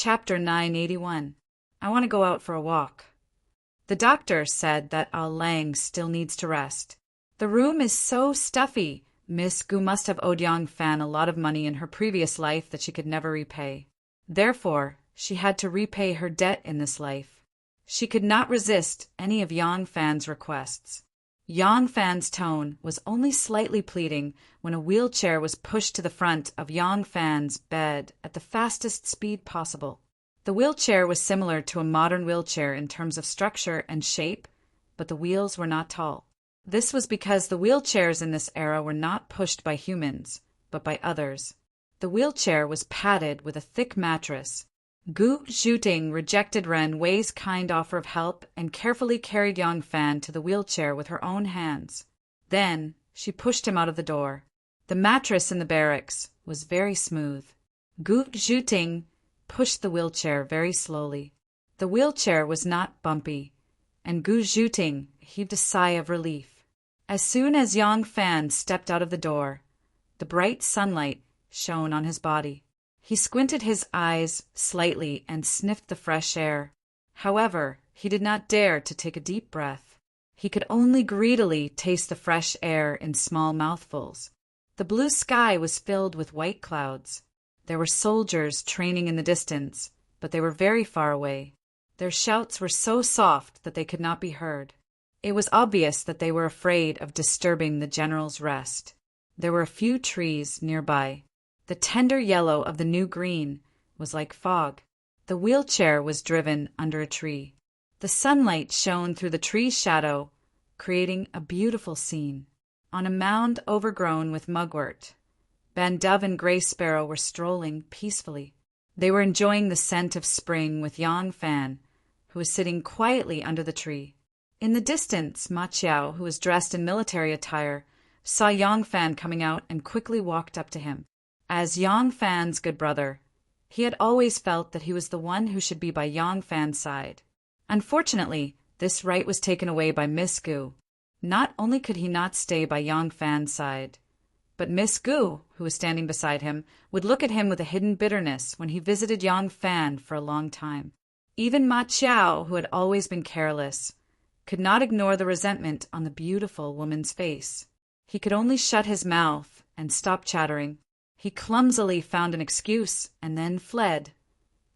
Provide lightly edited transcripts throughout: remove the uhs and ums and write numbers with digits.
Chapter 981. I want to go out for a walk. The doctor said that Ah Lang still needs to rest. The room is so stuffy. Miss Gu must have owed Yang Fan a lot of money in her previous life that she could never repay. Therefore, she had to repay her debt in this life. She could not resist any of Yang Fan's requests. Yang Fan's tone was only slightly pleading when a wheelchair was pushed to the front of Yang Fan's bed at the fastest speed possible. The wheelchair was similar to a modern wheelchair in terms of structure and shape, but the wheels were not tall. This was because the wheelchairs in this era were not pushed by humans, but by others. The wheelchair was padded with a thick mattress. Gu Zhuting rejected Ren Wei's kind offer of help and carefully carried Yang Fan to the wheelchair with her own hands. Then she pushed him out of the door. The mattress in the barracks was very smooth. Gu Zhuting pushed the wheelchair very slowly. The wheelchair was not bumpy, and Gu Zhuting heaved a sigh of relief. As soon as Yang Fan stepped out of the door, the bright sunlight shone on his body. He squinted his eyes slightly and sniffed the fresh air. However, he did not dare to take a deep breath. He could only greedily taste the fresh air in small mouthfuls. The blue sky was filled with white clouds. There were soldiers training in the distance, but they were very far away. Their shouts were so soft that they could not be heard. It was obvious that they were afraid of disturbing the general's rest. There were a few trees nearby. The tender yellow of the new green was like fog. The wheelchair was driven under a tree. The sunlight shone through the tree's shadow, creating a beautiful scene. On a mound overgrown with mugwort, Bandove and Gray Sparrow were strolling peacefully. They were enjoying the scent of spring with Yang Fan, who was sitting quietly under the tree. In the distance, Ma Chiao, who was dressed in military attire, saw Yang Fan coming out and quickly walked up to him. As Yang Fan's good brother, he had always felt that he was the one who should be by Yang Fan's side. Unfortunately, this right was taken away by Miss Gu. Not only could he not stay by Yang Fan's side, but Miss Gu, who was standing beside him, would look at him with a hidden bitterness when he visited Yang Fan for a long time. Even Ma Chiao, who had always been careless, could not ignore the resentment on the beautiful woman's face. He could only shut his mouth and stop chattering. He clumsily found an excuse and then fled,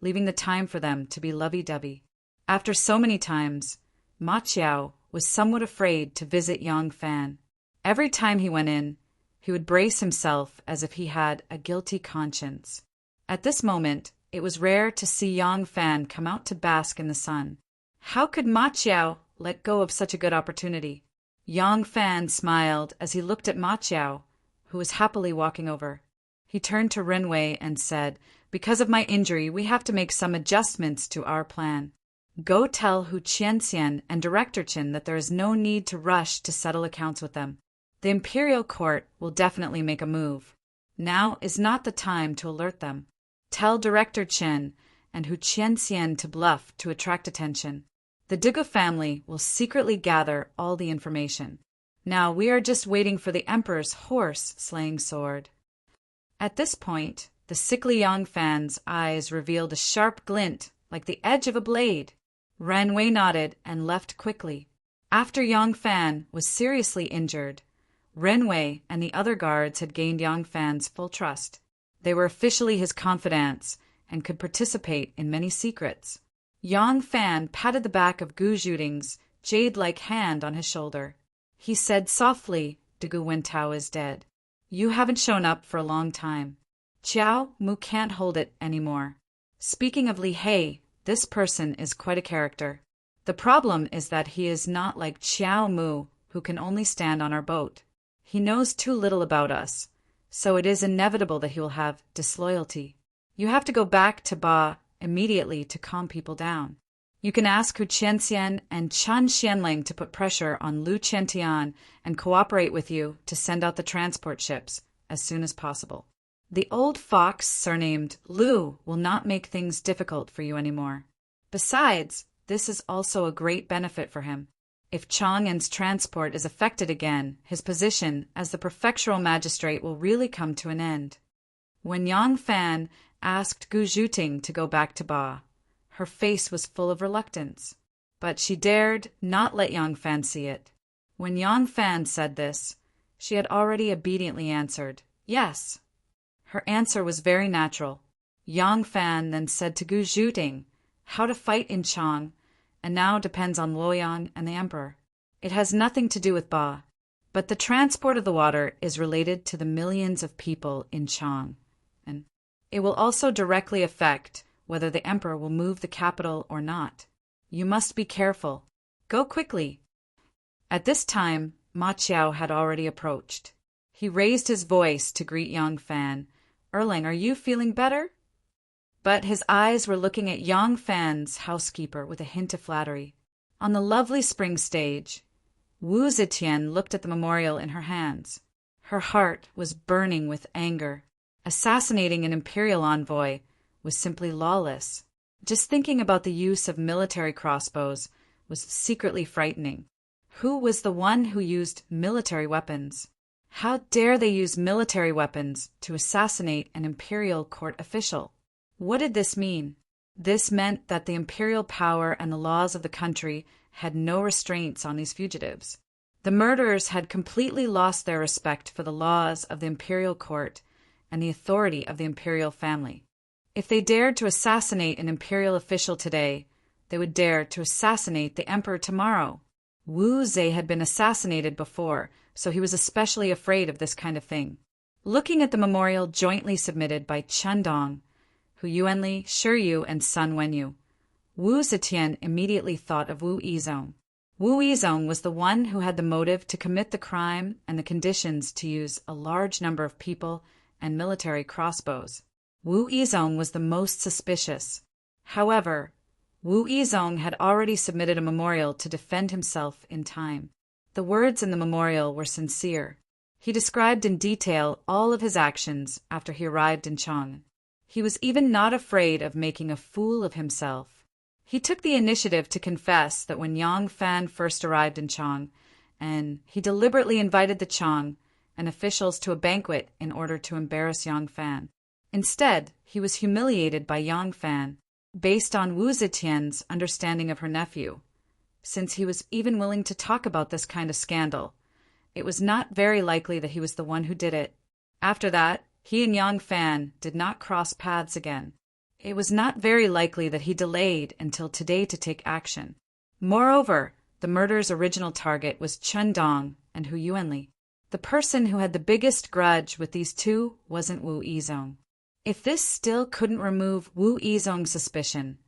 leaving the time for them to be lovey-dovey. After so many times, Ma Chiao was somewhat afraid to visit Yang Fan. Every time he went in, he would brace himself as if he had a guilty conscience. At this moment, it was rare to see Yang Fan come out to bask in the sun. How could Ma Chiao let go of such a good opportunity? Yang Fan smiled as he looked at Ma Chiao, who was happily walking over. He turned to Ren Wei and said, "Because of my injury, we have to make some adjustments to our plan. Go tell Hu Qianxian and Director Qin that there is no need to rush to settle accounts with them. The imperial court will definitely make a move. Now is not the time to alert them. Tell Director Qin and Hu Qianxian to bluff to attract attention. The Dugu family will secretly gather all the information. Now we are just waiting for the Emperor's horse-slaying sword." At this point, the sickly Yang Fan's eyes revealed a sharp glint like the edge of a blade. Ren Wei nodded and left quickly. After Yang Fan was seriously injured, Ren Wei and the other guards had gained Yang Fan's full trust. They were officially his confidants and could participate in many secrets. Yang Fan patted the back of Gu Zhuting's jade-like hand on his shoulder. He said softly, "Dugu Wentao is dead. You haven't shown up for a long time. Chiao Mu can't hold it anymore. Speaking of Li Hei, this person is quite a character. The problem is that he is not like Chiao Mu, who can only stand on our boat. He knows too little about us, so it is inevitable that he will have disloyalty. You have to go back to Ba immediately to calm people down. You can ask Hu Qianxian and Chan Xianling to put pressure on Lu Qiantian and cooperate with you to send out the transport ships as soon as possible. The old fox surnamed Lu will not make things difficult for you anymore. Besides, this is also a great benefit for him. If Chang'an's transport is affected again, his position as the prefectural magistrate will really come to an end." When Yang Fan asked Gu Zhuting to go back to Ba. Her face was full of reluctance, but she dared not let Yang Fan see it. When Yang Fan said this, she had already obediently answered, yes. Her answer was very natural. Yang Fan then said to Gu Zhuting, how to fight in Chang, and now depends on Luoyang and the emperor. It has nothing to do with Ba, but the transport of the water is related to the millions of people in Chang, and it will also directly affect whether the emperor will move the capital or not. You must be careful. Go quickly. At this time, Ma Qiao had already approached. He raised his voice to greet Yang Fan. Erlang, are you feeling better? But his eyes were looking at Yang Fan's housekeeper with a hint of flattery. On the lovely spring stage, Wu Zetian looked at the memorial in her hands. Her heart was burning with anger. Assassinating an imperial envoy was simply lawless. Just thinking about the use of military crossbows was secretly frightening. Who was the one who used military weapons? How dare they use military weapons to assassinate an imperial court official? What did this mean? This meant that the imperial power and the laws of the country had no restraints on these fugitives. The murderers had completely lost their respect for the laws of the imperial court and the authority of the imperial family. If they dared to assassinate an imperial official today, they would dare to assassinate the emperor tomorrow. Wu Zhe had been assassinated before, so he was especially afraid of this kind of thing. Looking at the memorial jointly submitted by Chen Dong, Hu Yuanli, Shi Yu, and Sun Wenyu, Wu Zetian immediately thought of Wu Yizong. Wu Yizong was the one who had the motive to commit the crime and the conditions to use a large number of people and military crossbows. Wu Yizong was the most suspicious. However, Wu Yizong had already submitted a memorial to defend himself in time. The words in the memorial were sincere. He described in detail all of his actions after he arrived in Chang. He was even not afraid of making a fool of himself. He took the initiative to confess that when Yang Fan first arrived in Chang, and he deliberately invited the Chang and officials to a banquet in order to embarrass Yang Fan. Instead, he was humiliated by Yang Fan, based on Wu Zetian's understanding of her nephew. Since he was even willing to talk about this kind of scandal, it was not very likely that he was the one who did it. After that, he and Yang Fan did not cross paths again. It was not very likely that he delayed until today to take action. Moreover, the murder's original target was Chen Dong and Hu Yuanli. The person who had the biggest grudge with these two wasn't Wu Yizong. If this still couldn't remove Wu Yizong's suspicion,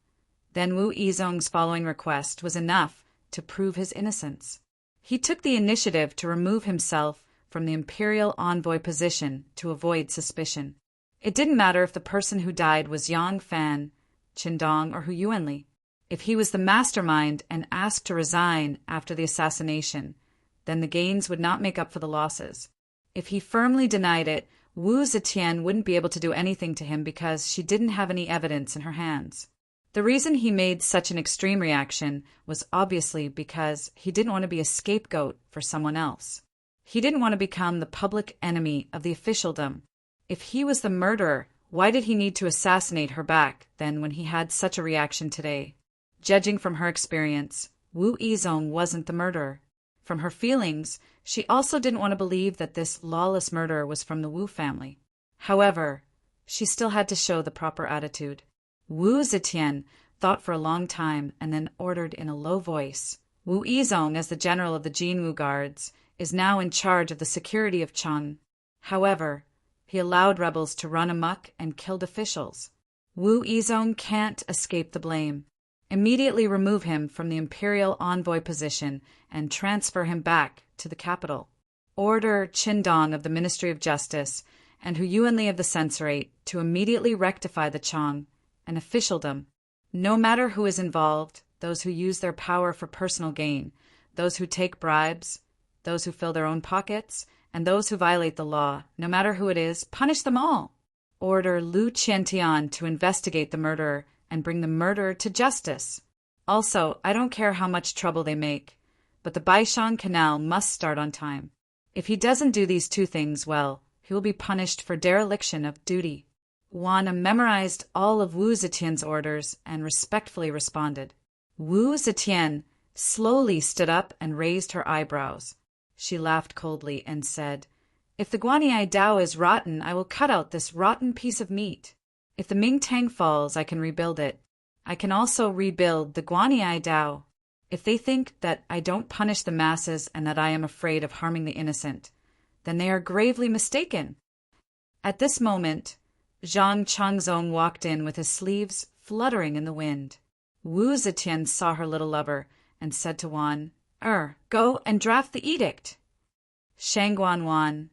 then Wu Yizong's following request was enough to prove his innocence. He took the initiative to remove himself from the imperial envoy position to avoid suspicion. It didn't matter if the person who died was Yang Fan, Chen Dong, or Hu Yuanli. If he was the mastermind and asked to resign after the assassination, then the gains would not make up for the losses. If he firmly denied it, Wu Zetian wouldn't be able to do anything to him because she didn't have any evidence in her hands. The reason he made such an extreme reaction was obviously because he didn't want to be a scapegoat for someone else. He didn't want to become the public enemy of the officialdom. If he was the murderer, why did he need to assassinate her back then when he had such a reaction today? Judging from her experience, Wu Yizong wasn't the murderer. From her feelings, she also didn't want to believe that this lawless murder was from the Wu family. However, she still had to show the proper attitude. Wu Zetian thought for a long time and then ordered in a low voice, Wu Yizong, as the general of the Jinwu Guards, is now in charge of the security of Chang. However, he allowed rebels to run amok and killed officials. Wu Yizong can't escape the blame. Immediately remove him from the imperial envoy position and transfer him back to the capital. Order Qin Dong of the Ministry of Justice and Hu Yuanli of the Censorate to immediately rectify the Chang and officialdom. No matter who is involved, those who use their power for personal gain, those who take bribes, those who fill their own pockets, and those who violate the law, no matter who it is, punish them all. Order Lu Qiantian to investigate the murderer and bring the murderer to justice. Also, I don't care how much trouble they make, but the Baishan Canal must start on time. If he doesn't do these two things well, he will be punished for dereliction of duty. Wana memorized all of Wu Zetian's orders and respectfully responded. Wu Zetian slowly stood up and raised her eyebrows. She laughed coldly and said, "If the Guanyi Dao is rotten, I will cut out this rotten piece of meat. If the Ming Tang falls, I can rebuild it. I can also rebuild the Guanyi Dao. If they think that I don't punish the masses and that I am afraid of harming the innocent, then they are gravely mistaken." At this moment, Zhang Changzong walked in with his sleeves fluttering in the wind. Wu Zetian saw her little lover and said to Wan, "Go and draft the edict." Shangguan Wan,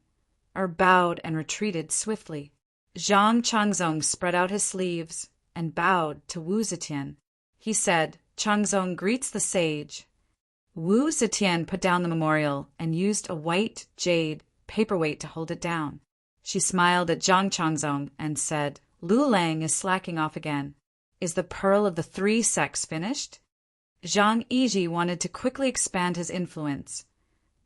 bowed and retreated swiftly. Zhang Changzong spread out his sleeves and bowed to Wu Zetian. He said, "Changzong greets the sage." Wu Zetian put down the memorial and used a white jade paperweight to hold it down. She smiled at Zhang Changzong and said, "Lu Lang is slacking off again. Is the pearl of the three sects finished?" Zhang Yiji wanted to quickly expand his influence,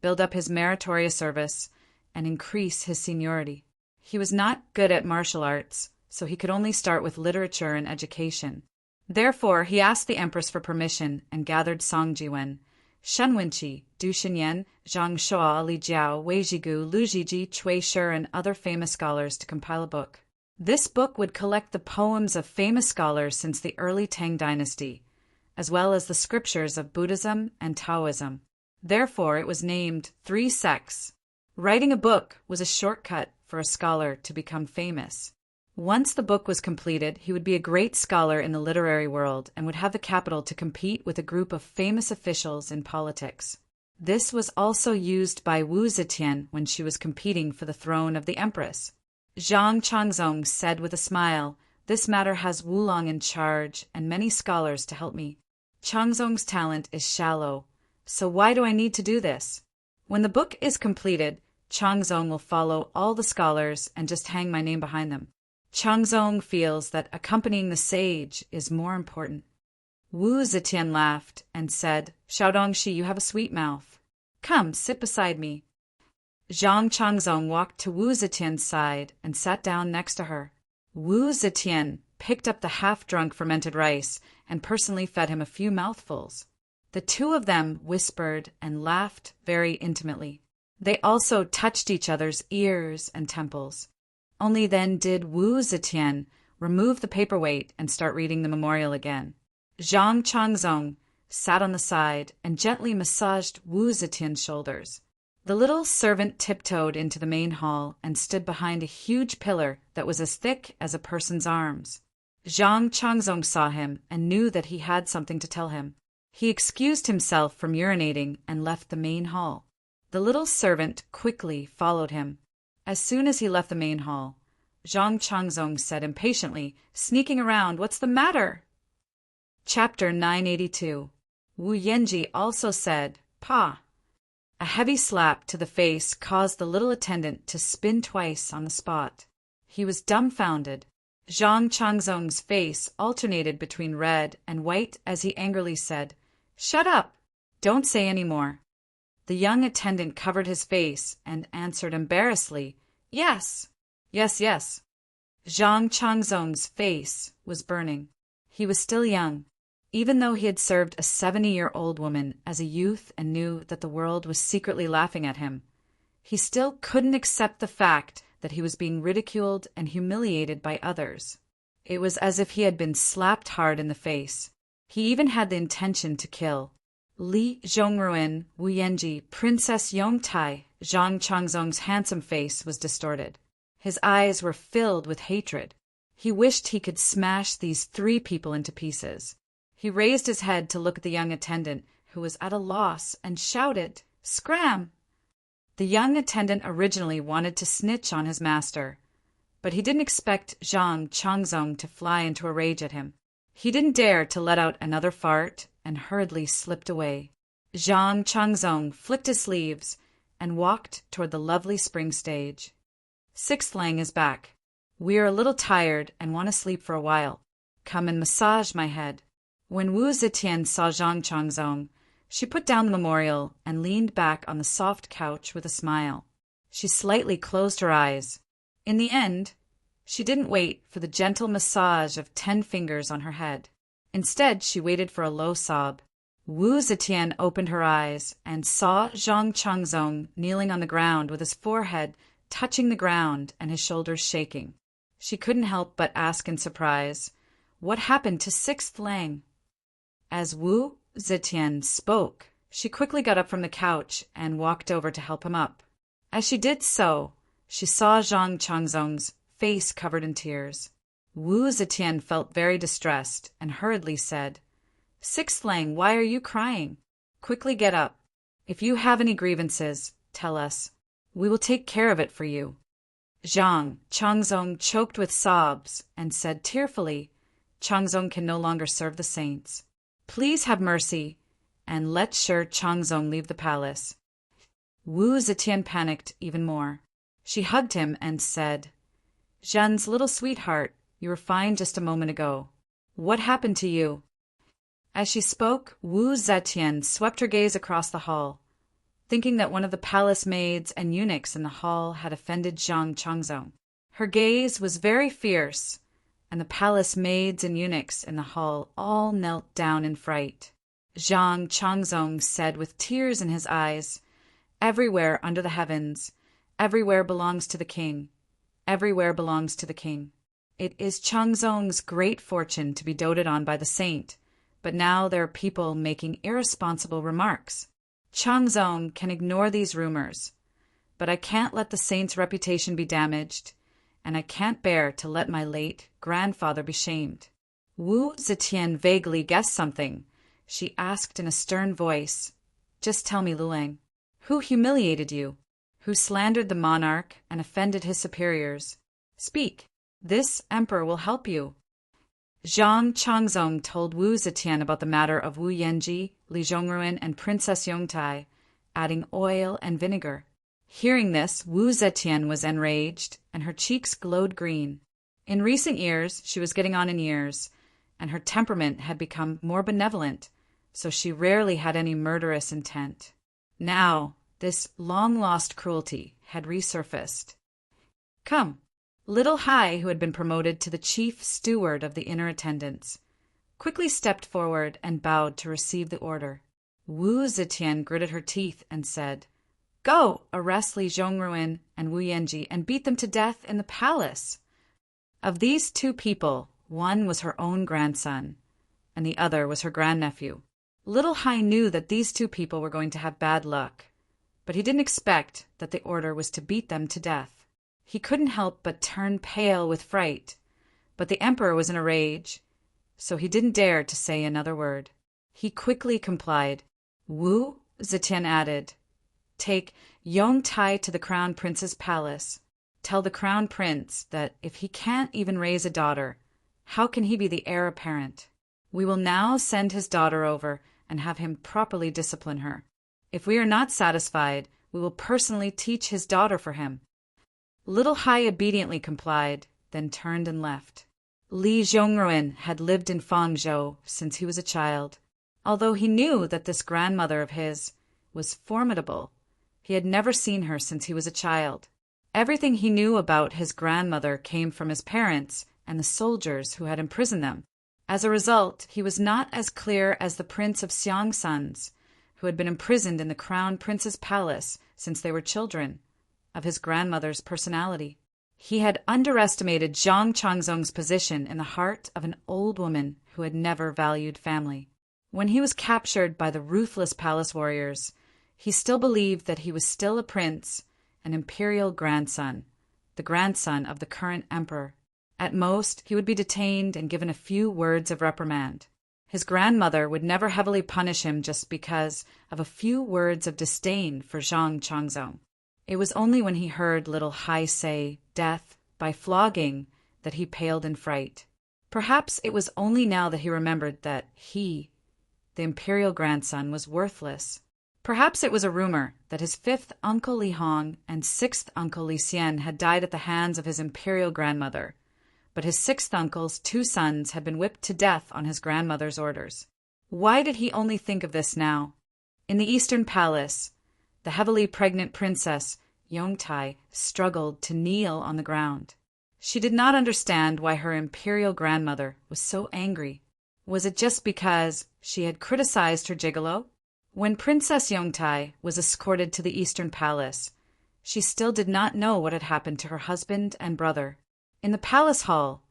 build up his meritorious service, and increase his seniority. He was not good at martial arts, so he could only start with literature and education. Therefore, he asked the empress for permission and gathered Song Jiwen, Shen Wenqi, Du Xinyan, Zhang Shua, Li Jiao, Wei Jigu, Lu Jiji, Cui Shi, and other famous scholars to compile a book. This book would collect the poems of famous scholars since the early Tang dynasty, as well as the scriptures of Buddhism and Taoism. Therefore, it was named Three Sects. Writing a book was a shortcut for a scholar to become famous. Once the book was completed, he would be a great scholar in the literary world and would have the capital to compete with a group of famous officials in politics. This was also used by Wu Zetian when she was competing for the throne of the empress. Zhang Changzong said with a smile, "This matter has Wulong in charge and many scholars to help me. Changzong's talent is shallow, so why do I need to do this? When the book is completed, Changzong will follow all the scholars and just hang my name behind them. Changzong feels that accompanying the sage is more important." Wu Zetian laughed and said, "Xiaodongxi, you have a sweet mouth. Come, sit beside me." Zhang Changzong walked to Wu Zetian's side and sat down next to her. Wu Zetian picked up the half-drunk fermented rice and personally fed him a few mouthfuls. The two of them whispered and laughed very intimately. They also touched each other's ears and temples. Only then did Wu Zetian remove the paperweight and start reading the memorial again. Zhang Changzong sat on the side and gently massaged Wu Zetian's shoulders. The little servant tiptoed into the main hall and stood behind a huge pillar that was as thick as a person's arms. Zhang Changzong saw him and knew that he had something to tell him. He excused himself from urinating and left the main hall. The little servant quickly followed him. As soon as he left the main hall, Zhang Changzong said impatiently, "Sneaking around, what's the matter?" Chapter 982. Wu Yanji also said, "Pa." A heavy slap to the face caused the little attendant to spin twice on the spot. He was dumbfounded. Zhang Changzong's face alternated between red and white as he angrily said, "Shut up! Don't say any more." The young attendant covered his face and answered embarrassedly, "Yes, yes, yes." Zhang Changzong's face was burning. He was still young. Even though he had served a 70-year-old woman as a youth and knew that the world was secretly laughing at him, he still couldn't accept the fact that he was being ridiculed and humiliated by others. It was as if he had been slapped hard in the face. He even had the intention to kill. Li Zhongruan, Wu Yanji, Princess Yongtai, Zhang Changzong's handsome face was distorted. His eyes were filled with hatred. He wished he could smash these three people into pieces. He raised his head to look at the young attendant, who was at a loss, and shouted, "Scram!" The young attendant originally wanted to snitch on his master, but he didn't expect Zhang Changzong to fly into a rage at him. He didn't dare to let out another fart and hurriedly slipped away. Zhang Changzong flicked his sleeves and walked toward the lovely spring stage. "Sixth Lang is back. We are a little tired and want to sleep for a while. Come and massage my head." When Wu Zetian saw Zhang Changzong, she put down the memorial and leaned back on the soft couch with a smile. She slightly closed her eyes. In the end, She didn't wait for the gentle massage of 10 fingers on her head. Instead, she waited for a low sob. Wu Zetian opened her eyes and saw Zhang Changzong kneeling on the ground with his forehead touching the ground and his shoulders shaking. She couldn't help but ask in surprise, "What happened to Sixth Lang?" As Wu Zetian spoke, she quickly got up from the couch and walked over to help him up. As she did so, she saw Zhang Changzong's face covered in tears. Wu Zetian felt very distressed and hurriedly said, "Sixth Lang, why are you crying? Quickly get up. If you have any grievances, tell us. We will take care of it for you." Zhang Changzong choked with sobs and said tearfully, "Changzong can no longer serve the saints. Please have mercy and let Shi Changzong leave the palace." Wu Zetian panicked even more. She hugged him and said, "Zhen's little sweetheart, you were fine just a moment ago. What happened to you?" As she spoke, Wu Zetian swept her gaze across the hall, thinking that one of the palace maids and eunuchs in the hall had offended Zhang Changzong. Her gaze was very fierce, and the palace maids and eunuchs in the hall all knelt down in fright. Zhang Changzong said with tears in his eyes, "Everywhere under the heavens, everywhere belongs to the king. Everywhere belongs to the king. It is Changzong's great fortune to be doted on by the saint, but now there are people making irresponsible remarks. Changzong can ignore these rumors, but I can't let the saint's reputation be damaged, and I can't bear to let my late grandfather be shamed." Wu Zetian vaguely guessed something. She asked in a stern voice, "Just tell me, Lulang, who humiliated you? Who slandered the monarch and offended his superiors? Speak. This emperor will help you." Zhang Changzong told Wu Zetian about the matter of Wu Yanji, Li Zhongruan, and Princess Yongtai, adding oil and vinegar. Hearing this, Wu Zetian was enraged, and her cheeks glowed green. In recent years, she was getting on in years, and her temperament had become more benevolent, so she rarely had any murderous intent. Now, this long-lost cruelty had resurfaced. "Come." Little Hai, who had been promoted to the chief steward of the inner attendants, quickly stepped forward and bowed to receive the order. Wu Zetian gritted her teeth and said, "Go, arrest Li Zhongruan and Wu Yanji and beat them to death in the palace." Of these two people, one was her own grandson, and the other was her grandnephew. Little Hai knew that these two people were going to have bad luck, but he didn't expect that the order was to beat them to death. He couldn't help but turn pale with fright, but the emperor was in a rage, so he didn't dare to say another word. He quickly complied. Wu Zetian added, "Take Yongtai to the crown prince's palace. Tell the crown prince that if he can't even raise a daughter, how can he be the heir apparent? We will now send his daughter over and have him properly discipline her. If we are not satisfied, we will personally teach his daughter for him." Little Hai obediently complied, then turned and left. Li Zhongruan had lived in Fangzhou since he was a child. Although he knew that this grandmother of his was formidable, he had never seen her since he was a child. Everything he knew about his grandmother came from his parents and the soldiers who had imprisoned them. As a result, he was not as clear as the Prince of Xiang's sons, who had been imprisoned in the crown prince's palace since they were children, of his grandmother's personality. He had underestimated Zhang Changzong's position in the heart of an old woman who had never valued family. When he was captured by the ruthless palace warriors, he still believed that he was still a prince, an imperial grandson, the grandson of the current emperor. At most, he would be detained and given a few words of reprimand. His grandmother would never heavily punish him just because of a few words of disdain for Zhang Changzong. It was only when he heard little Hai say death by flogging that he paled in fright. Perhaps it was only now that he remembered that he, the imperial grandson, was worthless. Perhaps it was a rumor that his fifth uncle Li Hong and sixth uncle Li Xian had died at the hands of his imperial grandmother, but his sixth uncle's two sons had been whipped to death on his grandmother's orders. Why did he only think of this now? In the Eastern Palace, the heavily pregnant princess, Yongtai, struggled to kneel on the ground. She did not understand why her imperial grandmother was so angry. Was it just because she had criticized her gigolo? When Princess Yongtai was escorted to the Eastern Palace, she still did not know what had happened to her husband and brother. In the palace hall,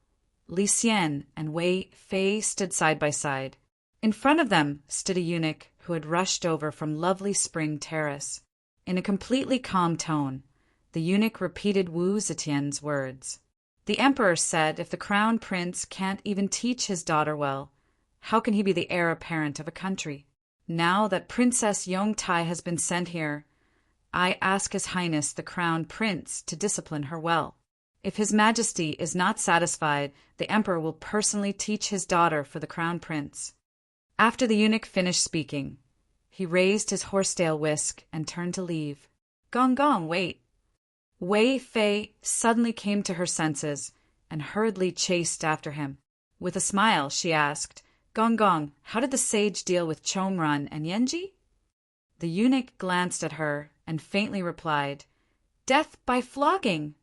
Li Xian and Wei Fei stood side by side. In front of them stood a eunuch who had rushed over from lovely Spring Terrace. In a completely calm tone, the eunuch repeated Wu Zetian's words. The emperor said if the crown prince can't even teach his daughter well, how can he be the heir apparent of a country? Now that Princess Yongtai has been sent here, I ask His Highness the Crown Prince to discipline her well. If His Majesty is not satisfied, the Emperor will personally teach his daughter for the Crown Prince. After the eunuch finished speaking, he raised his horsetail whisk and turned to leave. Gong Gong, wait. Wei Fei suddenly came to her senses and hurriedly chased after him. With a smile, she asked, Gong Gong, how did the sage deal with Chomran and Yenji? The eunuch glanced at her and faintly replied, Death by flogging.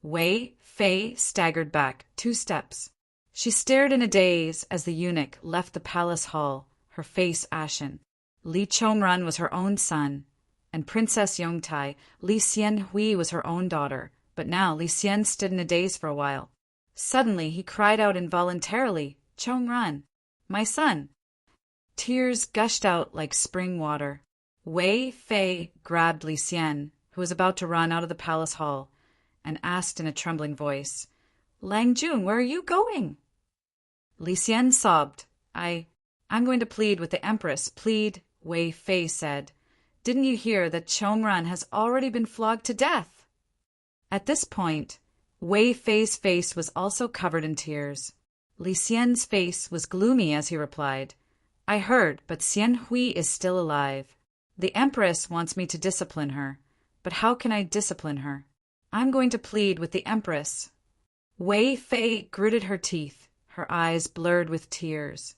Wei Fei staggered back 2 steps. She stared in a daze as the eunuch left the palace hall, her face ashen. Li Chomran was her own son, and Princess Yongtai, Li Xianhui, was her own daughter, but now Li Xian stood in a daze for a while. Suddenly he cried out involuntarily, Chomran, my son. Tears gushed out like spring water. Wei Fei grabbed Li Xian, who was about to run out of the palace hall, and asked in a trembling voice, Lang Jun, where are you going? Li Xian sobbed. I'm going to plead with the Empress. Plead, Wei Fei said. Didn't you hear that Chomran has already been flogged to death? At this point, Wei Fei's face was also covered in tears. Li Xian's face was gloomy as he replied, I heard, but Xianhui is still alive. The Empress wants me to discipline her, but how can I discipline her? I'm going to plead with the Empress. Wei Fei gritted her teeth, her eyes blurred with tears.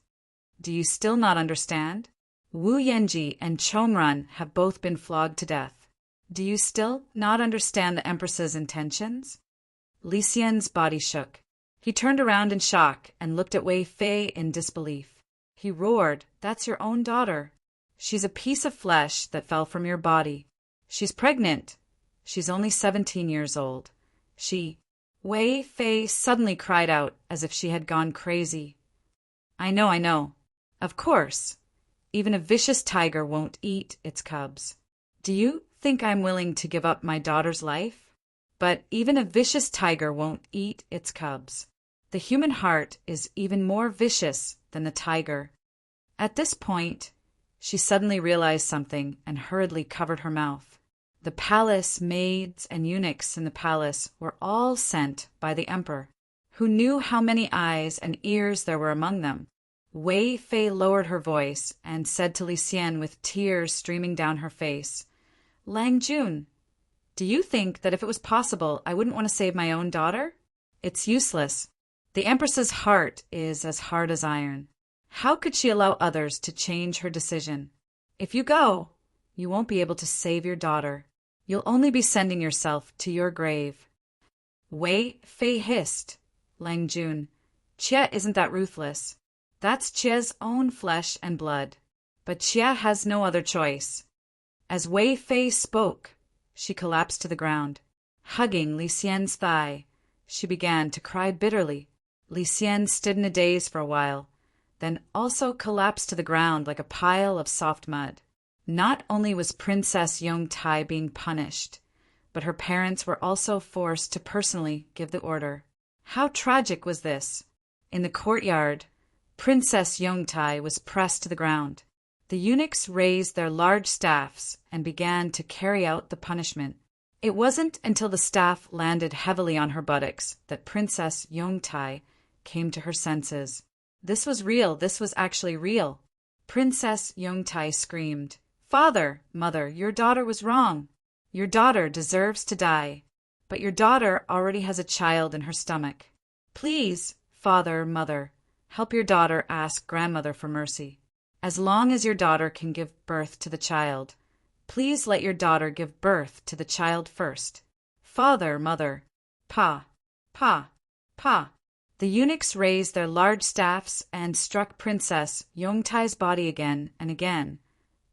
Do you still not understand? Wu Yenji and Chomran have both been flogged to death. Do you still not understand the Empress's intentions? Li Xian's body shook. He turned around in shock and looked at Wei Fei in disbelief. He roared, That's your own daughter. She's a piece of flesh that fell from your body. She's pregnant. She's only 17 years old. Wei Fei suddenly cried out as if she had gone crazy. I know. Of course. Even a vicious tiger won't eat its cubs. Do you think I'm willing to give up my daughter's life? But even a vicious tiger won't eat its cubs. The human heart is even more vicious than the tiger. At this point, she suddenly realized something and hurriedly covered her mouth. The palace maids and eunuchs in the palace were all sent by the emperor, who knew how many eyes and ears there were among them. Wei Fei lowered her voice and said to Li Xian with tears streaming down her face, Lang Jun, do you think that if it was possible I wouldn't want to save my own daughter? It's useless. The Empress's heart is as hard as iron. How could she allow others to change her decision? If you go, you won't be able to save your daughter. You'll only be sending yourself to your grave. Wei Fei hissed, Lang Jun, Jie isn't that ruthless. That's Jie's own flesh and blood. But Jie has no other choice. As Wei Fei spoke, she collapsed to the ground. Hugging Li Xian's thigh, she began to cry bitterly. Li Xian stood in a daze for a while, then also collapsed to the ground like a pile of soft mud. Not only was Princess Yongtai being punished, but her parents were also forced to personally give the order. How tragic was this? In the courtyard, Princess Yongtai was pressed to the ground. The eunuchs raised their large staffs and began to carry out the punishment. It wasn't until the staff landed heavily on her buttocks that Princess Yongtai came to her senses. This was real. This was actually real. Princess Yongtai screamed, Father, Mother, your daughter was wrong. Your daughter deserves to die. But your daughter already has a child in her stomach. Please, Father, Mother, help your daughter ask grandmother for mercy. As long as your daughter can give birth to the child, please let your daughter give birth to the child first. Father, Mother, Pa, Pa! Pa! The eunuchs raised their large staffs and struck Princess Yongtai's body again and again,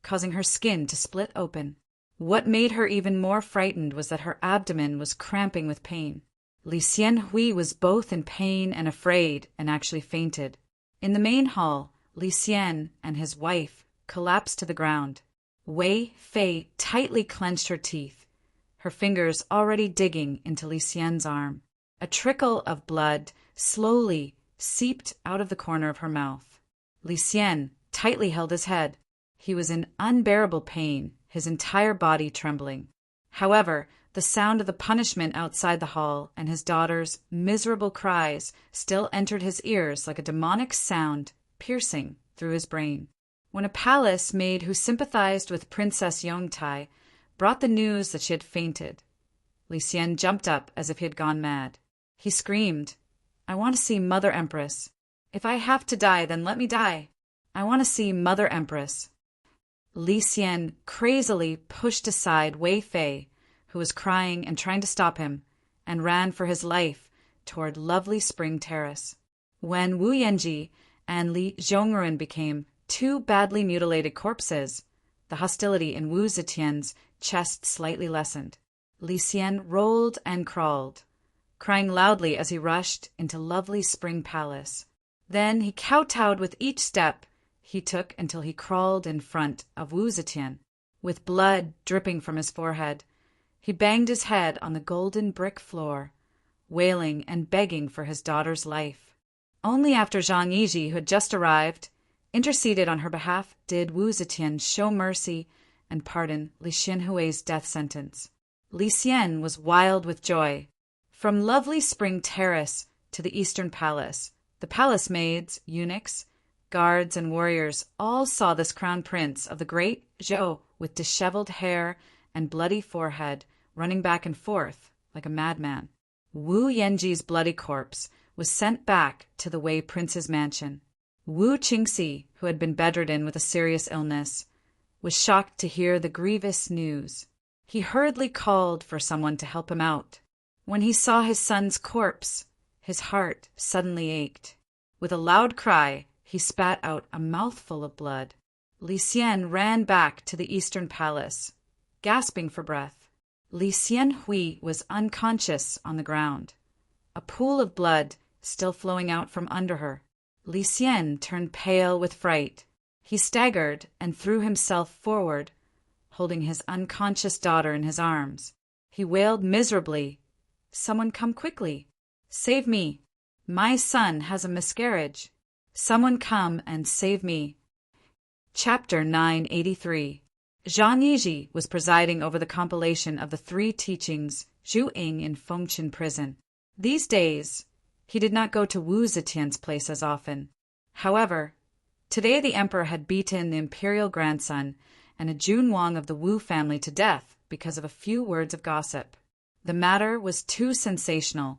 causing her skin to split open. What made her even more frightened was that her abdomen was cramping with pain. Li Xianhui was both in pain and afraid and actually fainted. In the main hall, Li Xian and his wife collapsed to the ground. Wei Fei tightly clenched her teeth, her fingers already digging into Li Xian's arm. A trickle of blood slowly seeped out of the corner of her mouth. Li Xian tightly held his head. He was in unbearable pain, his entire body trembling. However, the sound of the punishment outside the hall and his daughter's miserable cries still entered his ears like a demonic sound piercing through his brain. When a palace maid who sympathized with Princess Yongtai brought the news that she had fainted, Li Xian jumped up as if he had gone mad. He screamed, "I want to see Mother Empress. If I have to die, then let me die. I want to see Mother Empress." Li Xian crazily pushed aside Wei Fei, who was crying and trying to stop him, and ran for his life toward Lovely Spring Terrace. When Wu Yanji and Li Zhongruan became two badly mutilated corpses, the hostility in Wu Zetian's chest slightly lessened. Li Xian rolled and crawled, crying loudly as he rushed into Lovely Spring Palace. Then he kowtowed with each step he took until he crawled in front of Wu Zetian. With blood dripping from his forehead, he banged his head on the golden brick floor, wailing and begging for his daughter's life. Only after Zhang Yiji, who had just arrived, interceded on her behalf, did Wu Zetian show mercy and pardon Li Xianhui's death sentence. Li Xian was wild with joy. From Lovely Spring Terrace to the Eastern Palace, the palace maids, eunuchs, guards, and warriors all saw this crown prince of the great Zhou with disheveled hair and bloody forehead running back and forth like a madman. Wu Yanji's bloody corpse was sent back to the Wei prince's mansion. Wu Qingxi, who had been bedridden with a serious illness, was shocked to hear the grievous news. He hurriedly called for someone to help him out. When he saw his son's corpse, his heart suddenly ached. With a loud cry, he spat out a mouthful of blood. Li Xian ran back to the Eastern Palace, gasping for breath. Li Xianhui was unconscious on the ground, a pool of blood still flowing out from under her. Li Xian turned pale with fright. He staggered and threw himself forward, holding his unconscious daughter in his arms. He wailed miserably, "Someone come quickly! Save me! My son has a miscarriage! Someone come and save me!" Chapter 983. Zhang Yiji was presiding over the compilation of the 3 teachings Zhu Ying in Fengqin prison. These days, he did not go to Wu Zetian's place as often. However, today the emperor had beaten the imperial grandson and a Junwang of the Wu family to death because of a few words of gossip. The matter was too sensational,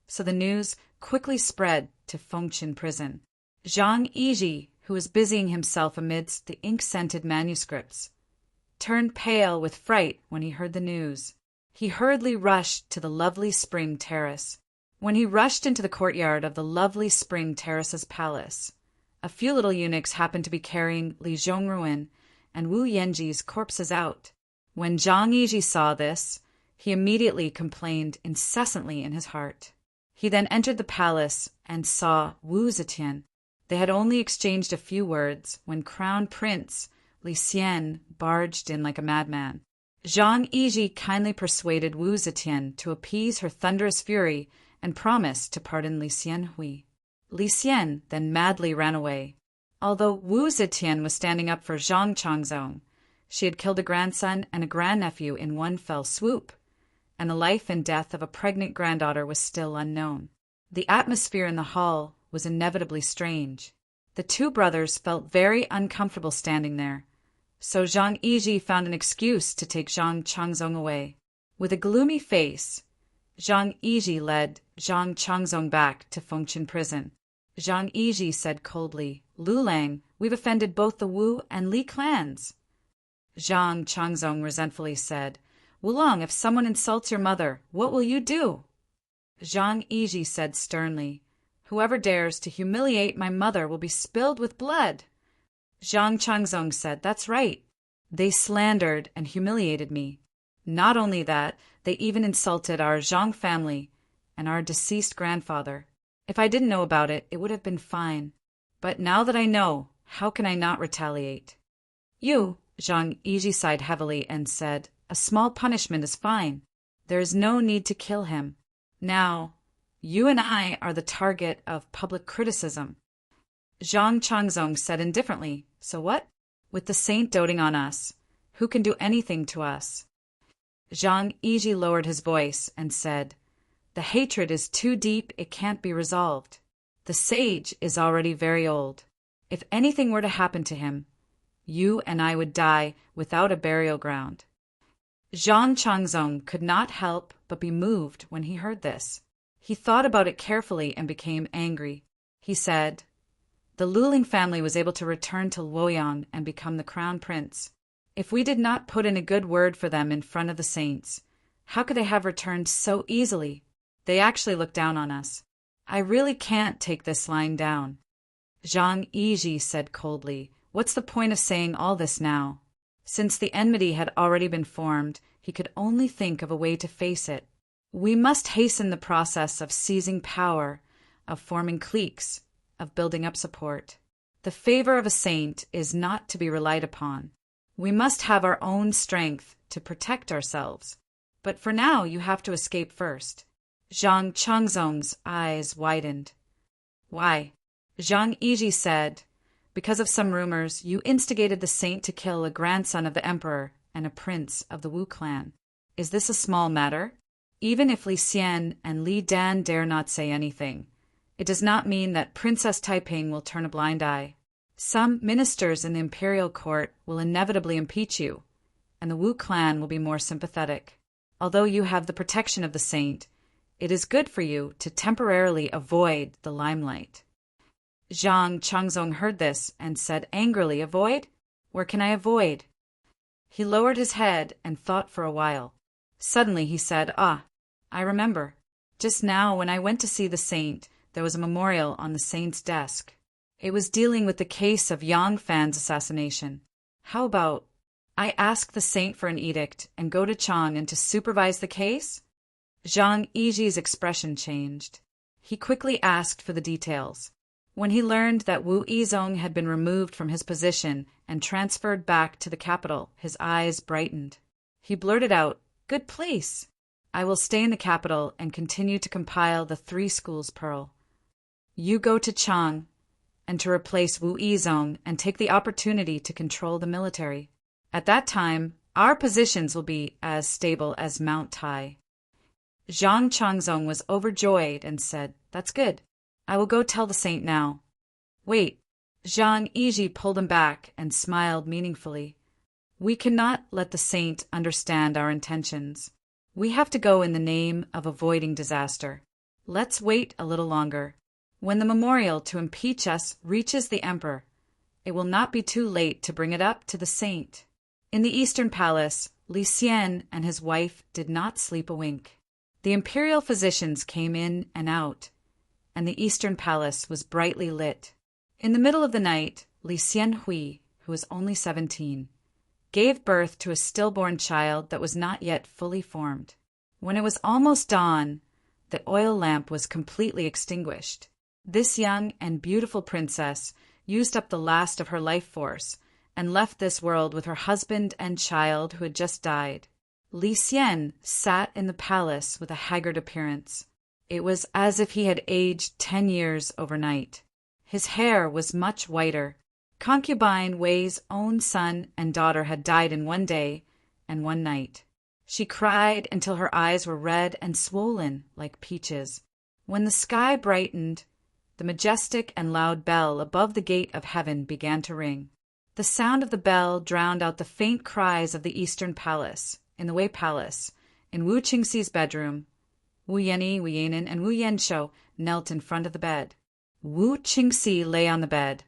so the news quickly spread to Fengqin prison. Zhang Yiji, who was busying himself amidst the ink-scented manuscripts, turned pale with fright when he heard the news. He hurriedly rushed to the Lovely Spring Terrace. When he rushed into the courtyard of the Lovely Spring Terrace's palace, a few little eunuchs happened to be carrying Li Zhongruan and Wu Yanji's corpses out. When Zhang Yiji saw this, he immediately complained incessantly in his heart. He then entered the palace and saw Wu Zetian. They had only exchanged a few words when Crown Prince Li Xian barged in like a madman. Zhang Yiji kindly persuaded Wu Zetian to appease her thunderous fury and promised to pardon Li Xianhui. Li Xian then madly ran away. Although Wu Zetian was standing up for Zhang Changzong, she had killed a grandson and a grandnephew in one fell swoop, and the life and death of a pregnant granddaughter was still unknown. The atmosphere in the hall was inevitably strange. The 2 brothers felt very uncomfortable standing there, so Zhang Yiji found an excuse to take Zhang Changzong away. With a gloomy face, Zhang Yiji led Zhang Changzong back to Fengqin prison. Zhang Yiji said coldly, "Lu Lang, we've offended both the Wu and Li clans." Zhang Changzong resentfully said, "Wulong, if someone insults your mother, what will you do?" Zhang Yiji said sternly. Whoever dares to humiliate my mother will be spilled with blood. Zhang Changzong said, That's right. They slandered and humiliated me. Not only that, they even insulted our Zhang family and our deceased grandfather. If I didn't know about it, it would have been fine. But now that I know, how can I not retaliate? Zhang Yiji sighed heavily and said, A small punishment is fine. There is no need to kill him. Now, you and I are the target of public criticism. Zhang Changzong said indifferently, So what? With the saint doting on us, who can do anything to us? Zhang Yiji lowered his voice and said, The hatred is too deep, it can't be resolved. The sage is already very old. If anything were to happen to him, you and I would die without a burial ground. Zhang Changzong could not help but be moved when he heard this. He thought about it carefully and became angry. He said, The Luling family was able to return to Luoyang and become the crown prince. If we did not put in a good word for them in front of the saints, how could they have returned so easily? They actually looked down on us. I really can't take this lying down. Zhang Yiji said coldly, What's the point of saying all this now? Since the enmity had already been formed, he could only think of a way to face it. We must hasten the process of seizing power, of forming cliques, of building up support. The favor of a saint is not to be relied upon. We must have our own strength to protect ourselves. But for now, you have to escape first. Zhang Changzong's eyes widened. Why? Zhang Yiji said, Because of some rumors, you instigated the saint to kill a grandson of the emperor and a prince of the Wu clan. Is this a small matter? Even if Li Xian and Li Dan dare not say anything, it does not mean that Princess Taiping will turn a blind eye. Some ministers in the imperial court will inevitably impeach you, and the Wu clan will be more sympathetic. Although you have the protection of the saint, it is good for you to temporarily avoid the limelight. Zhang Changzong heard this and said angrily, Avoid? Where can I avoid? He lowered his head and thought for a while. Suddenly he said, I remember. Just now when I went to see the saint, there was a memorial on the saint's desk. It was dealing with the case of Yang Fan's assassination. How about I ask the saint for an edict and go to Chang'an to supervise the case? Zhang Yiji's expression changed. He quickly asked for the details. When he learned that Wu Yizong had been removed from his position and transferred back to the capital, his eyes brightened. He blurted out, Good place. I will stay in the capital and continue to compile the 3 schools pearl. You go to Chang and to replace Wu Yizong and take the opportunity to control the military. At that time, our positions will be as stable as Mount Tai. Zhang Changzong was overjoyed and said, That's good. I will go tell the saint now. Wait. Zhang Yiji pulled him back and smiled meaningfully. We cannot let the saint understand our intentions. We have to go in the name of avoiding disaster. Let's wait a little longer. When the memorial to impeach us reaches the emperor, it will not be too late to bring it up to the saint. In the Eastern Palace, Li Xian and his wife did not sleep a wink. The imperial physicians came in and out, and the Eastern Palace was brightly lit. In the middle of the night, Li Xianhui, who was only 17, gave birth to a stillborn child that was not yet fully formed. When it was almost dawn, the oil lamp was completely extinguished. This young and beautiful princess used up the last of her life force and left this world with her husband and child who had just died. Li Xian sat in the palace with a haggard appearance. It was as if he had aged 10 years overnight. His hair was much whiter. Concubine Wei's own son and daughter had died in one day and one night. She cried until her eyes were red and swollen like peaches. When the sky brightened, the majestic and loud bell above the gate of heaven began to ring. The sound of the bell drowned out the faint cries of the Eastern Palace. In the Wei Palace, in Wu Qingxi's bedroom, Wu Yanni, Wu Yanin, and Wu Yanshou knelt in front of the bed. Wu Qingxi lay on the bed,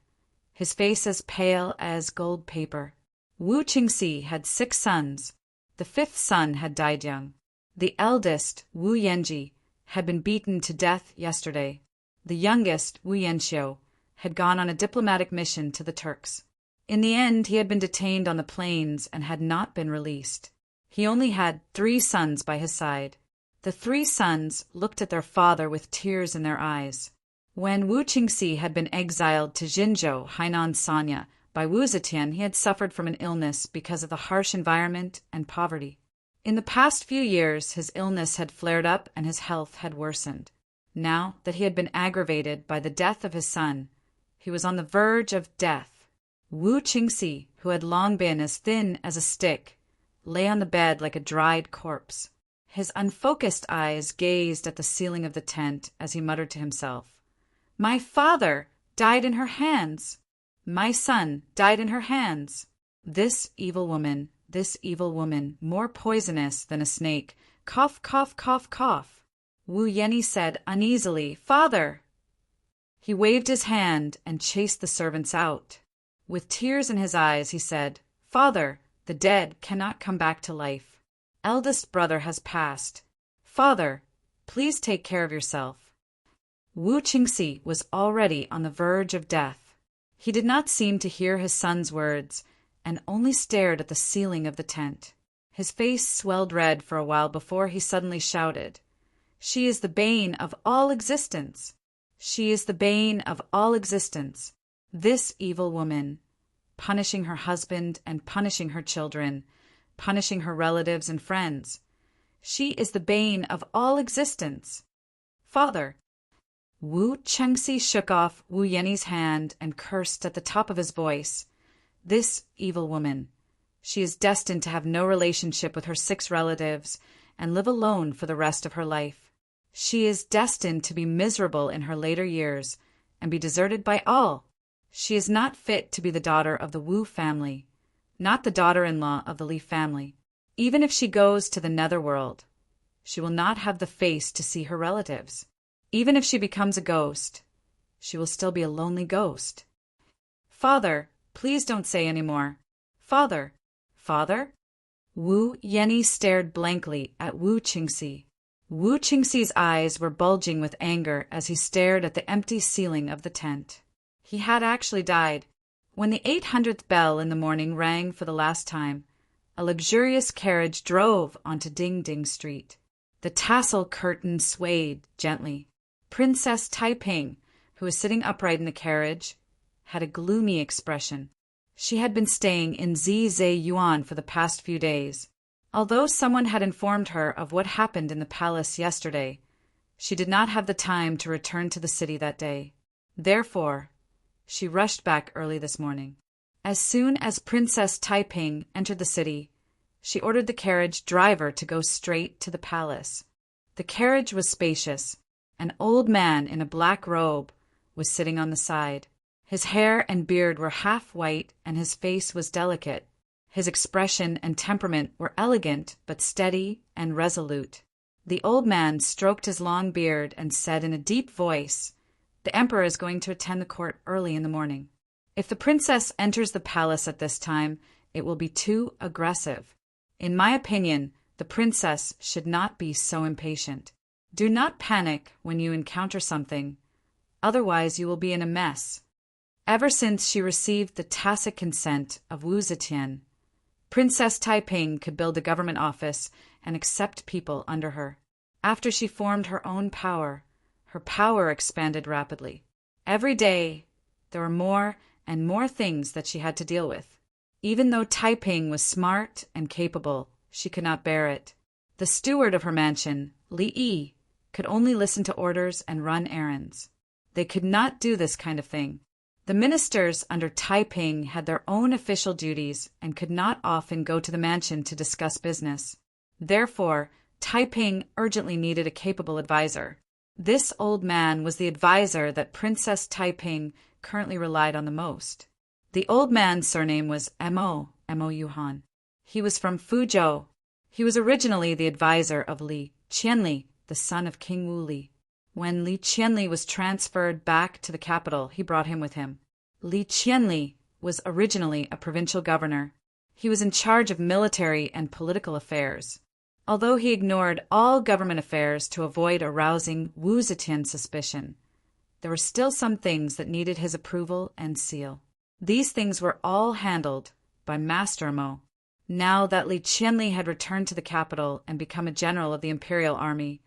his face as pale as gold paper. Wu Qingxi had 6 sons. The 5th son had died young. The eldest, Wu Yanji, had been beaten to death yesterday. The youngest, Wu Yanxiu, had gone on a diplomatic mission to the Turks. In the end, he had been detained on the plains and had not been released. He only had 3 sons by his side. The 3 sons looked at their father with tears in their eyes. When Wu Qingxi had been exiled to Jinzhou, Hainan Sanya, by Wu Zetian, he had suffered from an illness because of the harsh environment and poverty. In the past few years, his illness had flared up and his health had worsened. Now that he had been aggravated by the death of his son, he was on the verge of death. Wu Qingxi, who had long been as thin as a stick, lay on the bed like a dried corpse. His unfocused eyes gazed at the ceiling of the tent as he muttered to himself, "My father died in her hands. My son died in her hands. This evil woman, more poisonous than a snake. Cough, cough, cough, cough." Wu Yenny said uneasily, "Father!" He waved his hand and chased the servants out. With tears in his eyes, he said, "Father, the dead cannot come back to life. Eldest brother has passed. Father, please take care of yourself." Wu Qingxi was already on the verge of death. He did not seem to hear his son's words and only stared at the ceiling of the tent. His face swelled red for a while before he suddenly shouted, "She is the bane of all existence. She is the bane of all existence. This evil woman, punishing her husband and punishing her children, punishing her relatives and friends. She is the bane of all existence. Father." Wu Qingxi shook off Wu Yenny's hand and cursed at the top of his voice. "This evil woman. She is destined to have no relationship with her 6 relatives and live alone for the rest of her life. She is destined to be miserable in her later years and be deserted by all. She is not fit to be the daughter of the Wu family, not the daughter-in-law of the Li family. Even if she goes to the netherworld, she will not have the face to see her relatives. Even if she becomes a ghost, she will still be a lonely ghost. Father, please don't say any more. Father, father?" Wu Yenny stared blankly at Wu Qingxi. Wu Qingxi's eyes were bulging with anger as he stared at the empty ceiling of the tent. He had actually died. When the 800th bell in the morning rang for the last time, a luxurious carriage drove onto Ding Ding Street. The tassel curtain swayed gently. Princess Taiping, who was sitting upright in the carriage, had a gloomy expression. She had been staying in Zizayuan for the past few days. Although someone had informed her of what happened in the palace yesterday, she did not have the time to return to the city that day. Therefore, she rushed back early this morning. As soon as Princess Taiping entered the city, she ordered the carriage driver to go straight to the palace. The carriage was spacious. An old man in a black robe was sitting on the side. His hair and beard were half white and his face was delicate. His expression and temperament were elegant but steady and resolute. The old man stroked his long beard and said in a deep voice, "The emperor is going to attend the court early in the morning. If the princess enters the palace at this time, it will be too aggressive. In my opinion, the princess should not be so impatient. Do not panic when you encounter something, otherwise you will be in a mess." Ever since she received the tacit consent of Wu Zetian, Princess Taiping could build a government office and accept people under her. After she formed her own power, her power expanded rapidly. Every day, there were more and more things that she had to deal with. Even though Taiping was smart and capable, she could not bear it. The steward of her mansion, Li Yi, could only listen to orders and run errands. They could not do this kind of thing. The ministers under Taiping had their own official duties and could not often go to the mansion to discuss business. Therefore, Taiping urgently needed a capable advisor. This old man was the advisor that Princess Taiping currently relied on the most. The old man's surname was Mo Yuhan. He was from Fuzhou. He was originally the advisor of Li Qianli, the son of King Wu Li. When Li Qianli was transferred back to the capital, he brought him with him. Li Qianli was originally a provincial governor. He was in charge of military and political affairs. Although he ignored all government affairs to avoid arousing Wu Zetian's suspicion, there were still some things that needed his approval and seal. These things were all handled by Master Mo. Now that Li Qianli had returned to the capital and become a general of the imperial army,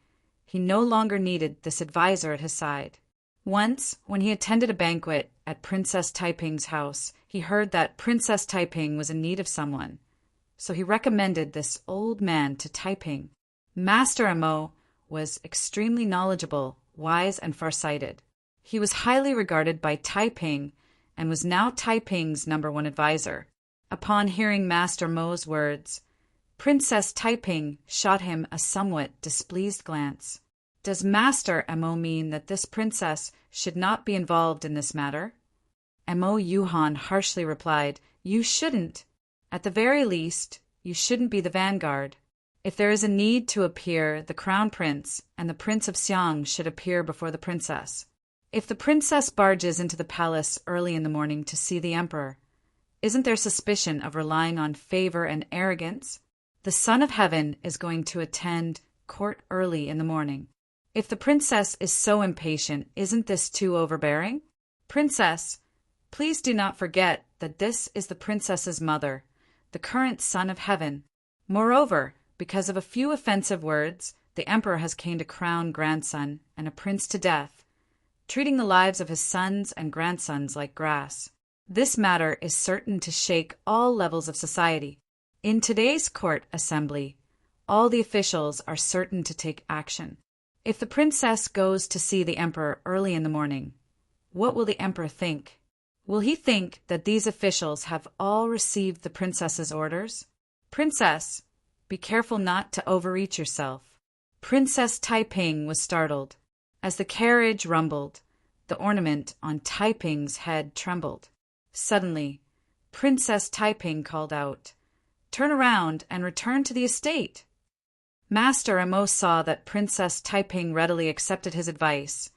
he no longer needed this advisor at his side. Once, when he attended a banquet at Princess Taiping's house, he heard that Princess Taiping was in need of someone, so he recommended this old man to Taiping. Master Mo was extremely knowledgeable, wise, and farsighted. He was highly regarded by Taiping and was now Taiping's #1 advisor. Upon hearing Master Mo's words, Princess Taiping shot him a somewhat displeased glance. Does Master Mo mean that this princess should not be involved in this matter? Mo Yuhan harshly replied, You shouldn't. At the very least, you shouldn't be the vanguard. If there is a need to appear, the crown prince and the Prince of Xiang should appear before the princess. If the princess barges into the palace early in the morning to see the emperor, isn't there suspicion of relying on favor and arrogance? The Son of Heaven is going to attend court early in the morning. If the princess is so impatient, isn't this too overbearing? Princess, please do not forget that this is the princess's mother, the current Son of Heaven. Moreover, because of a few offensive words, the emperor has caned a crown grandson and a prince to death, treating the lives of his sons and grandsons like grass. This matter is certain to shake all levels of society. In today's court assembly, all the officials are certain to take action. If the princess goes to see the emperor early in the morning, what will the emperor think? Will he think that these officials have all received the princess's orders? Princess, be careful not to overreach yourself. Princess Taiping was startled. As the carriage rumbled, the ornament on Taiping's head trembled. Suddenly, Princess Taiping called out, Turn around and return to the estate. Master Mo saw that Princess Taiping readily accepted his advice,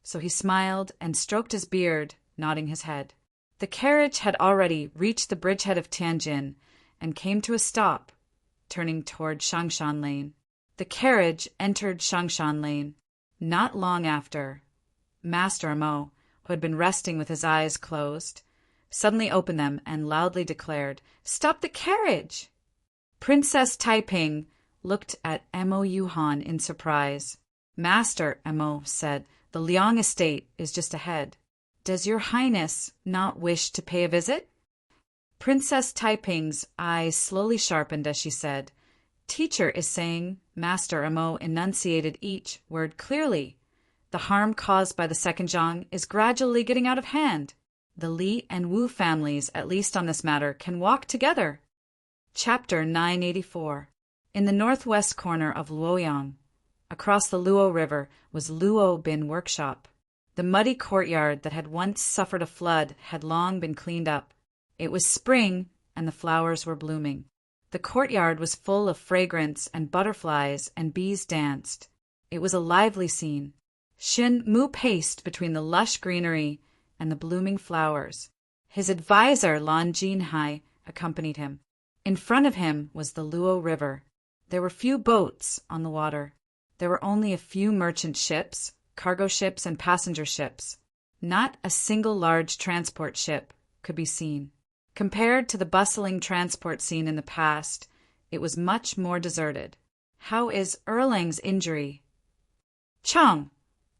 so he smiled and stroked his beard, nodding his head. The carriage had already reached the bridgehead of Tianjin and came to a stop, turning toward Shangshan Lane. The carriage entered Shangshan Lane. Not long after, Master Mo, who had been resting with his eyes closed, suddenly opened them and loudly declared, Stop the carriage! Princess Taiping looked at Mo Yuhan in surprise. Master Mo said, The Liang estate is just ahead. Does your highness not wish to pay a visit? Princess Taiping's eyes slowly sharpened as she said, Teacher is saying. Master Mo enunciated each word clearly. The harm caused by the second Zhang is gradually getting out of hand. The Li and Wu families, at least on this matter, can walk together. Chapter 984. In the northwest corner of Luoyang, across the Luo River, was Luo Bin Workshop. The muddy courtyard that had once suffered a flood had long been cleaned up. It was spring, and the flowers were blooming. The courtyard was full of fragrance, and butterflies and bees danced. It was a lively scene. Xin Mu paced between the lush greenery and the blooming flowers. His advisor, Lan Jinhai, accompanied him. In front of him was the Luo River. There were few boats on the water. There were only a few merchant ships, cargo ships, and passenger ships. Not a single large transport ship could be seen. Compared to the bustling transport scene in the past, it was much more deserted. How is Erlang's injury? Chang,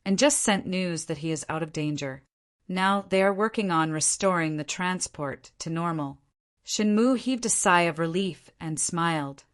and just sent news that he is out of danger. Now they are working on restoring the transport to normal. Shenmu heaved a sigh of relief and smiled.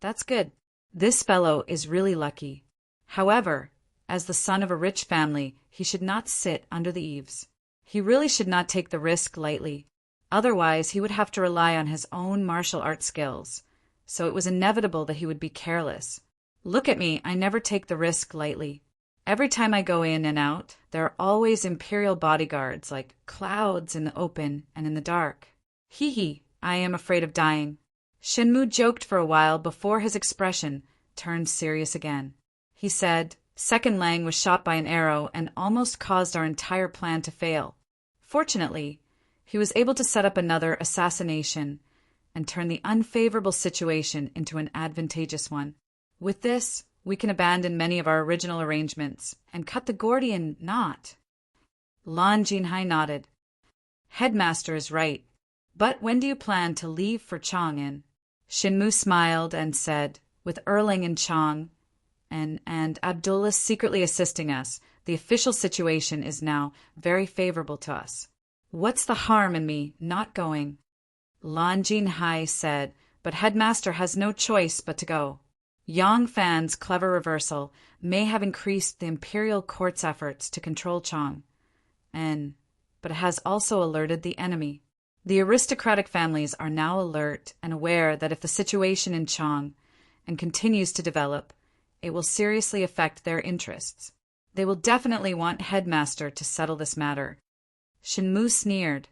That's good. This fellow is really lucky. However, as the son of a rich family, he should not sit under the eaves. He really should not take the risk lightly. Otherwise, he would have to rely on his own martial arts skills. So it was inevitable that he would be careless. Look at me, I never take the risk lightly. Every time I go in and out, there are always imperial bodyguards like clouds in the open and in the dark. Hee, I am afraid of dying. Shenmu joked for a while before his expression turned serious again. He said, Second Lang was shot by an arrow and almost caused our entire plan to fail. Fortunately, he was able to set up another assassination and turn the unfavorable situation into an advantageous one. With this, we can abandon many of our original arrangements and cut the Gordian knot. Lan Jinhai nodded. Headmaster is right. But when do you plan to leave for Chang'an? Shinmu smiled and said, with Erling and Chang and Abdullah secretly assisting us, the official situation is now very favorable to us. What's the harm in me not going? Lan Jinhai said, but Headmaster has no choice but to go. Yang Fan's clever reversal may have increased the imperial court's efforts to control Chang, but it has also alerted the enemy. The aristocratic families are now alert and aware that if the situation in Chang continues to develop, it will seriously affect their interests. They will definitely want Headmaster to settle this matter. Shinmu sneered.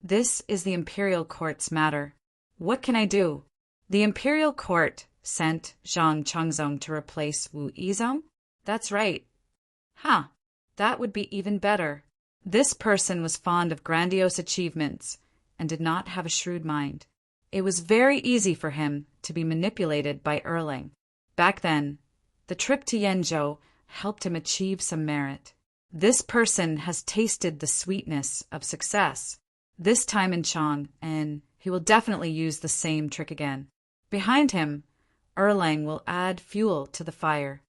This is the imperial court's matter. What can I do? The imperial court sent Zhang Changzong to replace Wu Yizong? That's right. That would be even better. This person was fond of grandiose achievements and did not have a shrewd mind. It was very easy for him to be manipulated by Erling. Back then, the trip to Yenzhou helped him achieve some merit. This person has tasted the sweetness of success, this time in Chang, and he will definitely use the same trick again. Behind him, Erlang will add fuel to the fire.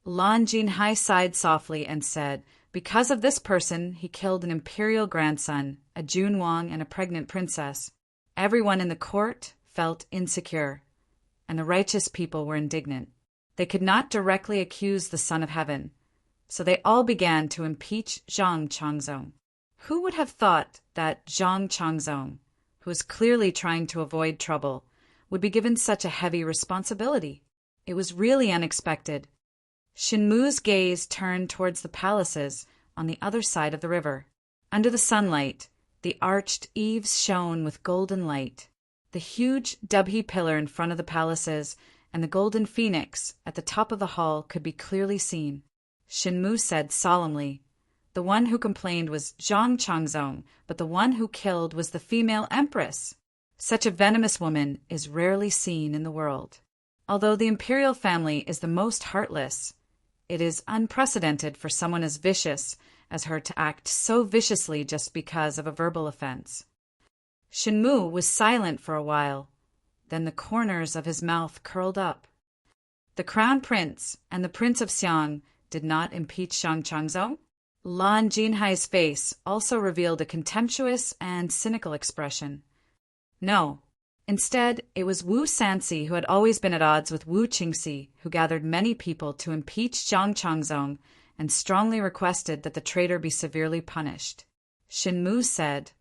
Lan Jinhai sighed softly and said, because of this person, he killed an imperial grandson, a Junwang, and a pregnant princess. Everyone in the court felt insecure, and the righteous people were indignant. They could not directly accuse the Son of Heaven, so they all began to impeach Zhang Changzong. Who would have thought that Zhang Changzong, who was clearly trying to avoid trouble, would be given such a heavy responsibility? It was really unexpected. Shinmu's gaze turned towards the palaces on the other side of the river. Under the sunlight, the arched eaves shone with golden light. The huge Dubhe pillar in front of the palaces and the golden phoenix at the top of the hall could be clearly seen. Shinmu said solemnly, the one who complained was Zhang Changzong, but the one who killed was the female empress. Such a venomous woman is rarely seen in the world. Although the imperial family is the most heartless, it is unprecedented for someone as vicious as her to act so viciously just because of a verbal offense. Shinmu was silent for a while. Then the corners of his mouth curled up. The crown prince and the prince of Xiang did not impeach Zhang Changzong? Lan Jinhai's face also revealed a contemptuous and cynical expression. No. Instead, it was Wu Sanxi, who had always been at odds with Wu Qingxi, who gathered many people to impeach Zhang Changzong and strongly requested that the traitor be severely punished. Shinmu said,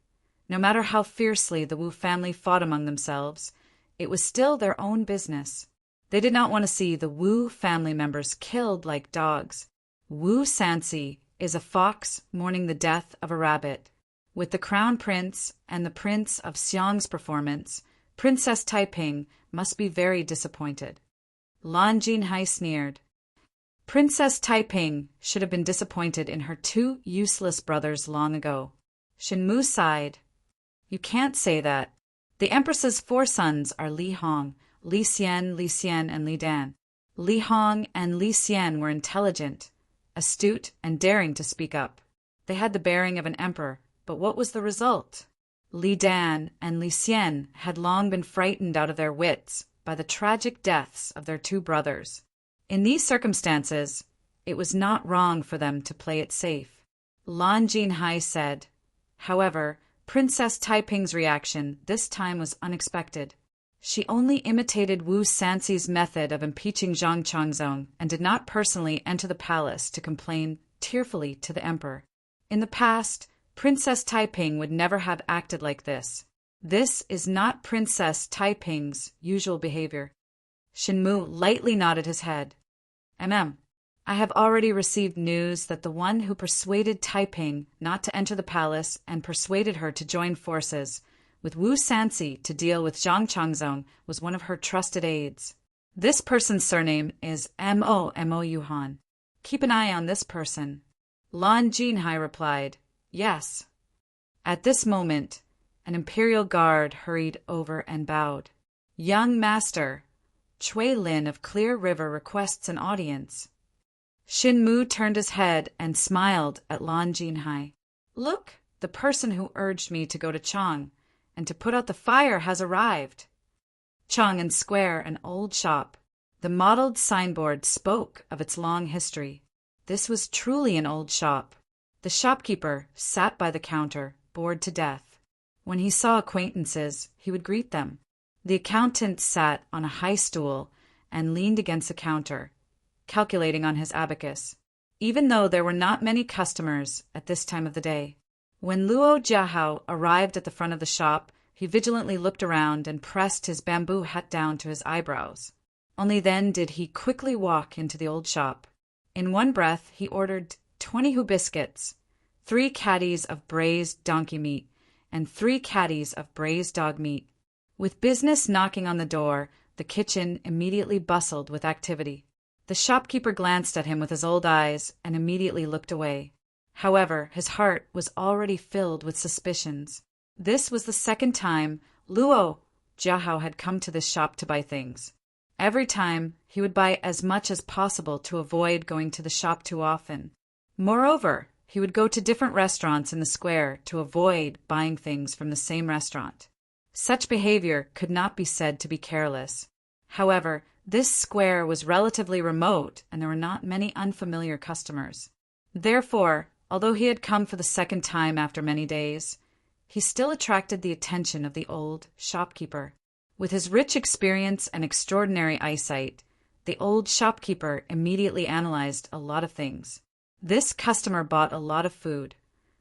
no matter how fiercely the Wu family fought among themselves, it was still their own business. They did not want to see the Wu family members killed like dogs. Wu Sanxi is a fox mourning the death of a rabbit. With the crown prince and the prince of Xiang's performance, Princess Taiping must be very disappointed. Lan Jinhai sneered. Princess Taiping should have been disappointed in her two useless brothers long ago. Shinmu sighed. You can't say that. The Empress's 4 sons are Li Hong, Li Xian, and Li Dan. Li Hong and Li Xian were intelligent, astute, and daring to speak up. They had the bearing of an emperor, but what was the result? Li Dan and Li Xian had long been frightened out of their wits by the tragic deaths of their 2 brothers. In these circumstances, it was not wrong for them to play it safe. Lan Jinhai said. However, Princess Taiping's reaction this time was unexpected. She only imitated Wu Sanxi's method of impeaching Zhang Changzong and did not personally enter the palace to complain tearfully to the emperor. In the past, Princess Taiping would never have acted like this. This is not Princess Taiping's usual behavior. Shinmu lightly nodded his head. I have already received news that the one who persuaded Taiping not to enter the palace and persuaded her to join forces with Wu Sanxi to deal with Zhang Changzong was one of her trusted aides. This person's surname is Mo Yuhan. Keep an eye on this person. Lan Jinhai replied, Yes. At this moment, an imperial guard hurried over and bowed. Young master, Chui Lin of Clear River requests an audience. Shin Mu turned his head and smiled at Lan Jinhai. Look, the person who urged me to go to Chang and to put out the fire has arrived. Chang'an Square, an old shop. The mottled signboard spoke of its long history. This was truly an old shop. The shopkeeper sat by the counter, bored to death. When he saw acquaintances, he would greet them. The accountant sat on a high stool and leaned against the counter, calculating on his abacus, even though there were not many customers at this time of the day. When Luo Jiahao arrived at the front of the shop, he vigilantly looked around and pressed his bamboo hat down to his eyebrows. Only then did he quickly walk into the old shop. In one breath, he ordered 20 hu biscuits, 3 caddies of braised donkey meat, and 3 caddies of braised dog meat. With business knocking on the door, the kitchen immediately bustled with activity. The shopkeeper glanced at him with his old eyes and immediately looked away. However, his heart was already filled with suspicions. This was the second time Luo Jiahao had come to this shop to buy things. Every time, he would buy as much as possible to avoid going to the shop too often. Moreover, he would go to different restaurants in the square to avoid buying things from the same restaurant. Such behavior could not be said to be careless. However, this square was relatively remote and there were not many unfamiliar customers. Therefore, although he had come for the second time after many days, he still attracted the attention of the old shopkeeper. With his rich experience and extraordinary eyesight, the old shopkeeper immediately analyzed a lot of things. This customer bought a lot of food,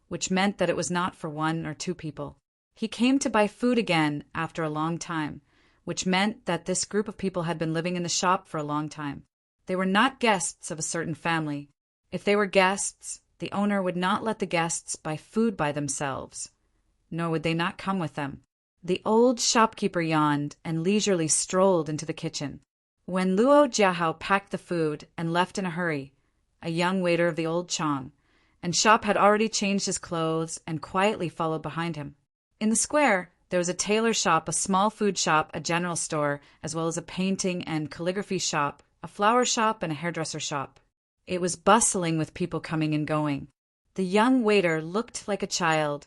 which meant that it was not for 1 or 2 people. He came to buy food again after a long time, which meant that this group of people had been living in the shop for a long time. They were not guests of a certain family. If they were guests, the owner would not let the guests buy food by themselves, nor would they not come with them. The old shopkeeper yawned and leisurely strolled into the kitchen. When Luo Jiahao packed the food and left in a hurry, a young waiter of the old Chang and shop had already changed his clothes and quietly followed behind him. In the square, there was a tailor shop, a small food shop, a general store, as well as a painting and calligraphy shop, a flower shop, and a hairdresser shop. It was bustling with people coming and going. The young waiter looked like a child,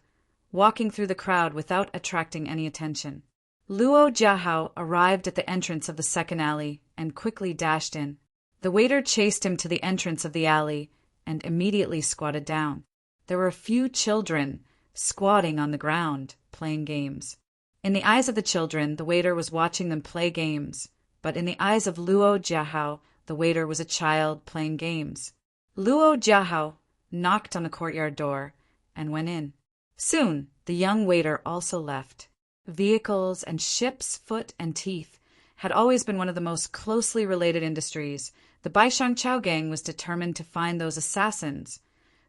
walking through the crowd without attracting any attention. Luo Jiahao arrived at the entrance of the second alley and quickly dashed in. The waiter chased him to the entrance of the alley and immediately squatted down. There were a few children squatting on the ground, playing games. In the eyes of the children, the waiter was watching them play games, but in the eyes of Luo Jiahao, the waiter was a child playing games. Luo Jiahao knocked on the courtyard door and went in. Soon, the young waiter also left. Vehicles and ships, foot and teeth had always been one of the most closely related industries. The Baishang Chao gang was determined to find those assassins.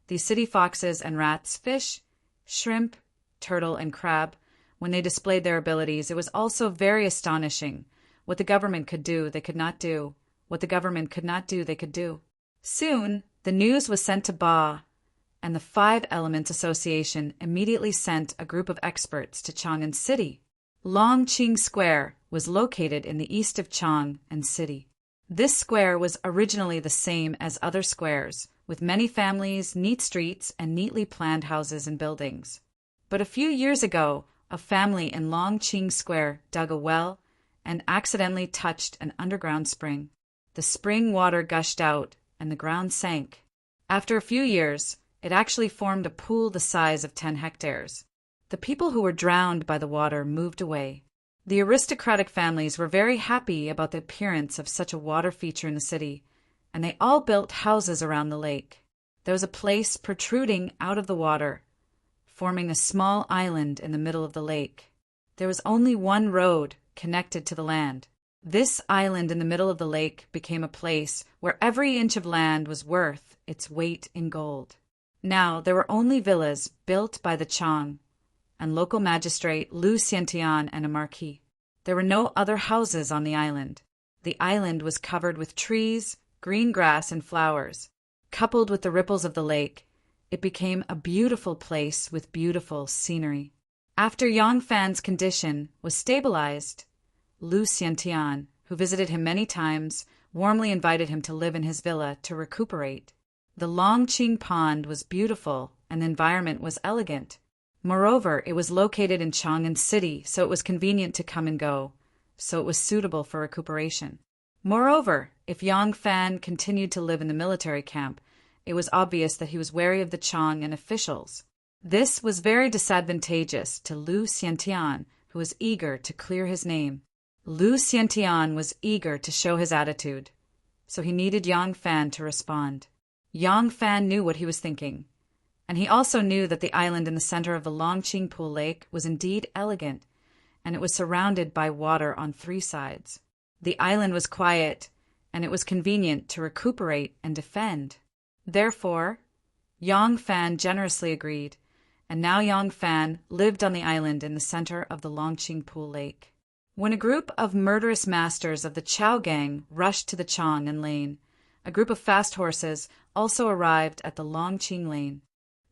The city foxes and rats, fish, shrimp, turtle, and crab, when they displayed their abilities, it was also very astonishing. What the government could do, they could not do. What the government could not do, they could do. Soon, the news was sent to Ba, and the 5 Elements Association immediately sent a group of experts to Chang'an City. Longqing Square was located in the east of Chang'an City. This square was originally the same as other squares, with many families, neat streets, and neatly planned houses and buildings. But a few years ago, a family in Longqing Square dug a well and accidentally touched an underground spring. The spring water gushed out and the ground sank. After a few years, it actually formed a pool the size of 10 hectares. The people who were drowned by the water moved away. The aristocratic families were very happy about the appearance of such a water feature in the city, and they all built houses around the lake. There was a place protruding out of the water, forming a small island in the middle of the lake. There was only one road connected to the land. This island in the middle of the lake became a place where every inch of land was worth its weight in gold. Now there were only villas built by the Chang and local magistrate Lu Xiantian and a marquis. There were no other houses on the island. The island was covered with trees, green grass, and flowers. Coupled with the ripples of the lake, it became a beautiful place with beautiful scenery. After Yang Fan's condition was stabilized, Lu Xiantian who visited him many times, warmly invited him to live in his villa to recuperate. The Longqing Pond was beautiful and the environment was elegant. Moreover, it was located in Chang'an City, so it was convenient to come and go, so it was suitable for recuperation. Moreover, if Yang Fan continued to live in the military camp, it was obvious that he was wary of the Chang'an officials. This was very disadvantageous to Lu Xiantian, who was eager to clear his name. Lu Xiantian was eager to show his attitude, so he needed Yang Fan to respond. Yang Fan knew what he was thinking, and he also knew that the island in the center of the Longqing Pool Lake was indeed elegant, and it was surrounded by water on 3 sides. The island was quiet, and it was convenient to recuperate and defend. Therefore, Yang Fan generously agreed, and now Yang Fan lived on the island in the center of the Longqing Pool Lake. When a group of murderous masters of the Chao gang rushed to the Chang'an Lane, a group of fast horses also arrived at the Longqing Lane.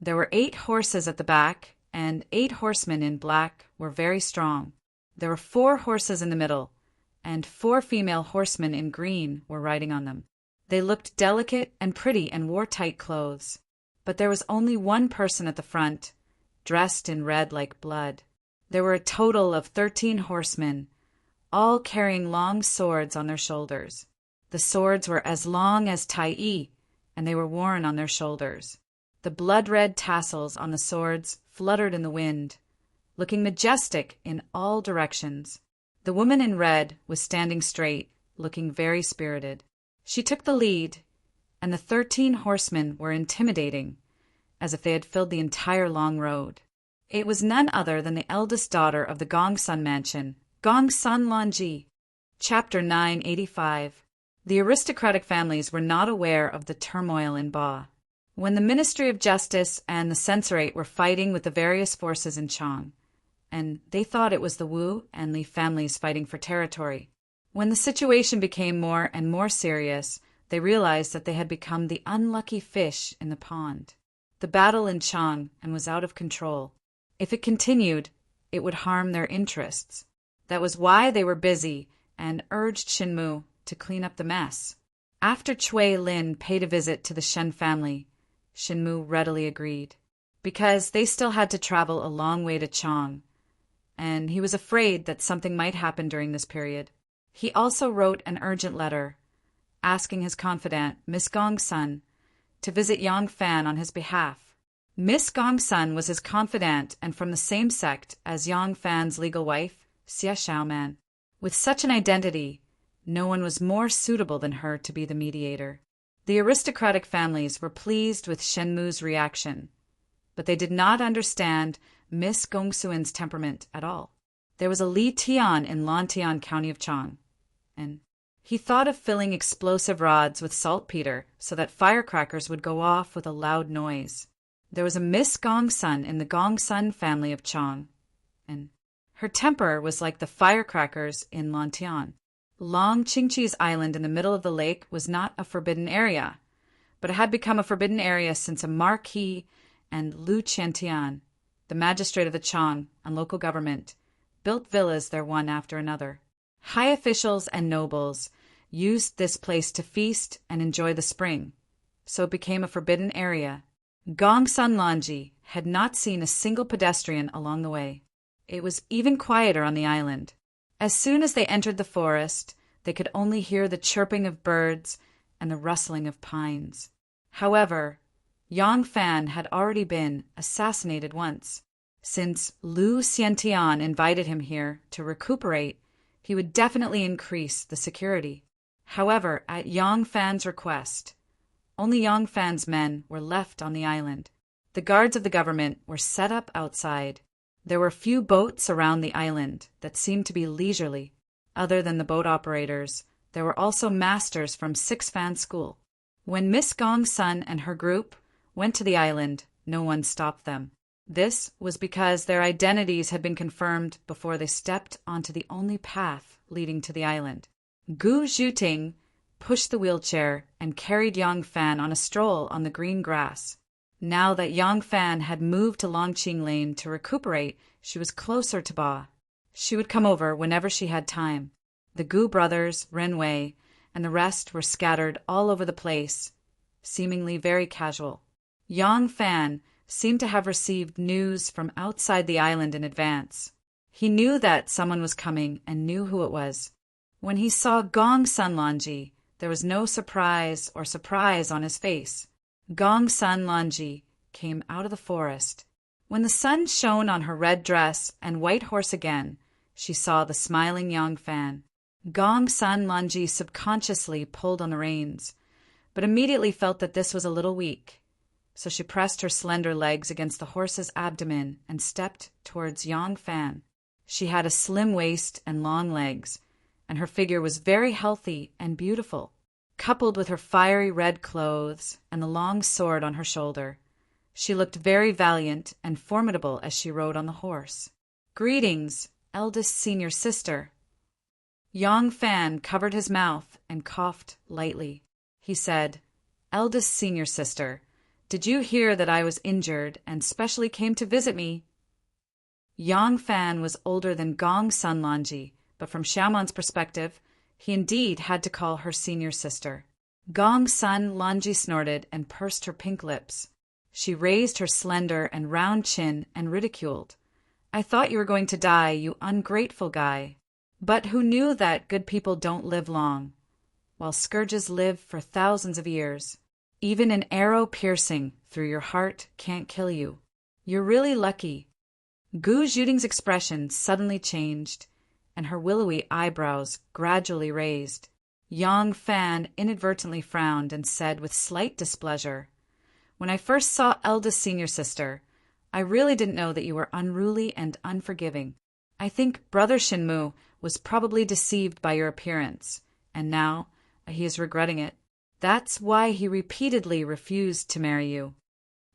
There were 8 horses at the back, and 8 horsemen in black were very strong. There were 4 horses in the middle, and 4 female horsemen in green were riding on them. They looked delicate and pretty and wore tight clothes. But there was only one person at the front, dressed in red like blood. There were a total of 13 horsemen, all carrying long swords on their shoulders. The swords were as long as Tai, and they were worn on their shoulders. The blood-red tassels on the swords fluttered in the wind, looking majestic in all directions. The woman in red was standing straight, looking very spirited. She took the lead, and the 13 horsemen were intimidating, as if they had filled the entire long road. It was none other than the eldest daughter of the Gongsun mansion, Gongsun Lanji. Chapter 985. The aristocratic families were not aware of the turmoil in Ba. When the Ministry of Justice and the Censorate were fighting with the various forces in Chang, and they thought it was the Wu and Li families fighting for territory. When the situation became more and more serious, they realized that they had become the unlucky fish in the pond. The battle in Chang was out of control. If it continued, it would harm their interests. That was why they were busy and urged Shenmu to clean up the mess. After Cui Lin paid a visit to the Shen family, Shenmu readily agreed, because they still had to travel a long way to Chang, and he was afraid that something might happen during this period. He also wrote an urgent letter, asking his confidant, Miss Gongsun, to visit Yang Fan on his behalf. Miss Gongsun was his confidant and from the same sect as Yang Fan's legal wife, Xia Xiaoman. With such an identity, no one was more suitable than her to be the mediator. The aristocratic families were pleased with Shenmu's reaction, but they did not understand Miss Gongsun's temperament at all. There was a Li Tian in Lantian County of Chang, and he thought of filling explosive rods with saltpeter so that firecrackers would go off with a loud noise. There was a Miss Gongsun in the Gongsun family of Chang, and her temper was like the firecrackers in Lantian. Long Qingqi's island in the middle of the lake was not a forbidden area, but it had become a forbidden area since a marquis and Lu Qiantian, the magistrate of the Chang and local government, built villas there one after another. High officials and nobles used this place to feast and enjoy the spring, so it became a forbidden area. Gongsun Lanji had not seen a single pedestrian along the way. It was even quieter on the island. As soon as they entered the forest, they could only hear the chirping of birds and the rustling of pines. However, Yang Fan had already been assassinated once. Since Lu Xiantian invited him here to recuperate, he would definitely increase the security. However, at Yang Fan's request, only Yang Fan's men were left on the island. The guards of the government were set up outside. There were few boats around the island that seemed to be leisurely. Other than the boat operators, there were also masters from Six Fan School. When Miss Gongsun and her group went to the island, no one stopped them. This was because their identities had been confirmed before they stepped onto the only path leading to the island. Gu Zhuting pushed the wheelchair and carried Yang Fan on a stroll on the green grass. Now that Yang Fan had moved to Longqing Lane to recuperate, she was closer to Ba. She would come over whenever she had time. The Gu brothers ran away, and the rest were scattered all over the place, seemingly very casual. Yang Fan seemed to have received news from outside the island in advance. He knew that someone was coming and knew who it was. When he saw Gong Sun Lanji, there was no surprise on his face. Gong Sun Lanji came out of the forest. When the sun shone on her red dress and white horse again, she saw the smiling Yang Fan. Gong Sun Lanji subconsciously pulled on the reins, but immediately felt that this was a little weak. So she pressed her slender legs against the horse's abdomen and stepped towards Yang Fan. She had a slim waist and long legs, and her figure was very healthy and beautiful. Coupled with her fiery red clothes and the long sword on her shoulder, she looked very valiant and formidable as she rode on the horse. "Greetings, eldest senior sister." Yang Fan covered his mouth and coughed lightly. He said, "Eldest senior sister, did you hear that I was injured and specially came to visit me?" Yang Fan was older than Gong Sun Lanji, but from Xiaomon's perspective, he indeed had to call her senior sister. Gong Sun Lanji snorted and pursed her pink lips. She raised her slender and round chin and ridiculed. "I thought you were going to die, you ungrateful guy. But who knew that good people don't live long, while scourges live for thousands of years? Even an arrow piercing through your heart can't kill you. You're really lucky." Gu Zhuting's expression suddenly changed, and her willowy eyebrows gradually raised. Yang Fan inadvertently frowned and said with slight displeasure, "When I first saw eldest senior sister, I really didn't know that you were unruly and unforgiving. I think Brother Shinmu was probably deceived by your appearance, and now he is regretting it. That's why he repeatedly refused to marry you."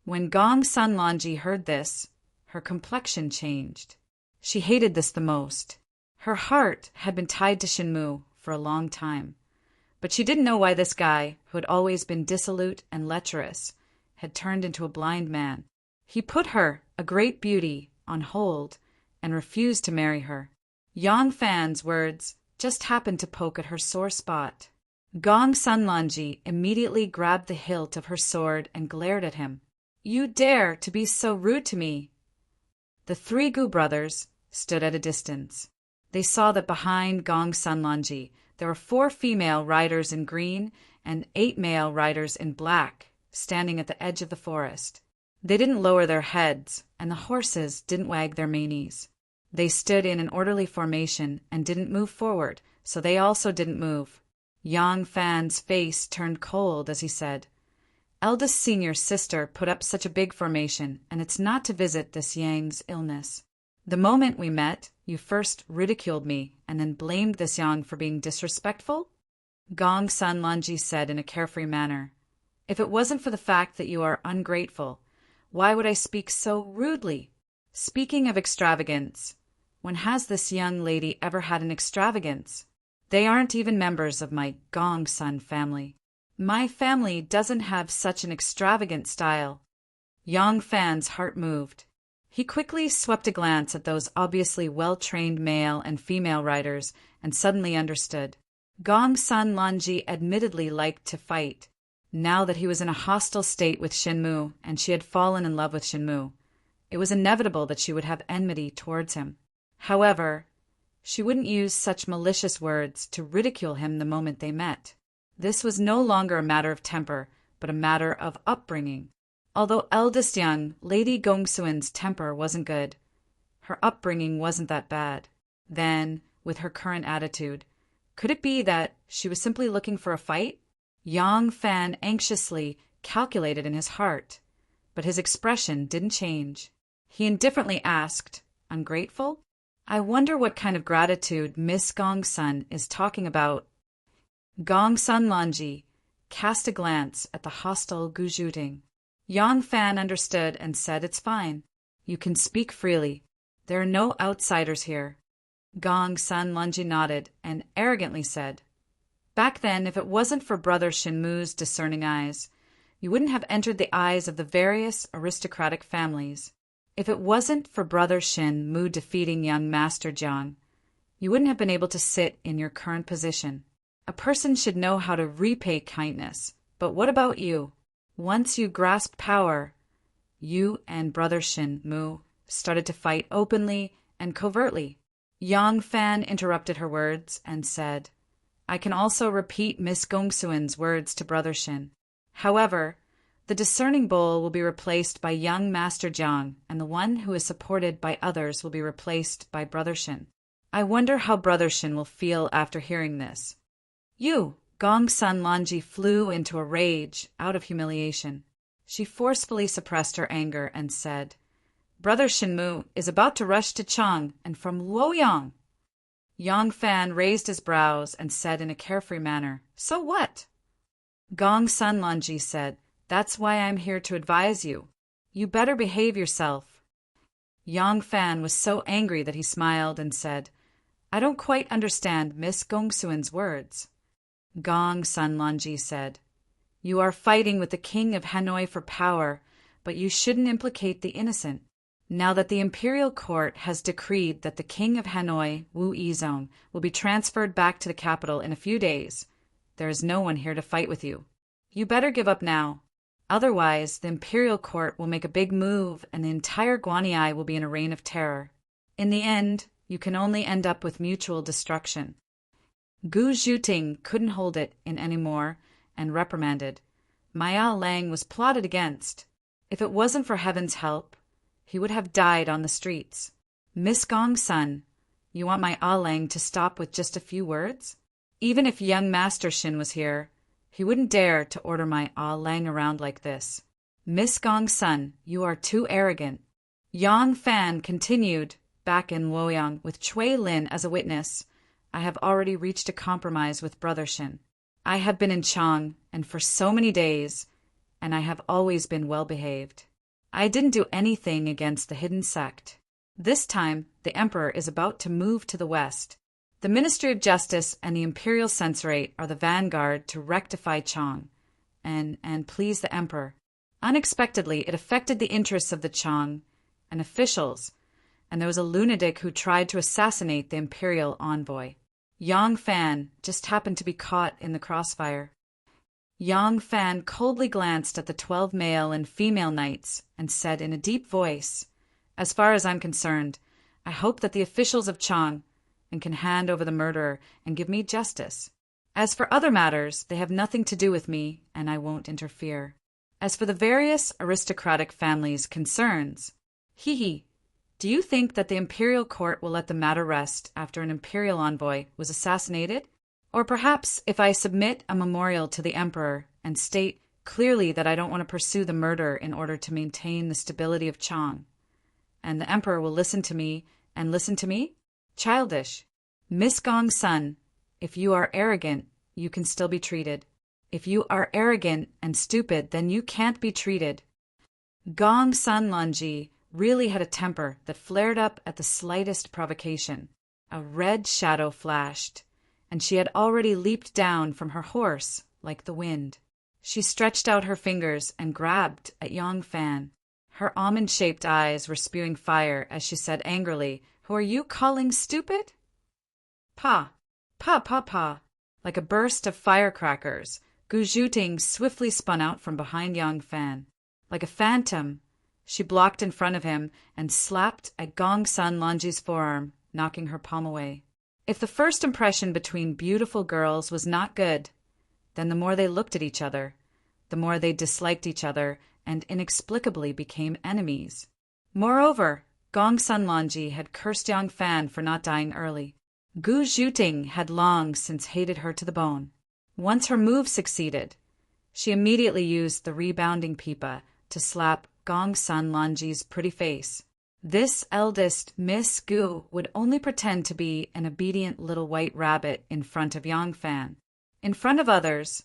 When Gong Sun Lanji heard this, her complexion changed. She hated this the most. Her heart had been tied to Shinmu for a long time, but she didn't know why this guy, who had always been dissolute and lecherous, had turned into a blind man. He put her, a great beauty, on hold and refused to marry her. Yang Fan's words just happened to poke at her sore spot. Gong Sun Lanji immediately grabbed the hilt of her sword and glared at him. "You dare to be so rude to me!" The three Gu brothers stood at a distance. They saw that behind Gong Sun Lanji there were 4 female riders in green and 8 male riders in black, standing at the edge of the forest. They didn't lower their heads, and the horses didn't wag their manes. They stood in an orderly formation and didn't move forward, so they also didn't move. Yang Fan's face turned cold as he said, "Eldest senior sister put up such a big formation, and it's not to visit this Yang's illness. The moment we met, you first ridiculed me and then blamed this Yang for being disrespectful?" Gong Sun Lanji said in a carefree manner, "If it wasn't for the fact that you are ungrateful, why would I speak so rudely? Speaking of extravagance, when has this young lady ever had an extravagance? They aren't even members of my Gong Sun family. My family doesn't have such an extravagant style." Yang Fan's heart moved. He quickly swept a glance at those obviously well-trained male and female riders and suddenly understood. Gong Sun Lanji admittedly liked to fight. Now that he was in a hostile state with Shinmu and she had fallen in love with Shinmu, it was inevitable that she would have enmity towards him. However, she wouldn't use such malicious words to ridicule him the moment they met. This was no longer a matter of temper, but a matter of upbringing. Although eldest young, Lady Gongsuen's temper wasn't good, her upbringing wasn't that bad. Then, with her current attitude, could it be that she was simply looking for a fight? Yang Fan anxiously calculated in his heart, but his expression didn't change. He indifferently asked, "Ungrateful? I wonder what kind of gratitude Miss Gong Sun is talking about." Gong Sun Lanji cast a glance at the hostile Gu Zhuting. Yang Fan understood and said, "It's fine. You can speak freely. There are no outsiders here." Gong Sun Lanji nodded and arrogantly said, "Back then, if it wasn't for Brother Shinmu's discerning eyes, you wouldn't have entered the eyes of the various aristocratic families. If it wasn't for Brother Shinmu defeating young Master Jiang, you wouldn't have been able to sit in your current position. A person should know how to repay kindness. But what about you? Once you grasped power, you and Brother Shin Mu started to fight openly and covertly. Yang Fan interrupted her words and said, I can also repeat Miss Gongsuen's words to Brother Shin. However, the discerning bull will be replaced by young Master Jiang, and the one who is supported by others will be replaced by Brother Shin. I wonder how Brother Shin will feel after hearing this. You! Gong Sun Lanji flew into a rage out of humiliation. She forcefully suppressed her anger and said, Brother Shinmu is about to rush to Chang and from Luoyang. Yang Fan raised his brows and said in a carefree manner, So what? Gong Sun Lanji said, That's why I'm here to advise you. You better behave yourself. Yang Fan was so angry that he smiled and said, I don't quite understand Miss Gongsuen's words. Gong Sun Lanji said, You are fighting with the king of Hanoi for power, but you shouldn't implicate the innocent. Now that the imperial court has decreed that the king of Hanoi, Wu Yizong, will be transferred back to the capital in a few days, there is no one here to fight with you. You better give up now. Otherwise, the imperial court will make a big move and the entire Guanyi will be in a reign of terror. In the end, you can only end up with mutual destruction. Gu Zhuting couldn't hold it in any more and reprimanded. Maya Lang was plotted against. If it wasn't for heaven's help, he would have died on the streets. Miss Gong Sun, you want my Ah Lang to stop with just a few words? Even if young Master Shin was here, he wouldn't dare to order my Ah Lang around like this. Miss Gong Sun, you are too arrogant. Yang Fan continued, back in Luoyang with Chui Lin as a witness. I have already reached a compromise with Brother Shin. I have been in Chang, and for so many days, and I have always been well behaved. I didn't do anything against the hidden sect. This time, the Emperor is about to move to the west. The Ministry of Justice and the Imperial Censorate are the vanguard to rectify Chang and please the Emperor. Unexpectedly, it affected the interests of the Chang and officials, and there was a lunatic who tried to assassinate the Imperial envoy. Yang Fan just happened to be caught in the crossfire. Yang Fan coldly glanced at the 12 male and female knights and said in a deep voice, As far as I'm concerned, I hope that the officials of Chang can hand over the murderer and give me justice. As for other matters, they have nothing to do with me, and I won't interfere. As for the various aristocratic families' concerns, do you think that the imperial court will let the matter rest after an imperial envoy was assassinated? Or perhaps if I submit a memorial to the emperor and state clearly that I don't want to pursue the murder in order to maintain the stability of Chang, and the emperor will listen to me and listen to me? Childish. Miss Gong Sun, if you are arrogant, you can still be treated. If you are arrogant and stupid, then you can't be treated. Gong Sun Lanji really had a temper that flared up at the slightest provocation. A red shadow flashed, and she had already leaped down from her horse like the wind. She stretched out her fingers and grabbed at Yang Fan. Her almond-shaped eyes were spewing fire as she said angrily, Who are you calling stupid? Pa, pa, pa, pa. Like a burst of firecrackers, Gu Zhuting swiftly spun out from behind Yang Fan. Like a phantom, she blocked in front of him and slapped at Gong Sun Lanji's forearm, knocking her palm away. If the first impression between beautiful girls was not good, then the more they looked at each other, the more they disliked each other and inexplicably became enemies. Moreover, Gong Sun Lanji had cursed Yang Fan for not dying early. Gu Zhuting had long since hated her to the bone. Once her move succeeded, she immediately used the rebounding pipa to slap Gong Sun Lanji's pretty face. This eldest Miss Gu would only pretend to be an obedient little white rabbit in front of Yang Fan. In front of others,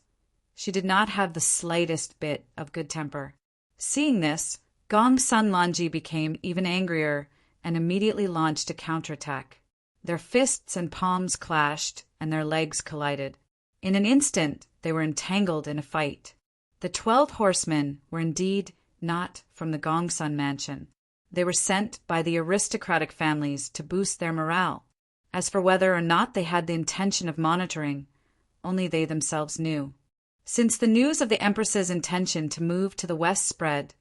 she did not have the slightest bit of good temper. Seeing this, Gong Sun Lanji became even angrier and immediately launched a counterattack. Their fists and palms clashed, and their legs collided. In an instant, they were entangled in a fight. The 12 horsemen were indeed not from the Gongsun mansion. They were sent by the aristocratic families to boost their morale. As for whether or not they had the intention of monitoring, only they themselves knew. Since the news of the Empress's intention to move to the west spread,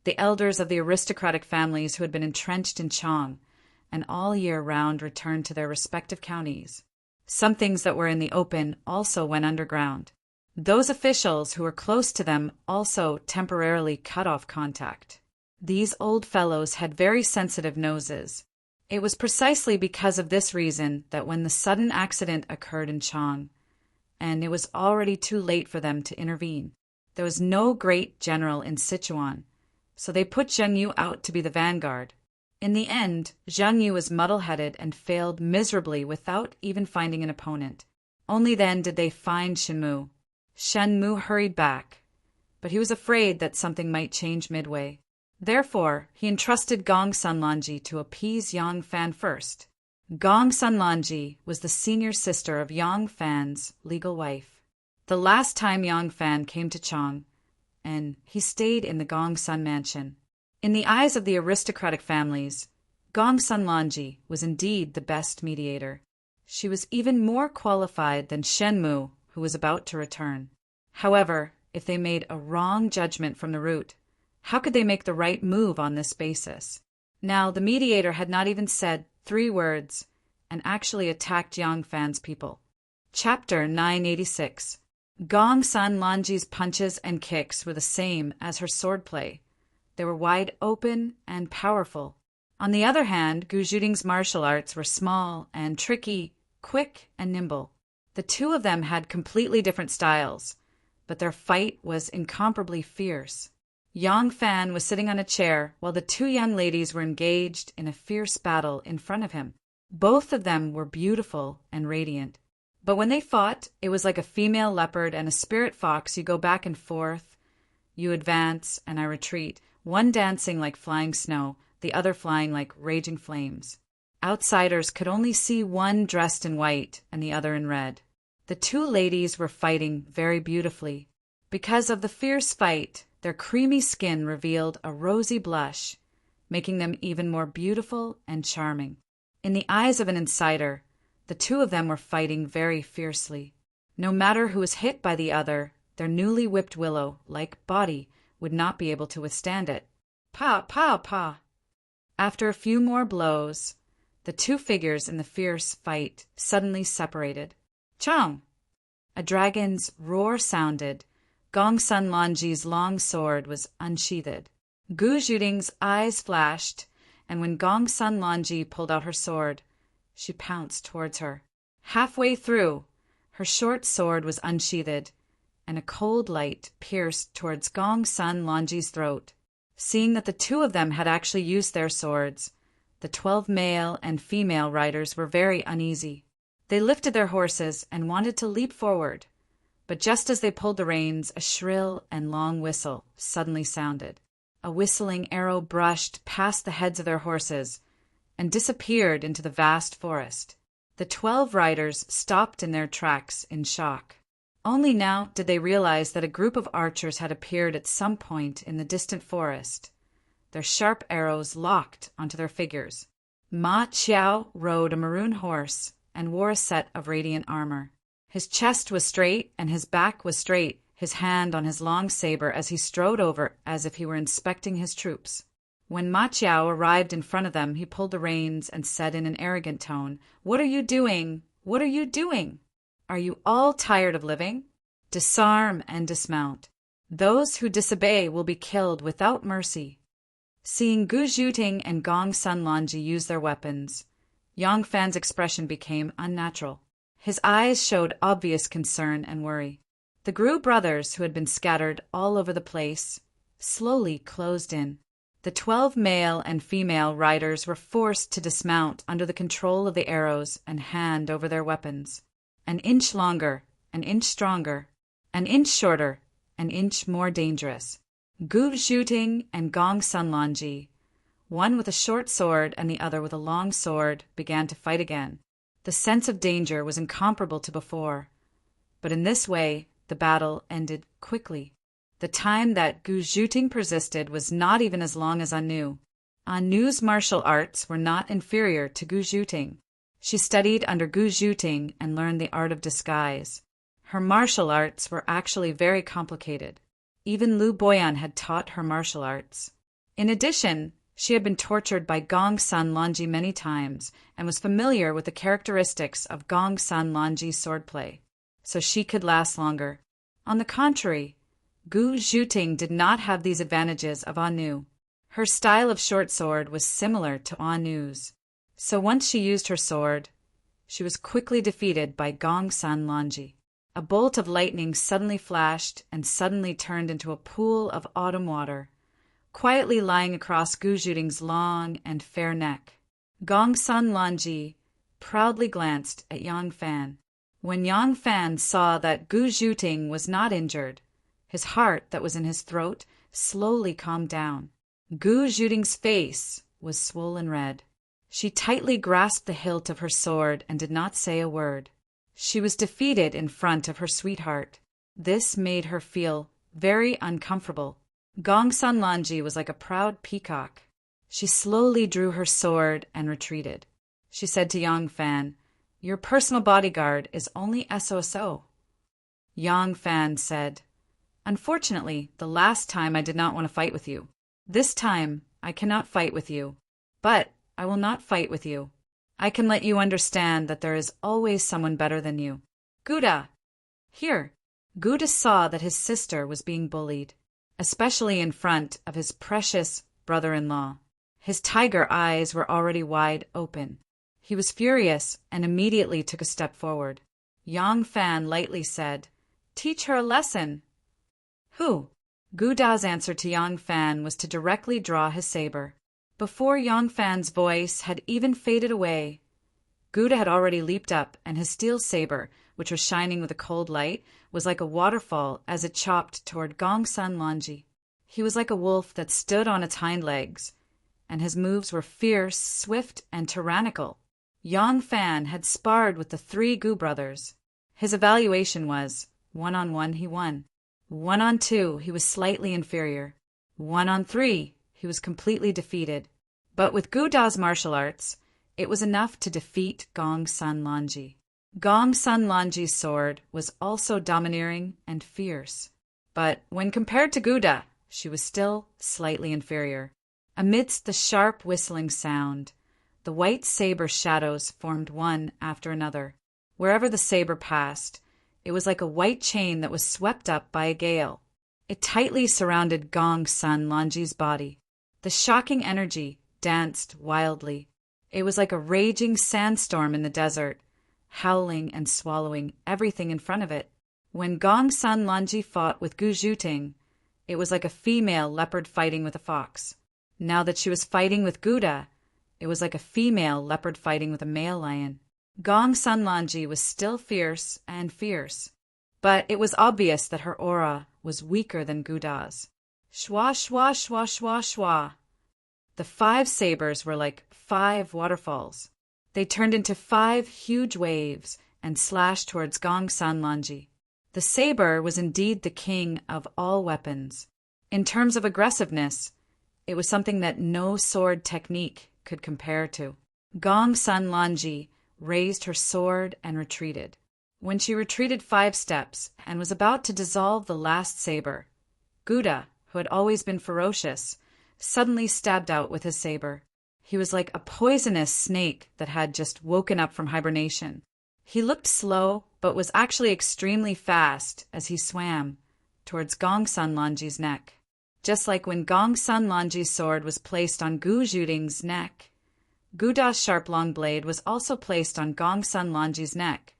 the elders of the aristocratic families who had been entrenched in Chang and all year round returned to their respective counties. Some things that were in the open also went underground. Those officials who were close to them also temporarily cut off contact. These old fellows had very sensitive noses. It was precisely because of this reason that when the sudden accident occurred in Chang, and it was already too late for them to intervene, there was no great general in Sichuan, so they put Zheng Yu out to be the vanguard. In the end, Zheng Yu was muddle-headed and failed miserably without even finding an opponent. Only then did they find Shenmu. Shenmu hurried back, but he was afraid that something might change midway. Therefore, he entrusted Gong Sanlanji to appease Yang Fan first. Gong Sanlanji was the senior sister of Yang Fan's legal wife. The last time Yang Fan came to Chang, and he stayed in the Gong Sun mansion. In the eyes of the aristocratic families, Gong Sanlanji was indeed the best mediator. She was even more qualified than Shenmu, who was about to return. However, if they made a wrong judgment from the root, how could they make the right move on this basis? Now, the mediator had not even said 3 words and actually attacked Yang Fan's people. Chapter 986. Gong Sanlanji's punches and kicks were the same as her swordplay. They were wide open and powerful. On the other hand, Gu Zhuting's martial arts were small and tricky, quick and nimble. The two of them had completely different styles, but their fight was incomparably fierce. Yang Fan was sitting on a chair while the 2 young ladies were engaged in a fierce battle in front of him. Both of them were beautiful and radiant. But when they fought, it was like a female leopard and a spirit fox. You go back and forth, you advance, and I retreat, one dancing like flying snow, the other flying like raging flames. Outsiders could only see one dressed in white and the other in red. The 2 ladies were fighting very beautifully. Because of the fierce fight, their creamy skin revealed a rosy blush, making them even more beautiful and charming. In the eyes of an insider, the 2 of them were fighting very fiercely. No matter who was hit by the other, their newly whipped willow-like body would not be able to withstand it. Pa, pa, pa! After a few more blows, the 2 figures in the fierce fight suddenly separated. Chang! A dragon's roar sounded. Gong Sanlanji's long sword was unsheathed. Gu Zhuting's eyes flashed, and when Gong Sanlanji pulled out her sword, she pounced towards her. Halfway through, her short sword was unsheathed, and a cold light pierced towards Gong Sanlanji's throat. Seeing that the 2 of them had actually used their swords, the 12 male and female riders were very uneasy. They lifted their horses and wanted to leap forward, but just as they pulled the reins, a shrill and long whistle suddenly sounded. A whistling arrow brushed past the heads of their horses and disappeared into the vast forest. The 12 riders stopped in their tracks in shock. Only now did they realize that a group of archers had appeared at some point in the distant forest. Their sharp arrows locked onto their figures. Ma Qiao rode a maroon horse and wore a set of radiant armor. His chest was straight and his back was straight, his hand on his long saber as he strode over as if he were inspecting his troops. When Ma Qiao arrived in front of them, he pulled the reins and said in an arrogant tone, "What are you doing? What are you doing? Are you all tired of living? Disarm and dismount. Those who disobey will be killed without mercy." Seeing Gu Zhuting and Gong Sanlanji use their weapons, Yang Fan's expression became unnatural. His eyes showed obvious concern and worry. The Gru brothers, who had been scattered all over the place, slowly closed in. The 12 male and female riders were forced to dismount under the control of the arrows and hand over their weapons. An inch longer, an inch stronger, an inch shorter, an inch more dangerous. Gu Zhuting and Gong Sanlanji, one with a short sword and the other with a long sword, began to fight again. The sense of danger was incomparable to before, but in this way the battle ended quickly. The time that Gu Zhuting persisted was not even as long as Anu. Anu's martial arts were not inferior to Gu Zhuting. She studied under Gu Zhuting and learned the art of disguise. Her martial arts were actually very complicated. Even Liu Boyan had taught her martial arts. In addition, she had been tortured by Gong Sun Lanji many times and was familiar with the characteristics of Gong Sun Lanji's swordplay, so she could last longer. On the contrary, Gu Zhuting did not have these advantages of Anu. Her style of short sword was similar to Anu's, so once she used her sword, she was quickly defeated by Gong Sun Lanji. A bolt of lightning suddenly flashed and suddenly turned into a pool of autumn water, quietly lying across Gu Zhuting's long and fair neck. Gong Sun Lanji proudly glanced at Yang Fan. When Yang Fan saw that Gu Zhuting was not injured, his heart that was in his throat slowly calmed down. Gu Zhuting's face was swollen red. She tightly grasped the hilt of her sword and did not say a word. She was defeated in front of her sweetheart. This made her feel very uncomfortable. Gong Sun Lanji was like a proud peacock. She slowly drew her sword and retreated. She said to Yang Fan, "Your personal bodyguard is only SOSO." Yang Fan said, "Unfortunately, the last time I did not want to fight with you. This time, I cannot fight with you. But I will not fight with you. I can let you understand that there is always someone better than you. Guda!" Here, Guda saw that his sister was being bullied, especially in front of his precious brother-in-law. His tiger eyes were already wide open. He was furious and immediately took a step forward. Yang Fan lightly said, "Teach her a lesson." "Who?" Guda's answer to Yang Fan was to directly draw his saber. Before Yang Fan's voice had even faded away, Guda had already leaped up, and his steel saber, which was shining with a cold light, was like a waterfall as it chopped toward Gong Sun Lanji. He was like a wolf that stood on its hind legs, and his moves were fierce, swift, and tyrannical. Yang Fan had sparred with the 3 Gu brothers. His evaluation was, 1-on-1 he won. 1-on-2 he was slightly inferior. 1-on-3 he was completely defeated. But with Guda's martial arts, it was enough to defeat Gong Sun Lanji. Gong Sun Lanji's sword was also domineering and fierce. But when compared to Guda, she was still slightly inferior. Amidst the sharp whistling sound, the white saber shadows formed one after another. Wherever the saber passed, it was like a white chain that was swept up by a gale. It tightly surrounded Gong Sun Lanji's body. The shocking energy danced wildly. It was like a raging sandstorm in the desert, howling and swallowing everything in front of it. When Gong Sun Lanji fought with Gu Zhuting, it was like a female leopard fighting with a fox. Now that she was fighting with Guda, it was like a female leopard fighting with a male lion. Gong Sun Lanji was still fierce and fierce, but it was obvious that her aura was weaker than Guda's. Shwa, shwa, shwa, shwa, shwa. The 5 sabers were like 5 waterfalls. They turned into 5 huge waves and slashed towards Gong Sun Lanji. The saber was indeed the king of all weapons. In terms of aggressiveness, it was something that no sword technique could compare to. Gong Sun Lanji raised her sword and retreated. When she retreated 5 steps and was about to dissolve the last saber, Guda, who had always been ferocious, suddenly stabbed out with his saber. He was like a poisonous snake that had just woken up from hibernation. He looked slow, but was actually extremely fast as he swam towards Gong Sun Lanji's neck. Just like when Gong Sun Lanji's sword was placed on Gu Zhuting's neck, Guda's sharp long blade was also placed on Gong Sun Lanji's neck,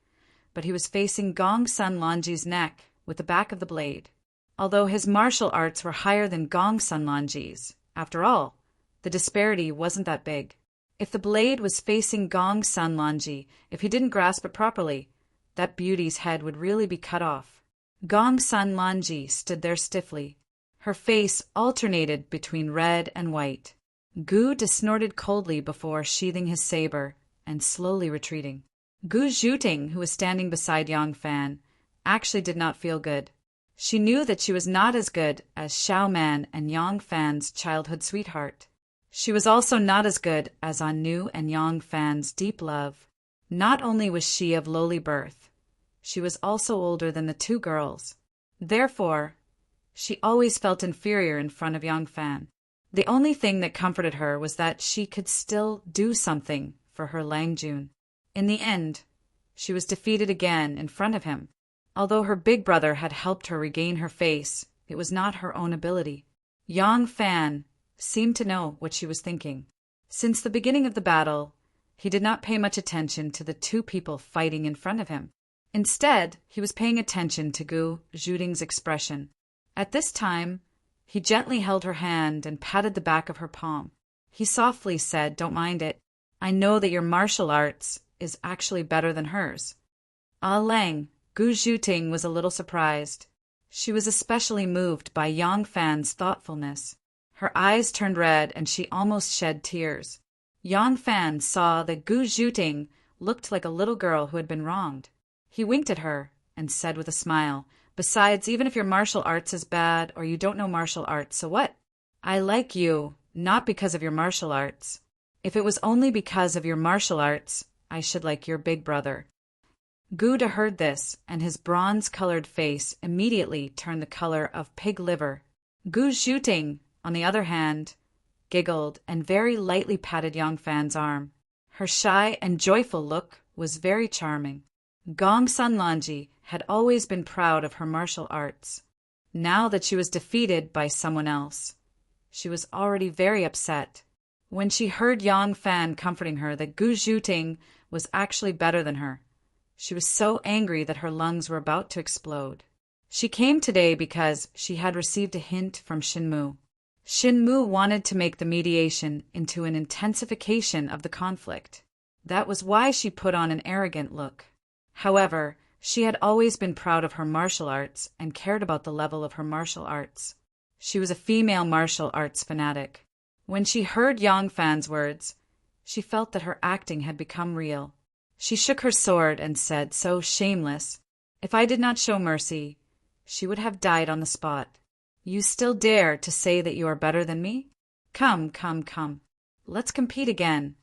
but he was facing Gong Sun Lanji's neck with the back of the blade. Although his martial arts were higher than Gong Sun Lanji's, after all, the disparity wasn't that big. If the blade was facing Gong Sun Lanji, if he didn't grasp it properly, that beauty's head would really be cut off. Gong Sun Lanji stood there stiffly. Her face alternated between red and white. Gu snorted coldly before sheathing his saber and slowly retreating. Gu Zhuting, who was standing beside Yang Fan, actually did not feel good. She knew that she was not as good as Xiao Man and Yang Fan's childhood sweetheart. She was also not as good as Anu and Yang Fan's deep love. Not only was she of lowly birth, she was also older than the two girls. Therefore, she always felt inferior in front of Yang Fan. The only thing that comforted her was that she could still do something for her Lang Jun. In the end, she was defeated again in front of him. Although her big brother had helped her regain her face, it was not her own ability. Yang Fan seemed to know what she was thinking. Since the beginning of the battle, he did not pay much attention to the two people fighting in front of him. Instead, he was paying attention to Gu Zhuting's expression. At this time, he gently held her hand and patted the back of her palm. He softly said, "Don't mind it. I know that your martial arts is actually better than hers." Ah Lang, Gu Zhuting was a little surprised. She was especially moved by Yang Fan's thoughtfulness. Her eyes turned red and she almost shed tears. Yang Fan saw that Gu Zhuting looked like a little girl who had been wronged. He winked at her and said with a smile, "Besides, even if your martial arts is bad or you don't know martial arts, so what? I like you, not because of your martial arts. If it was only because of your martial arts, I should like your big brother." Gu Da heard this, and his bronze-colored face immediately turned the color of pig liver. Gu Zhuting, on the other hand, giggled and very lightly patted Yang Fan's arm. Her shy and joyful look was very charming. Gong Sanlanji had always been proud of her martial arts. Now that she was defeated by someone else, she was already very upset. When she heard Yang Fan comforting her that Gu Zhuting was actually better than her, she was so angry that her lungs were about to explode. She came today because she had received a hint from Shinmu. Shinmu wanted to make the mediation into an intensification of the conflict. That was why she put on an arrogant look. However, she had always been proud of her martial arts and cared about the level of her martial arts. She was a female martial arts fanatic. When she heard Yang Fan's words, she felt that her acting had become real. She shook her sword and said, so shameless, "If I did not show mercy, she would have died on the spot. You still dare to say that you are better than me? Come, come, come. Let's compete again.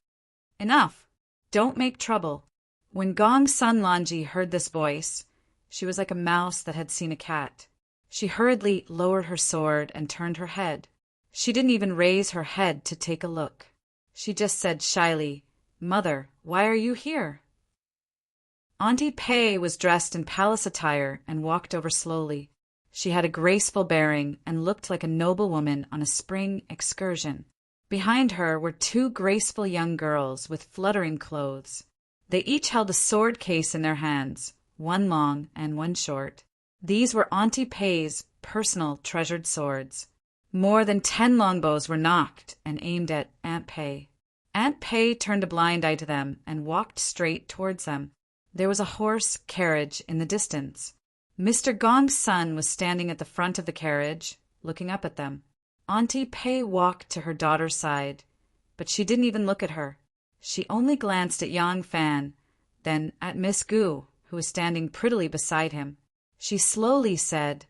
Enough. Don't make trouble." When Gong Sanlanji heard this voice, she was like a mouse that had seen a cat. She hurriedly lowered her sword and turned her head. She didn't even raise her head to take a look. She just said shyly, "Mother, why are you here?" Auntie Pei was dressed in palace attire and walked over slowly. She had a graceful bearing and looked like a noble woman on a spring excursion. Behind her were two graceful young girls with fluttering clothes. They each held a sword case in their hands, one long and one short. These were Auntie Pei's personal treasured swords. More than 10 longbows were nocked and aimed at Aunt Pei. Aunt Pei turned a blind eye to them and walked straight towards them. There was a horse carriage in the distance. Mr. Gong's son was standing at the front of the carriage, looking up at them. Auntie Pei walked to her daughter's side, but she didn't even look at her. She only glanced at Yang Fan, then at Miss Gu, who was standing prettily beside him. She slowly said,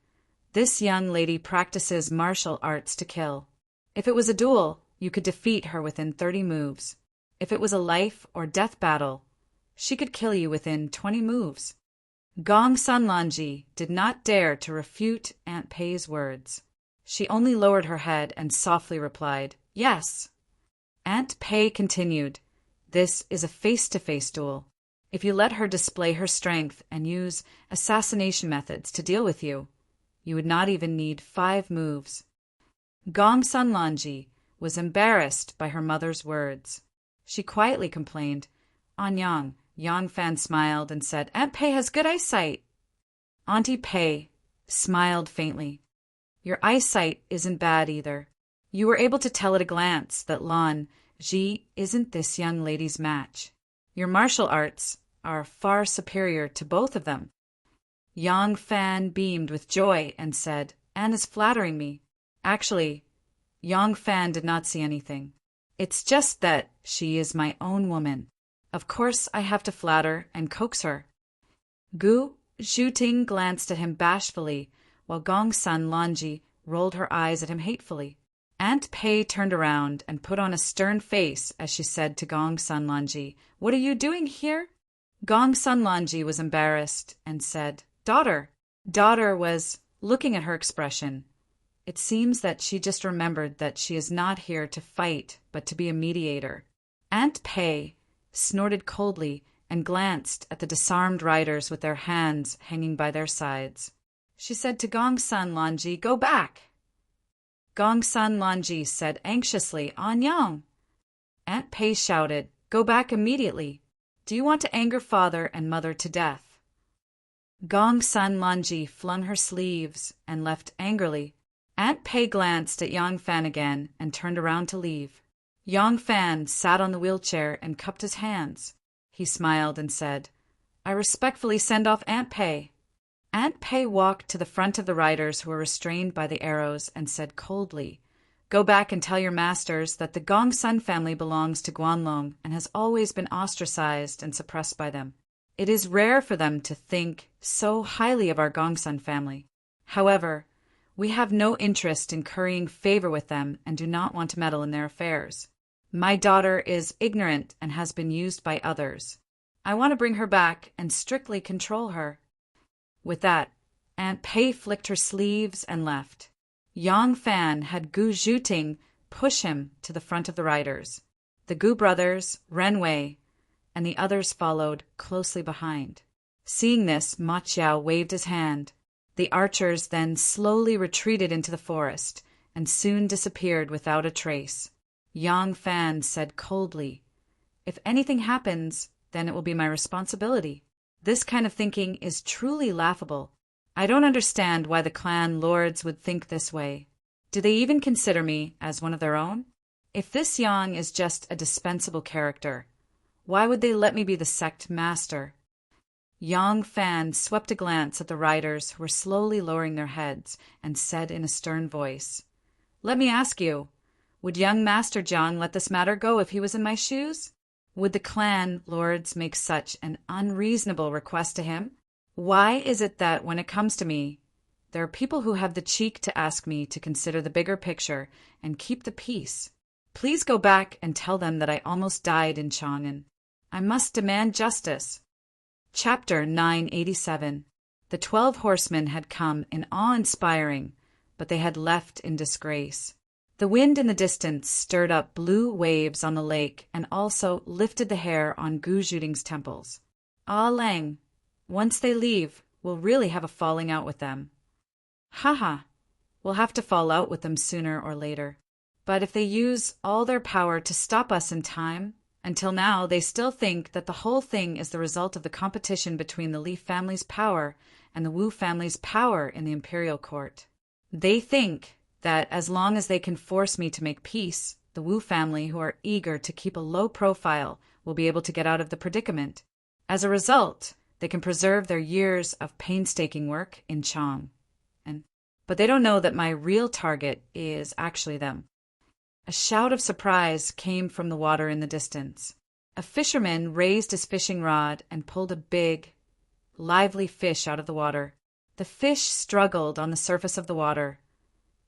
"This young lady practices martial arts to kill. If it was a duel, you could defeat her within 30 moves. If it was a life or death battle, she could kill you within 20 moves." Gong Sanlanji did not dare to refute Aunt Pei's words. She only lowered her head and softly replied, "Yes." Aunt Pei continued, "This is a face-to-face duel. If you let her display her strength and use assassination methods to deal with you, you would not even need 5 moves." Gong Sanlanji was embarrassed by her mother's words. She quietly complained, "Anyang." Yang Fan smiled and said, "Aunt Pei has good eyesight." Auntie Pei smiled faintly. "Your eyesight isn't bad either. You were able to tell at a glance that Lan Ji isn't this young lady's match. Your martial arts are far superior to both of them." Yang Fan beamed with joy and said, "Anne is flattering me." Actually, Yang Fan did not see anything. "It's just that she is my own woman. Of course I have to flatter and coax her." Gu Zhuting glanced at him bashfully, while Gong Sanlanji rolled her eyes at him hatefully. Aunt Pei turned around and put on a stern face as she said to Gong Sanlanji, "What are you doing here? Gong Sun Lanji was embarrassed and said, "Daughter." Daughter was looking at her expression. It seems that she just remembered that she is not here to fight, but to be a mediator. Aunt Pei snorted coldly and glanced at the disarmed riders with their hands hanging by their sides. She said to Gong Sun Lanji, "Go back." Gong Sun Lanji said anxiously, "Anyang." Aunt Pei shouted, "Go back immediately. Do you want to anger father and mother to death?" Gong Sun Lanji flung her sleeves and left angrily. Aunt Pei glanced at Yang Fan again and turned around to leave. Yang Fan sat on the wheelchair and cupped his hands. He smiled and said, "I respectfully send off Aunt Pei." Aunt Pei walked to the front of the riders who were restrained by the arrows and said coldly, "Go back and tell your masters that the Gong Sun family belongs to Guanlong and has always been ostracized and suppressed by them. It is rare for them to think so highly of our Gong Sun family. However, we have no interest in currying favor with them and do not want to meddle in their affairs. My daughter is ignorant and has been used by others. I want to bring her back and strictly control her." With that, Aunt Pei flicked her sleeves and left. Yang Fan had Gu Zhuting push him to the front of the riders. The Gu brothers, Ren Wei, and the others followed closely behind. Seeing this, Ma Qiao waved his hand. The archers then slowly retreated into the forest and soon disappeared without a trace. Yang Fan said coldly, "If anything happens, then it will be my responsibility." This kind of thinking is truly laughable. I don't understand why the clan lords would think this way. Do they even consider me as one of their own? If this Yang is just a dispensable character, why would they let me be the sect master? Yang Fan swept a glance at the riders who were slowly lowering their heads and said in a stern voice, "Let me ask you, would young Master Jiang let this matter go if he was in my shoes? Would the clan lords make such an unreasonable request to him? Why is it that when it comes to me, there are people who have the cheek to ask me to consider the bigger picture and keep the peace? Please go back and tell them that I almost died in Chang'an. I must demand justice." Chapter 987. The 12 horsemen had come in awe-inspiring, but they had left in disgrace. The wind in the distance stirred up blue waves on the lake and also lifted the hair on Gu Zhuting's temples. "Ah Lang, once they leave, we'll really have a falling out with them." "Haha, we'll have to fall out with them sooner or later. But if they use all their power to stop us in time, until now they still think that the whole thing is the result of the competition between the Li family's power and the Wu family's power in the imperial court. They think that as long as they can force me to make peace, the Wu family, who are eager to keep a low profile, will be able to get out of the predicament. As a result, they can preserve their years of painstaking work in Chang. But they don't know that my real target is actually them." A shout of surprise came from the water in the distance. A fisherman raised his fishing rod and pulled a big, lively fish out of the water. The fish struggled on the surface of the water,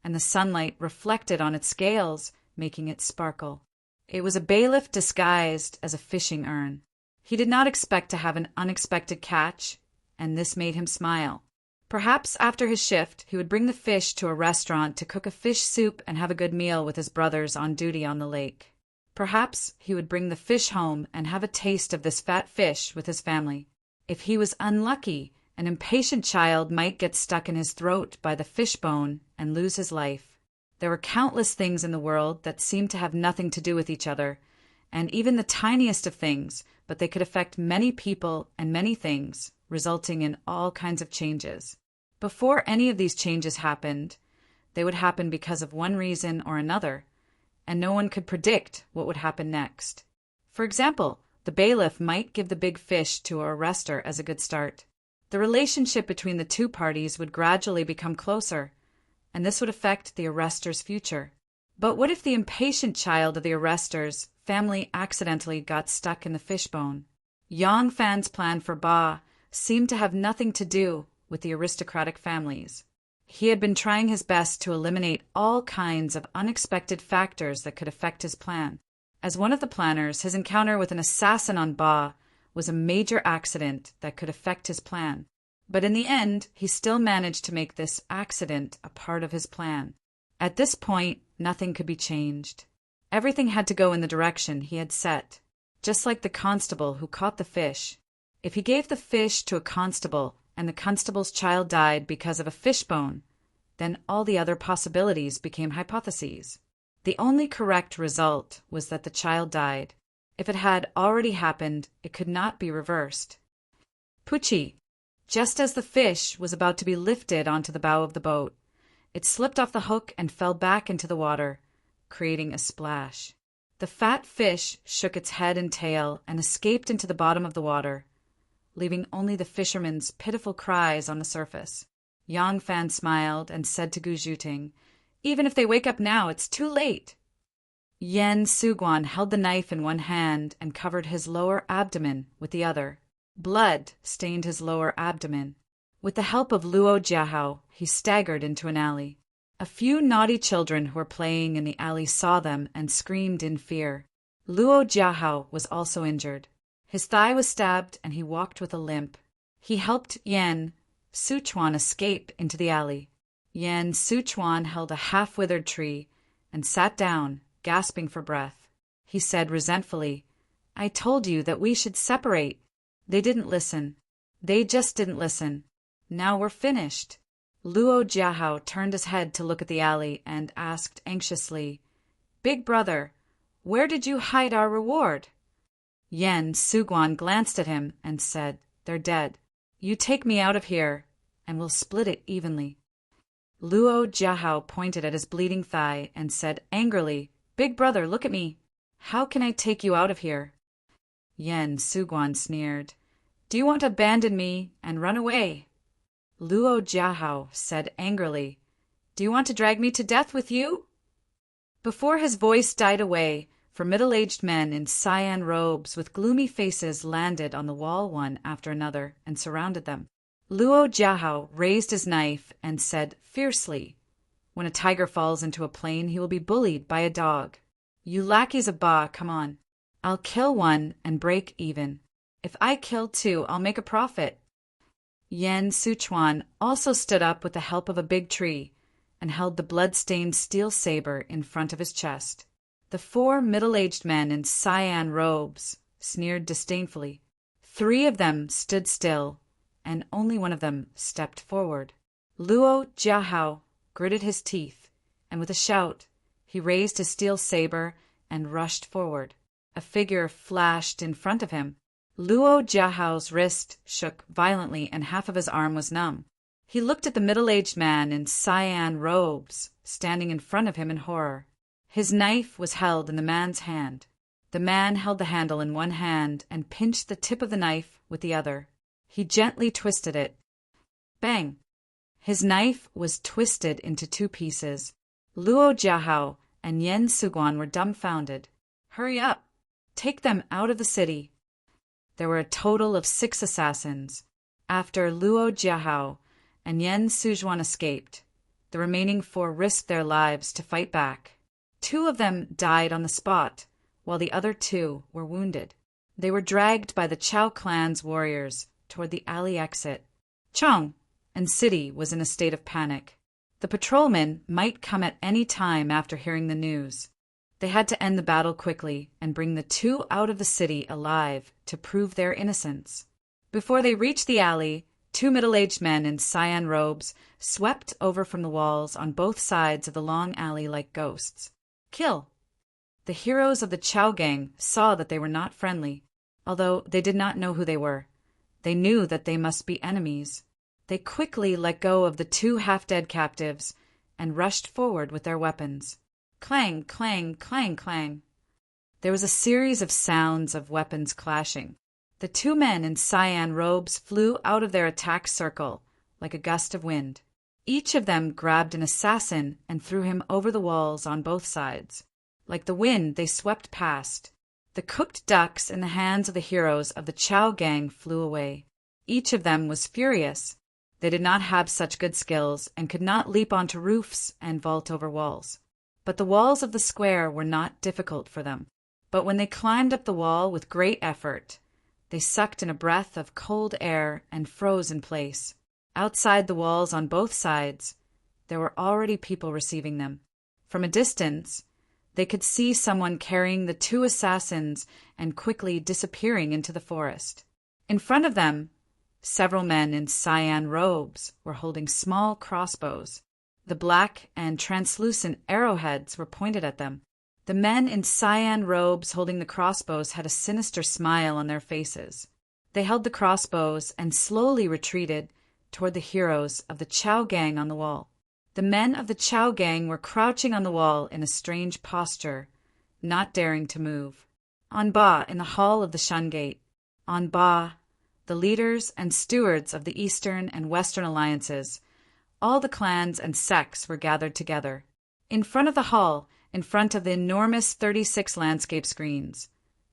and the sunlight reflected on its scales, making it sparkle. It was a bailiff disguised as a fishing urn. He did not expect to have an unexpected catch, and this made him smile. Perhaps after his shift, he would bring the fish to a restaurant to cook a fish soup and have a good meal with his brothers on duty on the lake. Perhaps he would bring the fish home and have a taste of this fat fish with his family. If he was unlucky, an impatient child might get stuck in his throat by the fish bone and lose his life. There were countless things in the world that seemed to have nothing to do with each other, and even the tiniest of things, but they could affect many people and many things, resulting in all kinds of changes. Before any of these changes happened, they would happen because of one reason or another, and no one could predict what would happen next. For example, the bailiff might give the big fish to a arrestor as a good start. The relationship between the two parties would gradually become closer, and this would affect the arrestor's future. But what if the impatient child of the arrestor's family accidentally got stuck in the fishbone? Yang Fan's plan for Ba seemed to have nothing to do with the aristocratic families. He had been trying his best to eliminate all kinds of unexpected factors that could affect his plan. As one of the planners, his encounter with an assassin on Ba was a major accident that could affect his plan. But in the end, he still managed to make this accident a part of his plan. At this point, nothing could be changed. Everything had to go in the direction he had set, just like the constable who caught the fish. If he gave the fish to a constable and the constable's child died because of a fishbone, then all the other possibilities became hypotheses. The only correct result was that the child died. If it had already happened, it could not be reversed. Pucci, just as the fish was about to be lifted onto the bow of the boat, it slipped off the hook and fell back into the water, creating a splash. The fat fish shook its head and tail and escaped into the bottom of the water, leaving only the fisherman's pitiful cries on the surface. Yang Fan smiled and said to Gu Zhuting, "Even if they wake up now, it's too late." Yen Suguan held the knife in one hand and covered his lower abdomen with the other. Blood stained his lower abdomen. With the help of Luo Jiahao, he staggered into an alley. A few naughty children who were playing in the alley saw them and screamed in fear. Luo Jiahao was also injured. His thigh was stabbed and he walked with a limp. He helped Yen Suchuan escape into the alley. Yen Suchuan held a half-withered tree and sat down, gasping for breath. He said resentfully, "I told you that we should separate." They didn't listen. They just didn't listen. Now we're finished. Luo Jiahao turned his head to look at the alley and asked anxiously, "Big brother, where did you hide our reward?" Yen Suguan glanced at him and said, "They're dead. You take me out of here, and we'll split it evenly." Luo Jiahao pointed at his bleeding thigh and said angrily, "Big brother, look at me. How can I take you out of here?" Yen Suguan sneered, "Do you want to abandon me and run away?" Luo Jiahao said angrily, "Do you want to drag me to death with you?" Before his voice died away, for middle-aged men in cyan robes with gloomy faces landed on the wall one after another and surrounded them. Luo Jiahao raised his knife and said fiercely, "When a tiger falls into a plane, he will be bullied by a dog. You lackeys of Ba, come on. I'll kill one and break even. If I kill two, I'll make a profit." Yen Suchuan also stood up with the help of a big tree and held the blood-stained steel saber in front of his chest. The four middle-aged men in cyan robes sneered disdainfully. 3 of them stood still, and only one of them stepped forward. Luo Jiahao gritted his teeth, and with a shout, he raised his steel saber and rushed forward. A figure flashed in front of him. Luo Jiahao's wrist shook violently and half of his arm was numb. He looked at the middle-aged man in cyan robes standing in front of him in horror. His knife was held in the man's hand. The man held the handle in one hand and pinched the tip of the knife with the other. He gently twisted it. Bang! His knife was twisted into 2 pieces. Luo Jiahao and Yen Suguan were dumbfounded. "Hurry up! Take them out of the city!" There were a total of 6 assassins. After Luo Jiahao and Yen Sujuan escaped, the remaining 4 risked their lives to fight back. 2 of them died on the spot, while the other 2 were wounded. They were dragged by the Chao clan's warriors toward the alley exit. Chong and city was in a state of panic. The patrolmen might come at any time after hearing the news. They had to end the battle quickly and bring the 2 out of the city alive to prove their innocence. Before they reached the alley, 2 middle-aged men in cyan robes swept over from the walls on both sides of the long alley like ghosts. Kill! The heroes of the Chao gang saw that they were not friendly, although they did not know who they were. They knew that they must be enemies. They quickly let go of the 2 half-dead captives and rushed forward with their weapons. Clang, clang, clang, clang. There was a series of sounds of weapons clashing. The 2 men in cyan robes flew out of their attack circle like a gust of wind. Each of them grabbed an assassin and threw him over the walls on both sides. Like the wind, they swept past. The cooked ducks in the hands of the heroes of the Chao gang flew away. Each of them was furious. They did not have such good skills and could not leap onto roofs and vault over walls. But the walls of the square were not difficult for them. But when they climbed up the wall with great effort, They sucked in a breath of cold air and froze in place. Outside the walls on both sides, there were already people receiving them. From a distance, they could see someone carrying the two assassins and quickly disappearing into the forest. In front of them, several men in cyan robes were holding small crossbows. The black and translucent arrowheads were pointed at them. The men in cyan robes holding the crossbows had a sinister smile on their faces. They held the crossbows and slowly retreated toward the heroes of the Chow gang on the wall. The men of the Chow gang were crouching on the wall in a strange posture, not daring to move. On Ba, in the hall of the Shun Gate, on Ba, the leaders and stewards of the Eastern and Western alliances, all the clans and sects were gathered together. In front of the hall, in front of the enormous 36 landscape screens,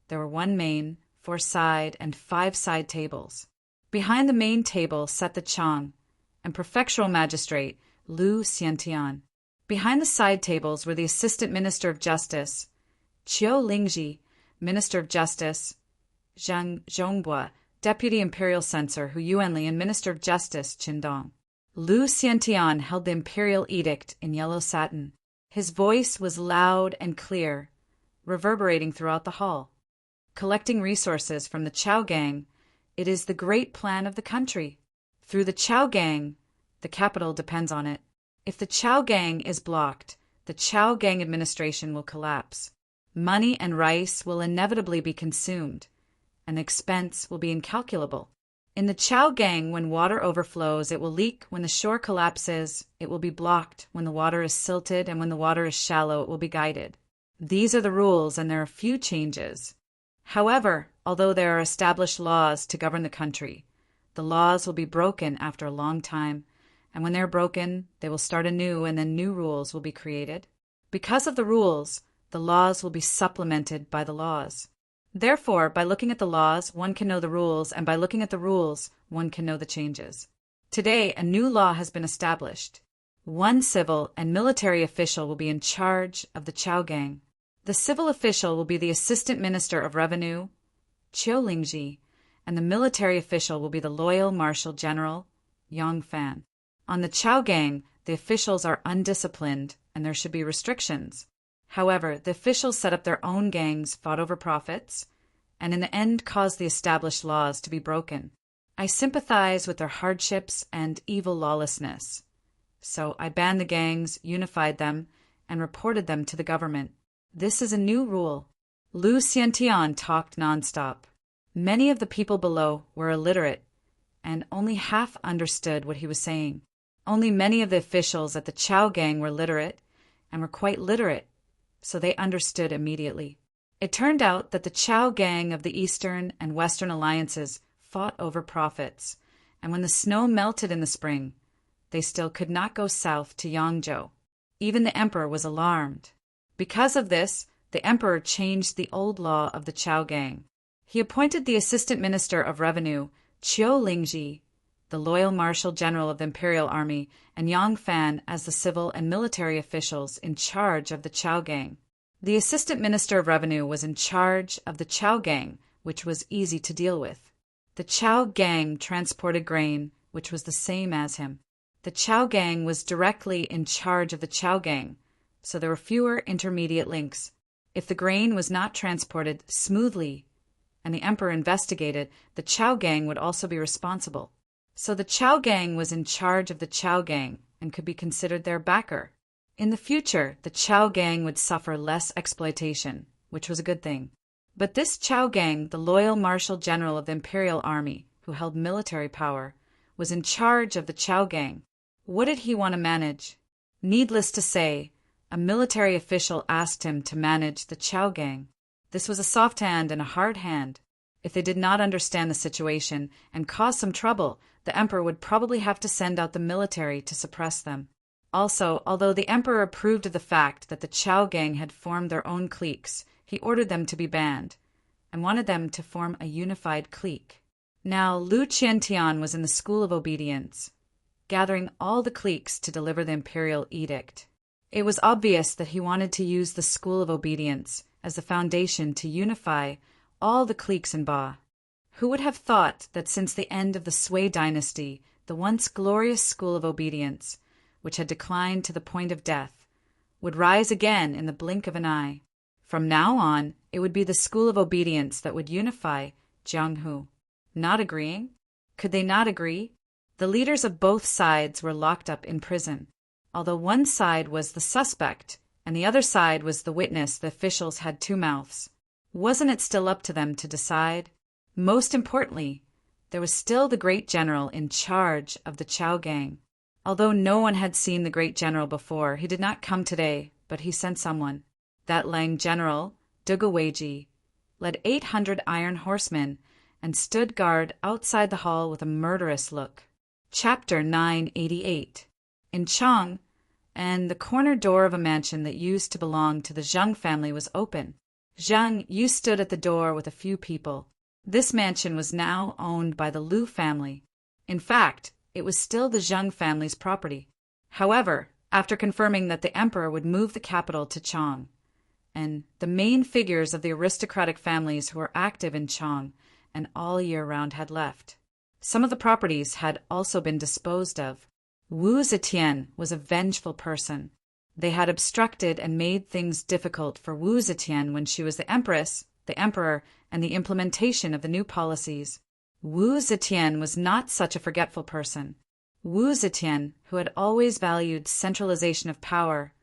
there were 1 main, 4 side, and 5 side tables. Behind the main table sat the Chang and prefectural magistrate Lu Xiantian. Behind the side tables were the Assistant Minister of Justice, Qiu Lingji, Minister of Justice, Zhang Zhongbua, Deputy Imperial Censor Hu Yuanli, and Minister of Justice Qindong. Lu Xiantian held the imperial edict in yellow satin. His voice was loud and clear, reverberating throughout the hall. Collecting resources from the Chow gang, it is the great plan of the country. Through the Chow gang, the capital depends on it. If the Chow gang is blocked, the Chow gang administration will collapse. Money and rice will inevitably be consumed, and the expense will be incalculable. In the Chow gang, when water overflows, it will leak. When the shore collapses, it will be blocked. When the water is silted and when the water is shallow, it will be guided. These are the rules, and there are few changes. However, although there are established laws to govern the country, the laws will be broken after a long time, and when they're broken, they will start anew, and then new rules will be created. Because of the rules, the laws will be supplemented by the laws. Therefore, by looking at the laws, one can know the rules, and by looking at the rules, one can know the changes. Today, a new law has been established. 1 civil and military official will be in charge of the Chow gang. The civil official will be the Assistant Minister of Revenue, Qiu Lingji, and the military official will be the Loyal Marshal General, Yang Fan. On the Chow gang, the officials are undisciplined, and there should be restrictions. However, the officials set up their own gangs, fought over profits, and in the end caused the established laws to be broken. I sympathize with their hardships and evil lawlessness. So I banned the gangs, unified them, and reported them to the government. This is a new rule. Lu Xiantian talked nonstop. Many of the people below were illiterate, and only half understood what he was saying. Only many of the officials at the Chow gang were literate, and were quite literate, so they understood immediately. It turned out that the Chow gang of the Eastern and Western alliances fought over profits, and when the snow melted in the spring, they still could not go south to Yangzhou. Even the emperor was alarmed. Because of this, the emperor changed the old law of the Chow gang. He appointed the Assistant Minister of Revenue, Qiu Lingji, the Loyal Marshal General of the Imperial Army, and Yang Fan as the civil and military officials in charge of the Chow gang. The Assistant Minister of Revenue was in charge of the Chow gang, which was easy to deal with. The Chow gang transported grain, which was the same as him. The Chow gang was directly in charge of the Chow gang, so there were fewer intermediate links. If the grain was not transported smoothly and the emperor investigated, the Chow gang would also be responsible. So the Chow gang was in charge of the Chow gang and could be considered their backer. In the future, the Chow gang would suffer less exploitation, which was a good thing. But this Chow gang, the Loyal Marshal General of the Imperial Army, who held military power, was in charge of the Chow gang. What did he want to manage? Needless to say, a military official asked him to manage the Chow gang. This was a soft hand and a hard hand. If they did not understand the situation and cause some trouble, the emperor would probably have to send out the military to suppress them. Also, although the emperor approved of the fact that the Chow gang had formed their own cliques, he ordered them to be banned and wanted them to form a unified clique. Now, Lu Qiantian was in the School of Obedience, gathering all the cliques to deliver the imperial edict. It was obvious that he wanted to use the School of Obedience as the foundation to unify all the cliques in Ba. Who would have thought that since the end of the Sui dynasty, the once glorious school of obedience, which had declined to the point of death, would rise again in the blink of an eye? From now on, it would be the school of obedience that would unify Jianghu. Not agreeing? Could they not agree? The leaders of both sides were locked up in prison. Although one side was the suspect and the other side was the witness, the officials had two mouths. Wasn't it still up to them to decide? Most importantly, there was still the great general in charge of the Chao gang. Although no one had seen the great general before, he did not come today, but he sent someone. That Lang general, Dugaweji, led 800 iron horsemen and stood guard outside the hall with a murderous look. Chapter 988. In Chang, and the corner door of a mansion that used to belong to the Zheng family was open. Zheng Yu stood at the door with a few people. This mansion was now owned by the Lu family. In fact, it was still the Zheng family's property. However, after confirming that the emperor would move the capital to Chang, and the main figures of the aristocratic families who were active in Chang and all year round had left, some of the properties had also been disposed of. Wu Zetian was a vengeful person. They had obstructed and made things difficult for Wu Zetian when she was the empress, the emperor, and the implementation of the new policies. Wu Zetian was not such a forgetful person. Wu Zetian, who had always valued centralization of power,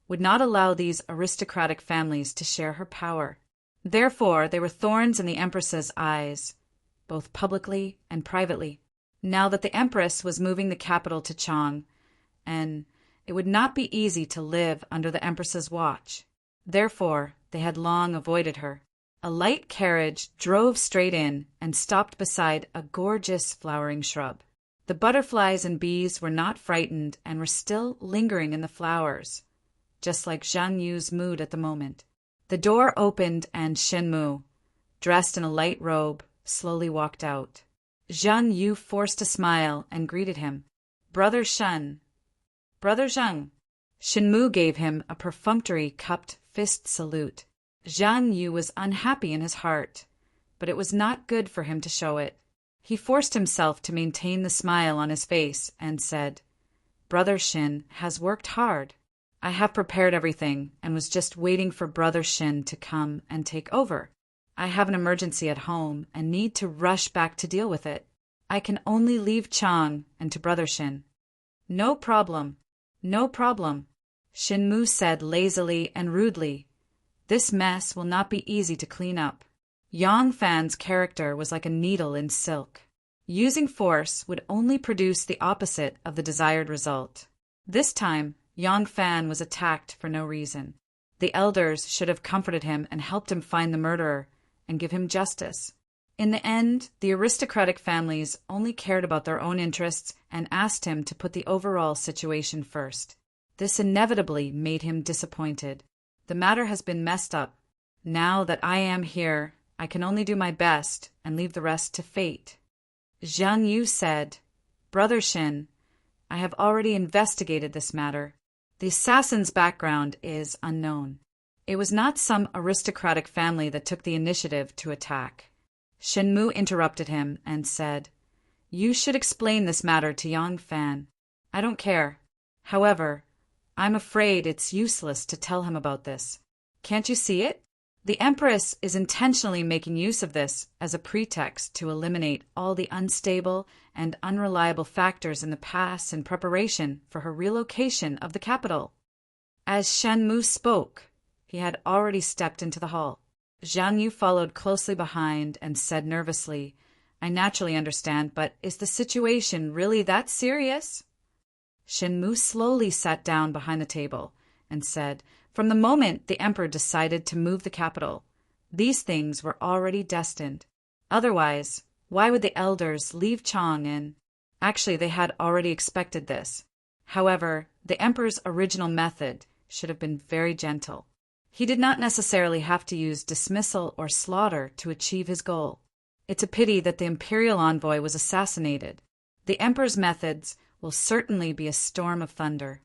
would not allow these aristocratic families to share her power. Therefore, they were thorns in the empress's eyes, both publicly and privately. Now that the empress was moving the capital to Chang, and it would not be easy to live under the empress's watch. Therefore, they had long avoided her. A light carriage drove straight in and stopped beside a gorgeous flowering shrub. The butterflies and bees were not frightened and were still lingering in the flowers, just like Zhang Yu's mood at the moment. The door opened and Shenmu, dressed in a light robe, slowly walked out. Zhang Yu forced a smile and greeted him. "Brother Shen." "Brother Zhang." Shenmu gave him a perfunctory cupped fist salute. Zhang Yu was unhappy in his heart, but it was not good for him to show it. He forced himself to maintain the smile on his face and said, "Brother Shin has worked hard. I have prepared everything and was just waiting for Brother Shin to come and take over. I have an emergency at home and need to rush back to deal with it. I can only leave Chang and to Brother Shin." "No problem. No problem," Shinmu said lazily and rudely. "This mess will not be easy to clean up." Yang Fan's character was like a needle in silk. Using force would only produce the opposite of the desired result. This time, Yang Fan was attacked for no reason. The elders should have comforted him and helped him find the murderer and give him justice. In the end, the aristocratic families only cared about their own interests and asked him to put the overall situation first. This inevitably made him disappointed. The matter has been messed up. Now that I am here, I can only do my best and leave the rest to fate. Zhang Yu said, "Brother Shin, I have already investigated this matter. The assassin's background is unknown. It was not some aristocratic family that took the initiative to attack." Shenmu interrupted him and said, "You should explain this matter to Yang Fan. I don't care. However, I'm afraid it's useless to tell him about this. Can't you see it? The Empress is intentionally making use of this as a pretext to eliminate all the unstable and unreliable factors in the past in preparation for her relocation of the capital." As Shenmu spoke, he had already stepped into the hall. Zhang Yu followed closely behind and said nervously, "I naturally understand, but is the situation really that serious?" Shenmu slowly sat down behind the table and said, "From the moment the emperor decided to move the capital, these things were already destined. Otherwise, why would the elders leave Chang and—" Actually, they had already expected this. However, the emperor's original method should have been very gentle. He did not necessarily have to use dismissal or slaughter to achieve his goal. It's a pity that the imperial envoy was assassinated. The emperor's methods will certainly be a storm of thunder.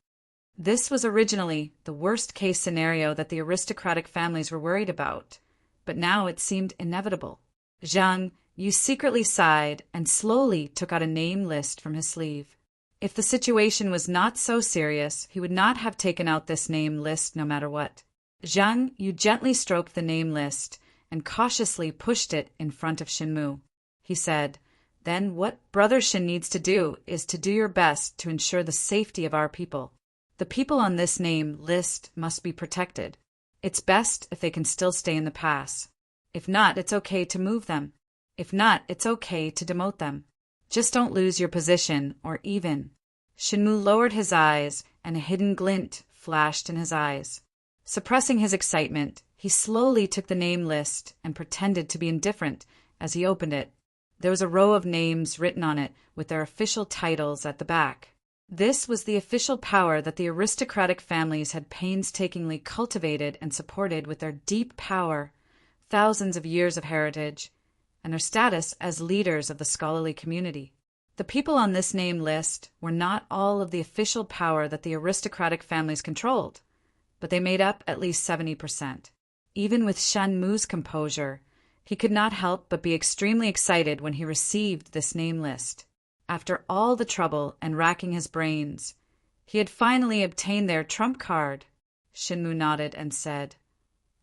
This was originally the worst-case scenario that the aristocratic families were worried about, but now it seemed inevitable. Zhang Yu secretly sighed and slowly took out a name list from his sleeve. If the situation was not so serious, he would not have taken out this name list no matter what. Zhang Yu gently stroked the name list and cautiously pushed it in front of Shinmu. He said, "Then what Brother Shin needs to do is to do your best to ensure the safety of our people. The people on this name list must be protected. It's best if they can still stay in the pass. If not, it's okay to move them. If not, it's okay to demote them. Just don't lose your position or even." Shinmu lowered his eyes, and a hidden glint flashed in his eyes. Suppressing his excitement, he slowly took the name list and pretended to be indifferent as he opened it. There was a row of names written on it with their official titles at the back. This was the official power that the aristocratic families had painstakingly cultivated and supported with their deep power, thousands of years of heritage, and their status as leaders of the scholarly community. The people on this name list were not all of the official power that the aristocratic families controlled, but they made up at least 70%. Even with Shan Mu's composure, he could not help but be extremely excited when he received this name list. After all the trouble and racking his brains, he had finally obtained their trump card. Shinmu nodded and said,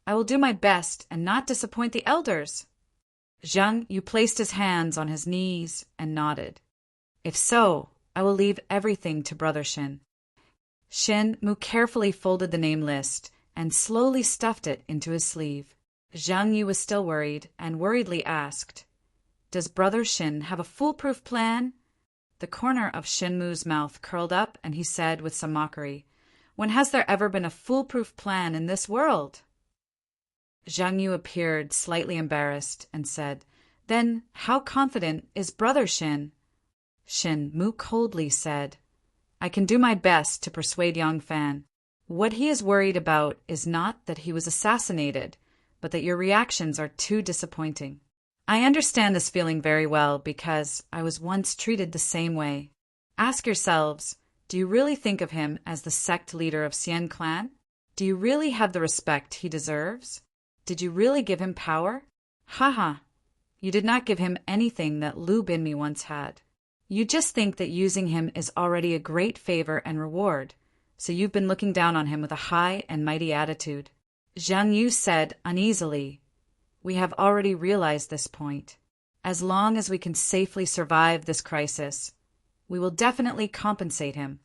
"I will do my best and not disappoint the elders." Zhang Yu placed his hands on his knees and nodded. "If so, I will leave everything to Brother Shin." Shinmu carefully folded the name list and slowly stuffed it into his sleeve. Zhang Yu was still worried and worriedly asked, "Does Brother Shin have a foolproof plan?" The corner of Shinmu's mouth curled up and he said with some mockery, "When has there ever been a foolproof plan in this world?" Zhang Yu appeared slightly embarrassed and said, "Then how confident is Brother Shin?" Shinmu coldly said, "I can do my best to persuade Yang Fan. What he is worried about is not that he was assassinated, but that your reactions are too disappointing. I understand this feeling very well because I was once treated the same way. Ask yourselves, do you really think of him as the sect leader of Xian clan? Do you really have the respect he deserves? Did you really give him power? Haha, you did not give him anything that Lu Binmi once had. You just think that using him is already a great favor and reward, so you've been looking down on him with a high and mighty attitude." Zhang Yu said uneasily, "We have already realized this point. As long as we can safely survive this crisis, we will definitely compensate him."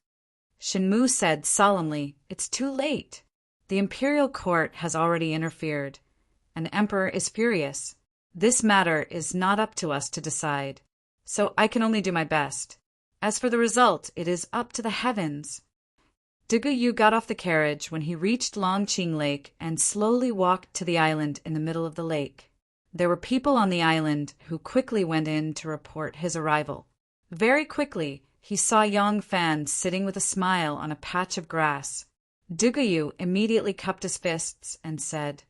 Shinmu said solemnly, "It's too late. The imperial court has already interfered, and the emperor is furious. This matter is not up to us to decide, so I can only do my best. As for the result, it is up to the heavens." Dugu Yu got off the carriage when he reached Longqing Lake and slowly walked to the island in the middle of the lake. There were people on the island who quickly went in to report his arrival. Very quickly, he saw Yang Fan sitting with a smile on a patch of grass. Dugu Yu immediately cupped his fists and said,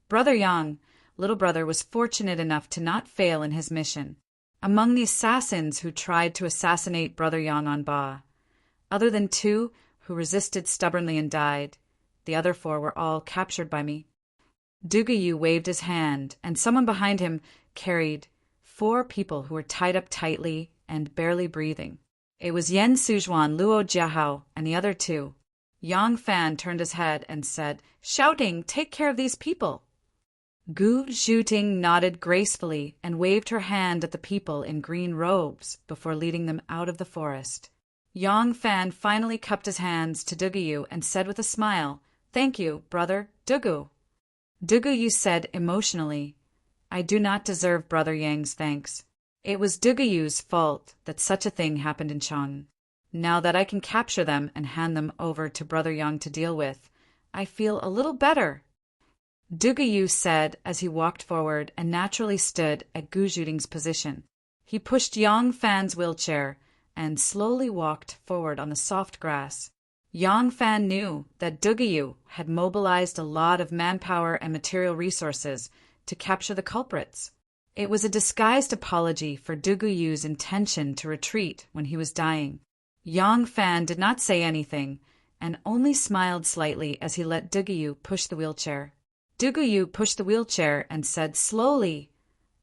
"Brother Yang, little brother was fortunate enough to not fail in his mission. Among the assassins who tried to assassinate Brother Yang on Ba, other than 2 who resisted stubbornly and died, the other 4 were all captured by me." Dugu Yu waved his hand, and someone behind him carried 4 people who were tied up tightly and barely breathing. It was Yen Sujuan, Luo Jiahao, and the other 2. Yang Fan turned his head and said, shouting, "Take care of these people." Gu Zhuting nodded gracefully and waved her hand at the people in green robes before leading them out of the forest. Yang Fan finally cupped his hands to Dugu Yu and said with a smile, "Thank you, brother Dugu." Dugu Yu said emotionally, "I do not deserve Brother Yang's thanks. It was Dugu Yu's fault that such a thing happened in Chang. Now that I can capture them and hand them over to Brother Yang to deal with, I feel a little better." Dugu Yu said as he walked forward and naturally stood at Gu Zhuting's position. He pushed Yang Fan's wheelchair and slowly walked forward on the soft grass. Yang Fan knew that Dugu Yu had mobilized a lot of manpower and material resources to capture the culprits. It was a disguised apology for Dugu Yu's intention to retreat when he was dying. Yang Fan did not say anything and only smiled slightly as he let Dugu Yu push the wheelchair. Dugu Yu pushed the wheelchair and said slowly,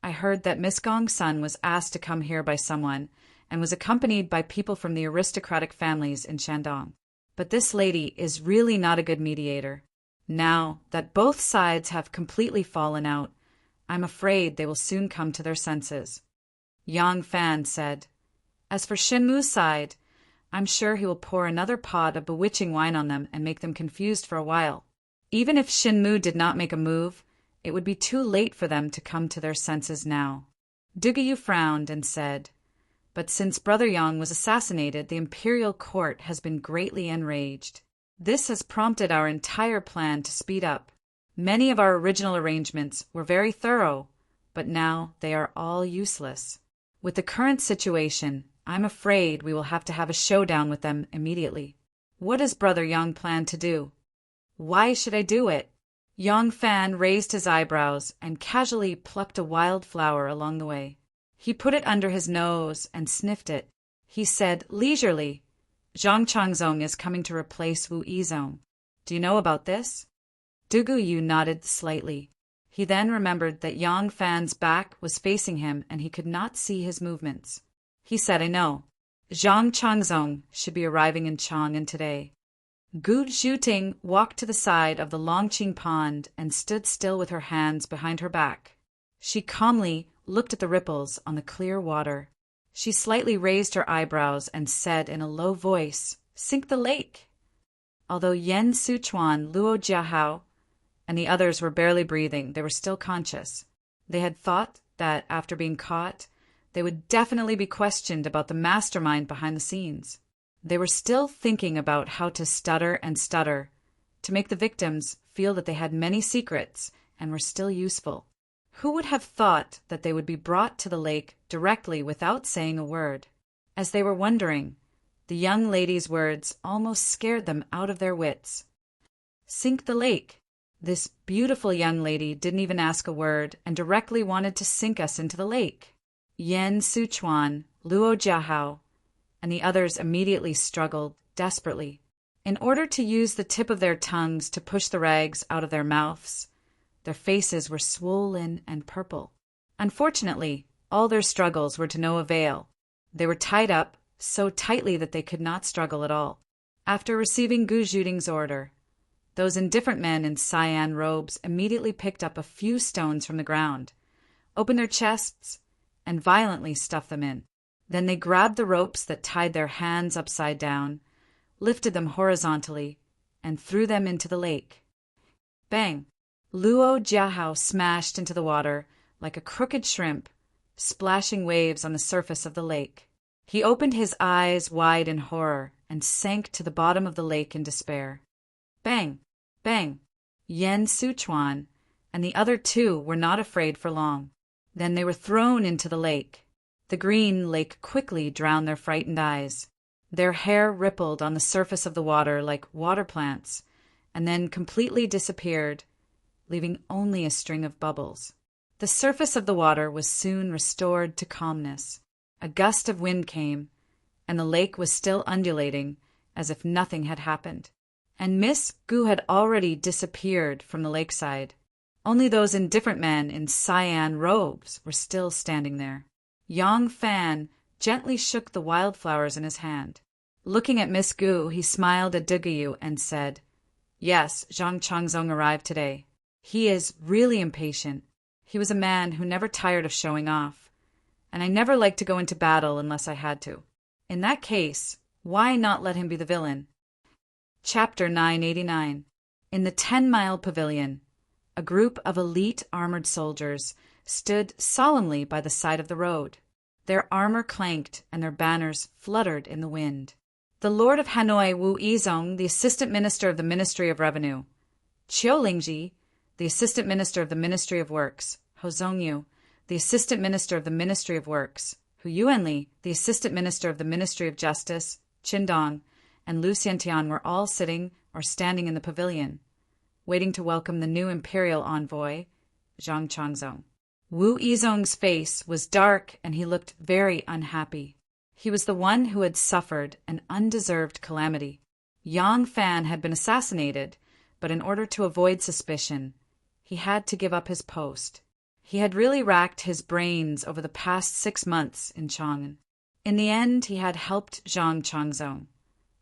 I heard that Miss Gong's son was asked to come here by someone and was accompanied by people from the aristocratic families in Shandong. But this lady is really not a good mediator. Now that both sides have completely fallen out, I'm afraid they will soon come to their senses." Yang Fan said, "As for Shenmu's side, I'm sure he will pour another pot of bewitching wine on them and make them confused for a while. Even if Shenmu did not make a move, it would be too late for them to come to their senses now." Duguyu frowned and said, "But since Brother Yang was assassinated, the imperial court has been greatly enraged. This has prompted our entire plan to speed up. Many of our original arrangements were very thorough, but now they are all useless. With the current situation, I'm afraid we will have to have a showdown with them immediately. What does Brother Yang plan to do?" "Why should I do it?" Yang Fan raised his eyebrows and casually plucked a wild flower along the way. He put it under his nose and sniffed it. He said leisurely, "Zhang Changzong is coming to replace Wu Yizong. Do you know about this?" Duguyu nodded slightly. He then remembered that Yang Fan's back was facing him and he could not see his movements. He said, "I know. Zhang Changzong should be arriving in Chang'an today." Gu Zhuting walked to the side of the Longqing pond and stood still with her hands behind her back. She calmly looked at the ripples on the clear water. She slightly raised her eyebrows and said in a low voice, "Sink the lake." Although Yen Sichuan, Luo Jiahao, and the others were barely breathing, they were still conscious. They had thought that, after being caught, they would definitely be questioned about the mastermind behind the scenes. They were still thinking about how to stutter and stutter, to make the victims feel that they had many secrets and were still useful. Who would have thought that they would be brought to the lake directly without saying a word? As they were wondering, the young lady's words almost scared them out of their wits. Sink the lake. This beautiful young lady didn't even ask a word and directly wanted to sink us into the lake. Yen Sichuan, Luo Jiahao, and the others immediately struggled desperately. In order to use the tip of their tongues to push the rags out of their mouths, their faces were swollen and purple. Unfortunately, all their struggles were to no avail. They were tied up so tightly that they could not struggle at all. After receiving Gu Zhuting's order, those indifferent men in cyan robes immediately picked up a few stones from the ground, opened their chests, and violently stuffed them in. Then they grabbed the ropes that tied their hands upside down, lifted them horizontally, and threw them into the lake. Bang! Luo Jiahao smashed into the water like a crooked shrimp, splashing waves on the surface of the lake. He opened his eyes wide in horror and sank to the bottom of the lake in despair. Bang! Bang! Yen Sichuan and the other two were not afraid for long. Then they were thrown into the lake. The green lake quickly drowned their frightened eyes. Their hair rippled on the surface of the water like water plants, and then completely disappeared, leaving only a string of bubbles. The surface of the water was soon restored to calmness. A gust of wind came, and the lake was still undulating, as if nothing had happened. And Miss Gu had already disappeared from the lakeside. Only those indifferent men in cyan robes were still standing there. Yang Fan gently shook the wildflowers in his hand. Looking at Miss Gu, he smiled at Duguyu and said, "Yes, Zhang Changzong arrived today. He is really impatient. He was a man who never tired of showing off, and I never liked to go into battle unless I had to. In that case, why not let him be the villain?" Chapter 989. In the 10-mile pavilion, a group of elite armored soldiers stood solemnly by the side of the road. Their armor clanked and their banners fluttered in the wind. The Lord of Hanoi Wu Yizong, the Assistant Minister of the Ministry of Revenue; Qiu Lingji, the Assistant Minister of the Ministry of Works; Ho Zongyu, the Assistant Minister of the Ministry of Works; Hu Yuanli, the Assistant Minister of the Ministry of Justice; Qindong, and Lu Xiantian were all sitting or standing in the pavilion, waiting to welcome the new imperial envoy, Zhang Changzong. Wu Yizong's face was dark and he looked very unhappy. He was the one who had suffered an undeserved calamity. Yang Fan had been assassinated, but in order to avoid suspicion, he had to give up his post. He had really racked his brains over the past 6 months in Chang'an. In the end, he had helped Zhang Changzong,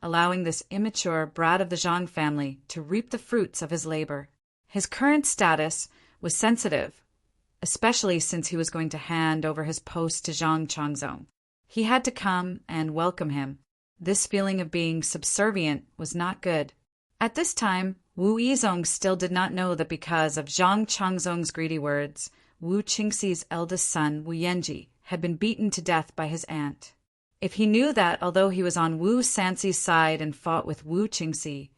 allowing this immature brat of the Zhang family to reap the fruits of his labor. His current status was sensitive, especially since he was going to hand over his post to Zhang Changzong. He had to come and welcome him. This feeling of being subservient was not good. At this time, Wu Yizong still did not know that because of Zhang Changzong's greedy words, Wu Qingxi's eldest son, Wu Yanji, had been beaten to death by his aunt. If he knew that, although he was on Wu Sanxi's side and fought with Wu Qingxi,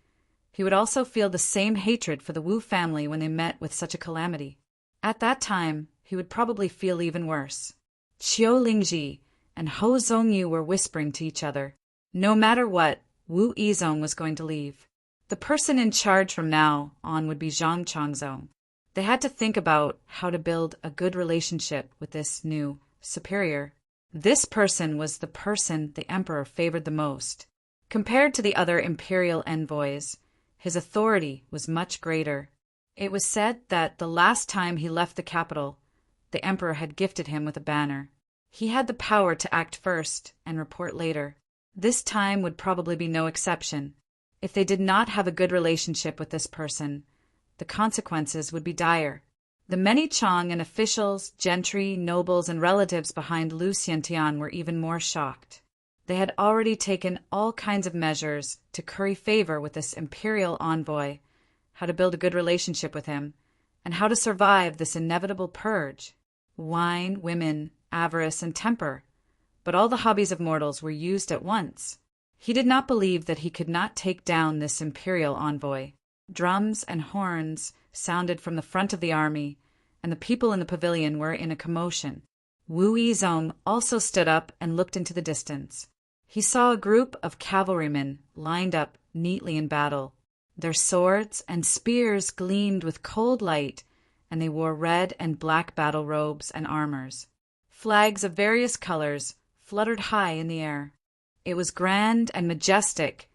he would also feel the same hatred for the Wu family when they met with such a calamity. At that time, he would probably feel even worse. Qiu Lingji and Hou Zongyu were whispering to each other. No matter what, Wu Yizong was going to leave. The person in charge from now on would be Zhang Changzong. They had to think about how to build a good relationship with this new superior. This person was the person the emperor favored the most. Compared to the other imperial envoys, his authority was much greater. It was said that the last time he left the capital, the emperor had gifted him with a banner. He had the power to act first and report later. This time would probably be no exception. If they did not have a good relationship with this person, the consequences would be dire. The many Chang'an officials, gentry, nobles, and relatives behind Lu Xiantian were even more shocked. They had already taken all kinds of measures to curry favor with this imperial envoy, how to build a good relationship with him, and how to survive this inevitable purge. Wine, women, avarice, and temper. But all the hobbies of mortals were used at once. He did not believe that he could not take down this imperial envoy. Drums and horns sounded from the front of the army, and the people in the pavilion were in a commotion. Wu Yizong also stood up and looked into the distance. He saw a group of cavalrymen lined up neatly in battle. Their swords and spears gleamed with cold light, and they wore red and black battle robes and armors. Flags of various colors fluttered high in the air. It was grand and majestic,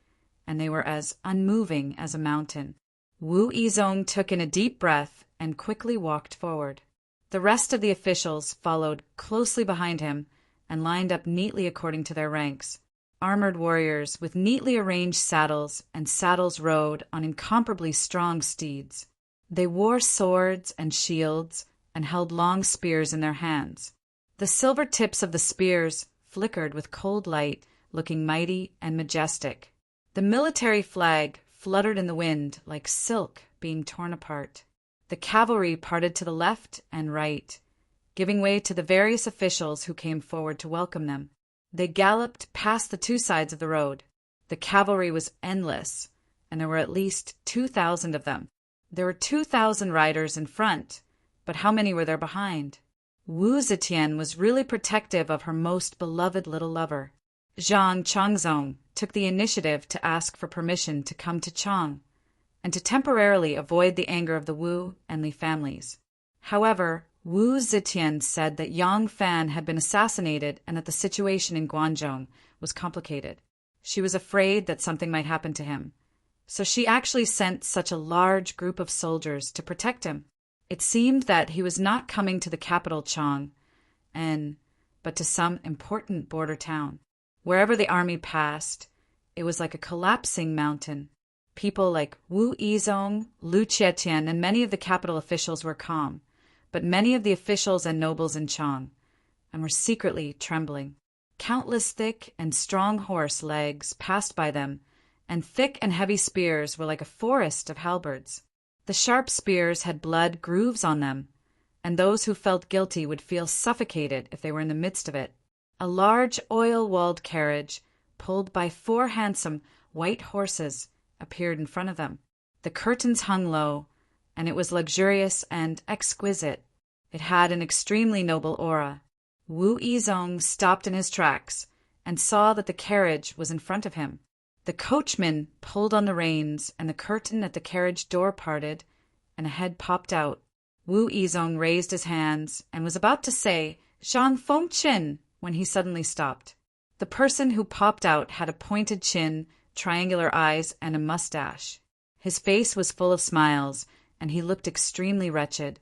and they were as unmoving as a mountain. Wu Yizong took in a deep breath and quickly walked forward. The rest of the officials followed closely behind him and lined up neatly according to their ranks. Armored warriors with neatly arranged saddles, and saddles rode on incomparably strong steeds. They wore swords and shields and held long spears in their hands. The silver tips of the spears flickered with cold light, looking mighty and majestic. The military flag fluttered in the wind like silk being torn apart. The cavalry parted to the left and right, giving way to the various officials who came forward to welcome them. They galloped past the two sides of the road. The cavalry was endless, and there were at least 2,000 of them. There were 2,000 riders in front, but how many were there behind? Wu Zetian was really protective of her most beloved little lover. Zhang Changzong took the initiative to ask for permission to come to Chang, and to temporarily avoid the anger of the Wu and Li families. However, Wu Zetian said that Yang Fan had been assassinated and that the situation in Guanzhong was complicated. She was afraid that something might happen to him, so she actually sent such a large group of soldiers to protect him. It seemed that he was not coming to the capital Chang, but to some important border town. Wherever the army passed, it was like a collapsing mountain. People like Wu Yizong, Lu Chietian, and many of the capital officials were calm, but many of the officials and nobles in Chang were secretly trembling. Countless thick and strong horse legs passed by them, and thick and heavy spears were like a forest of halberds. The sharp spears had blood grooves on them, and those who felt guilty would feel suffocated if they were in the midst of it. A large oil-walled carriage, pulled by 4 handsome white horses, appeared in front of them. The curtains hung low, and it was luxurious and exquisite. It had an extremely noble aura. Wu Yizong stopped in his tracks and saw that the carriage was in front of him. The coachman pulled on the reins, and the curtain at the carriage door parted, and a head popped out. Wu Yizong raised his hands and was about to say, "Zhang Fengqin," when he suddenly stopped. The person who popped out had a pointed chin, triangular eyes, and a mustache. His face was full of smiles, and he looked extremely wretched.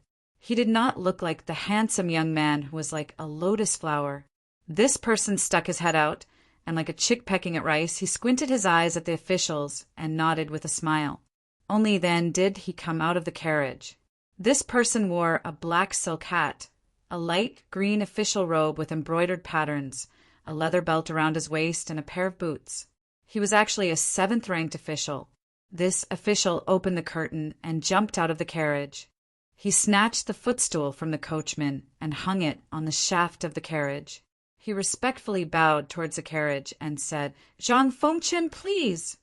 He did not look like the handsome young man who was like a lotus flower. This person stuck his head out, and like a chick pecking at rice, he squinted his eyes at the officials and nodded with a smile. Only then did he come out of the carriage. This person wore a black silk hat, a light green official robe with embroidered patterns, a leather belt around his waist, and a pair of boots. He was actually a seventh-ranked official. This official opened the curtain and jumped out of the carriage. He snatched the footstool from the coachman and hung it on the shaft of the carriage. He respectfully bowed towards the carriage and said, "Zhang Fengchen, please."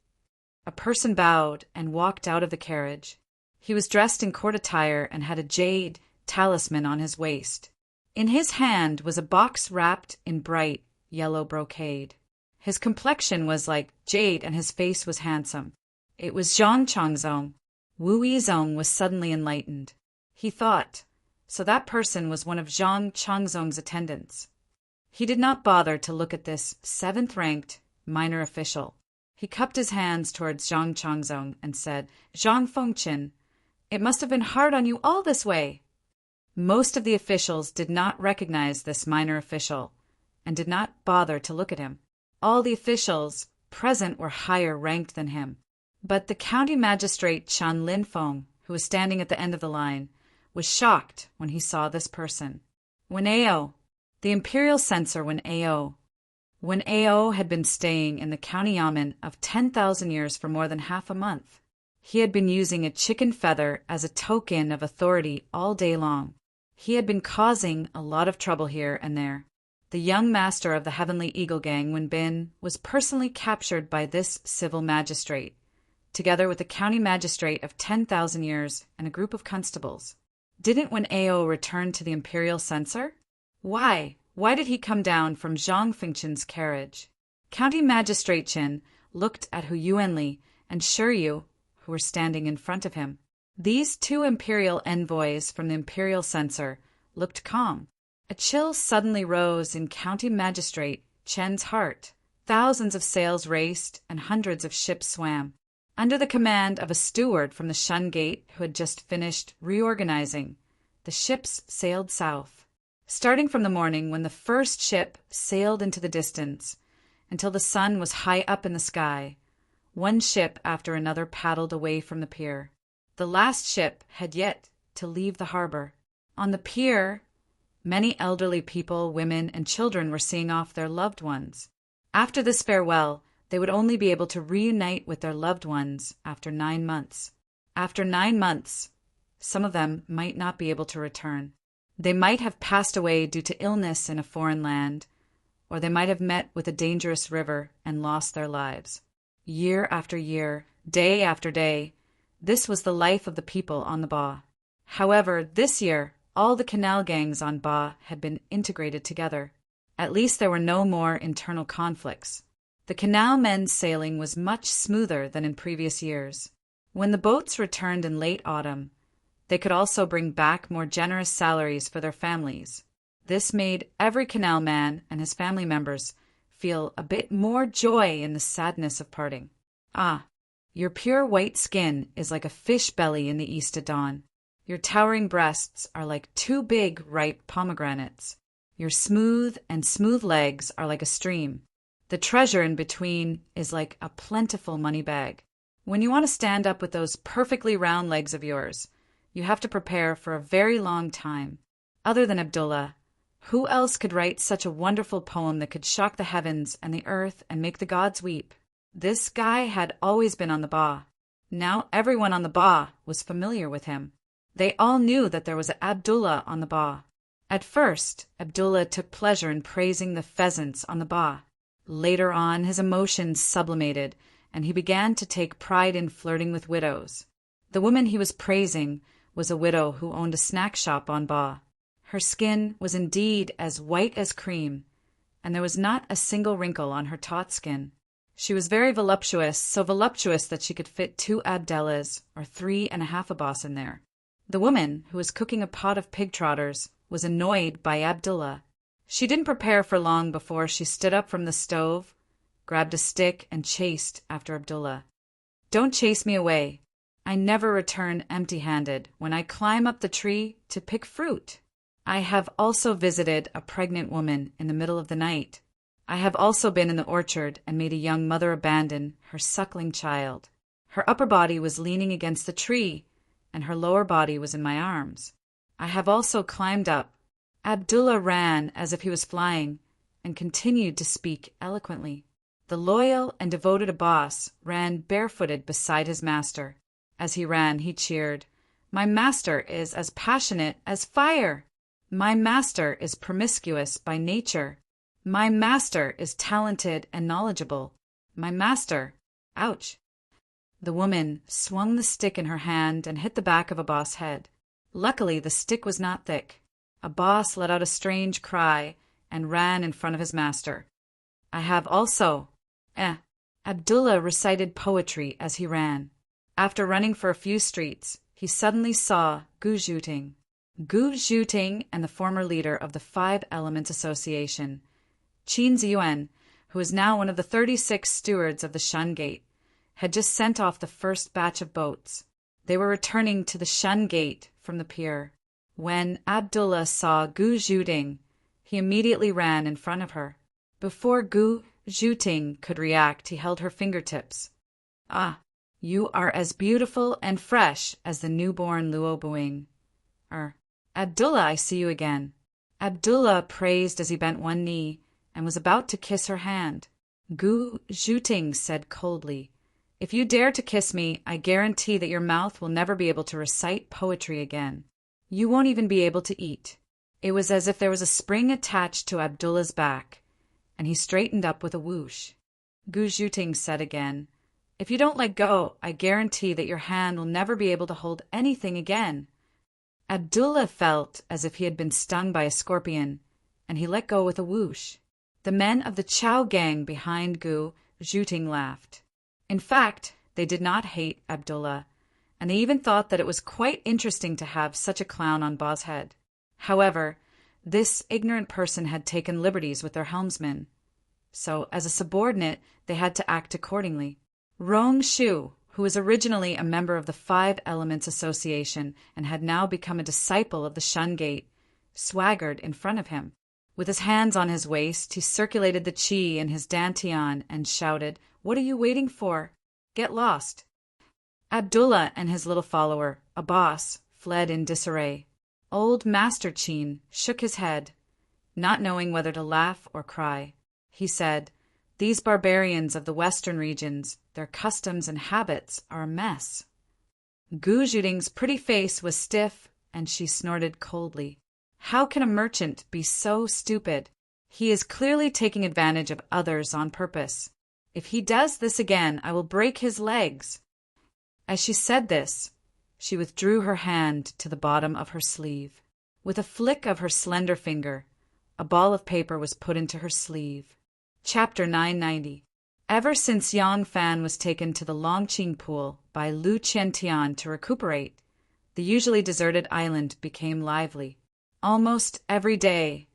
A person bowed and walked out of the carriage. He was dressed in court attire and had a jade talisman on his waist. In his hand was a box wrapped in bright yellow brocade. His complexion was like jade and his face was handsome. It was Zhang Changzong. Wu Yizong was suddenly enlightened. He thought, so that person was one of Zhang Changzong's attendants. He did not bother to look at this seventh-ranked minor official. He cupped his hands towards Zhang Changzong and said, "Zhang Fengchen, it must have been hard on you all this way." Most of the officials did not recognize this minor official and did not bother to look at him. All the officials present were higher ranked than him. But the county magistrate Chan Linfeng, who was standing at the end of the line, was shocked when he saw this person. Wen Ao, the imperial censor Wen Ao had been staying in the county yamen of 10,000 years for more than half a month. He had been using a chicken feather as a token of authority all day long. He had been causing a lot of trouble here and there. The young master of the Heavenly Eagle Gang, Wen Bin, was personally captured by this civil magistrate, together with the county magistrate of 10,000 years and a group of constables. Didn't Wen Ao return to the imperial censor? Why? Why did he come down from Zhang Fengchen's carriage? County Magistrate Chen looked at Hu Yuanli and Shiyu, who were standing in front of him. These two imperial envoys from the imperial censor looked calm. A chill suddenly rose in County Magistrate Chen's heart. Thousands of sails raced and hundreds of ships swam. Under the command of a steward from the Shun Gate who had just finished reorganizing, the ships sailed south. Starting from the morning when the first ship sailed into the distance until the sun was high up in the sky, one ship after another paddled away from the pier. The last ship had yet to leave the harbor. On the pier, many elderly people, women, and children were seeing off their loved ones. After this farewell, they would only be able to reunite with their loved ones after 9 months. After 9 months, some of them might not be able to return. They might have passed away due to illness in a foreign land, or they might have met with a dangerous river and lost their lives. Year after year, day after day, this was the life of the people on the Ba. However, this year, all the canal gangs on Ba had been integrated together. At least there were no more internal conflicts. The canal men's sailing was much smoother than in previous years. When the boats returned in late autumn, they could also bring back more generous salaries for their families. This made every canal man and his family members feel a bit more joy in the sadness of parting. Ah, your pure white skin is like a fish belly in the east at dawn. Your towering breasts are like 2 big, ripe pomegranates. Your smooth legs are like a stream. The treasure in between is like a plentiful money bag. When you want to stand up with those perfectly round legs of yours, you have to prepare for a very long time. Other than Abdullah, who else could write such a wonderful poem that could shock the heavens and the earth and make the gods weep? This guy had always been on the Ba. Now everyone on the Ba was familiar with him. They all knew that there was Abdullah on the Ba. At first, Abdullah took pleasure in praising the pheasants on the Ba. Later on, his emotions sublimated, and he began to take pride in flirting with widows. The woman he was praising was a widow who owned a snack shop on Ba. Her skin was indeed as white as cream, and there was not a single wrinkle on her taut skin. She was very voluptuous, so voluptuous that she could fit 2 Abdellahs or 3.5 Abbas in there. The woman, who was cooking a pot of pig trotters, was annoyed by Abdullah. She didn't prepare for long before she stood up from the stove, grabbed a stick, and chased after Abdullah. "Don't chase me away. I never return empty-handed when I climb up the tree to pick fruit. I have also visited a pregnant woman in the middle of the night. I have also been in the orchard and made a young mother abandon her suckling child. Her upper body was leaning against the tree, and her lower body was in my arms. I have also climbed up. Abdullah ran as if he was flying, and continued to speak eloquently. The loyal and devoted Abbas ran barefooted beside his master. As he ran, he cheered, "My master is as passionate as fire. My master is promiscuous by nature. My master is talented and knowledgeable. My master—" Ouch! The woman swung the stick in her hand and hit the back of Abbas' head. Luckily, the stick was not thick. Abbas let out a strange cry and ran in front of his master. I have also. Abdullah recited poetry as he ran. After running for a few streets, he suddenly saw Gu Zhuting. Gu Zhuting and the former leader of the Five Elements Association, Qin Ziyuan, who is now one of the 36 stewards of the Shun Gate, had just sent off the first batch of boats. They were returning to the Shun Gate from the pier. When Abdullah saw Gu Zhuting, he immediately ran in front of her. Before Gu Zhuting could react, he held her fingertips. "Ah, you are as beautiful and fresh as the newborn Luo Buing. Abdullah, I see you again." Abdullah praised as he bent one knee and was about to kiss her hand. Gu Zhuting said coldly, "If you dare to kiss me, I guarantee that your mouth will never be able to recite poetry again. You won't even be able to eat." It was as if there was a spring attached to Abdullah's back, and he straightened up with a whoosh. Gu Zhuting said again, "If you don't let go, I guarantee that your hand will never be able to hold anything again." Abdullah felt as if he had been stung by a scorpion, and he let go with a whoosh. The men of the Chow gang behind Gu Zhuting laughed. In fact, they did not hate Abdullah, and they even thought that it was quite interesting to have such a clown on Ba's head. However, this ignorant person had taken liberties with their helmsman, so as a subordinate they had to act accordingly. Rong Shu, who was originally a member of the Five Elements Association and had now become a disciple of the Shun Gate, swaggered in front of him. With his hands on his waist, he circulated the qi in his dantian and shouted, "What are you waiting for? Get lost." Abdullah and his little follower, Abbas, fled in disarray. Old Master Qin shook his head, not knowing whether to laugh or cry. He said, "These barbarians of the western regions, their customs and habits are a mess." Gu Zhuting's pretty face was stiff, and she snorted coldly. "How can a merchant be so stupid? He is clearly taking advantage of others on purpose. If he does this again, I will break his legs." As she said this, she withdrew her hand to the bottom of her sleeve. With a flick of her slender finger, a ball of paper was put into her sleeve. Chapter 990. Ever since Yang Fan was taken to the Longqing Pool by Lu Qiantian to recuperate, the usually deserted island became lively. Almost every day,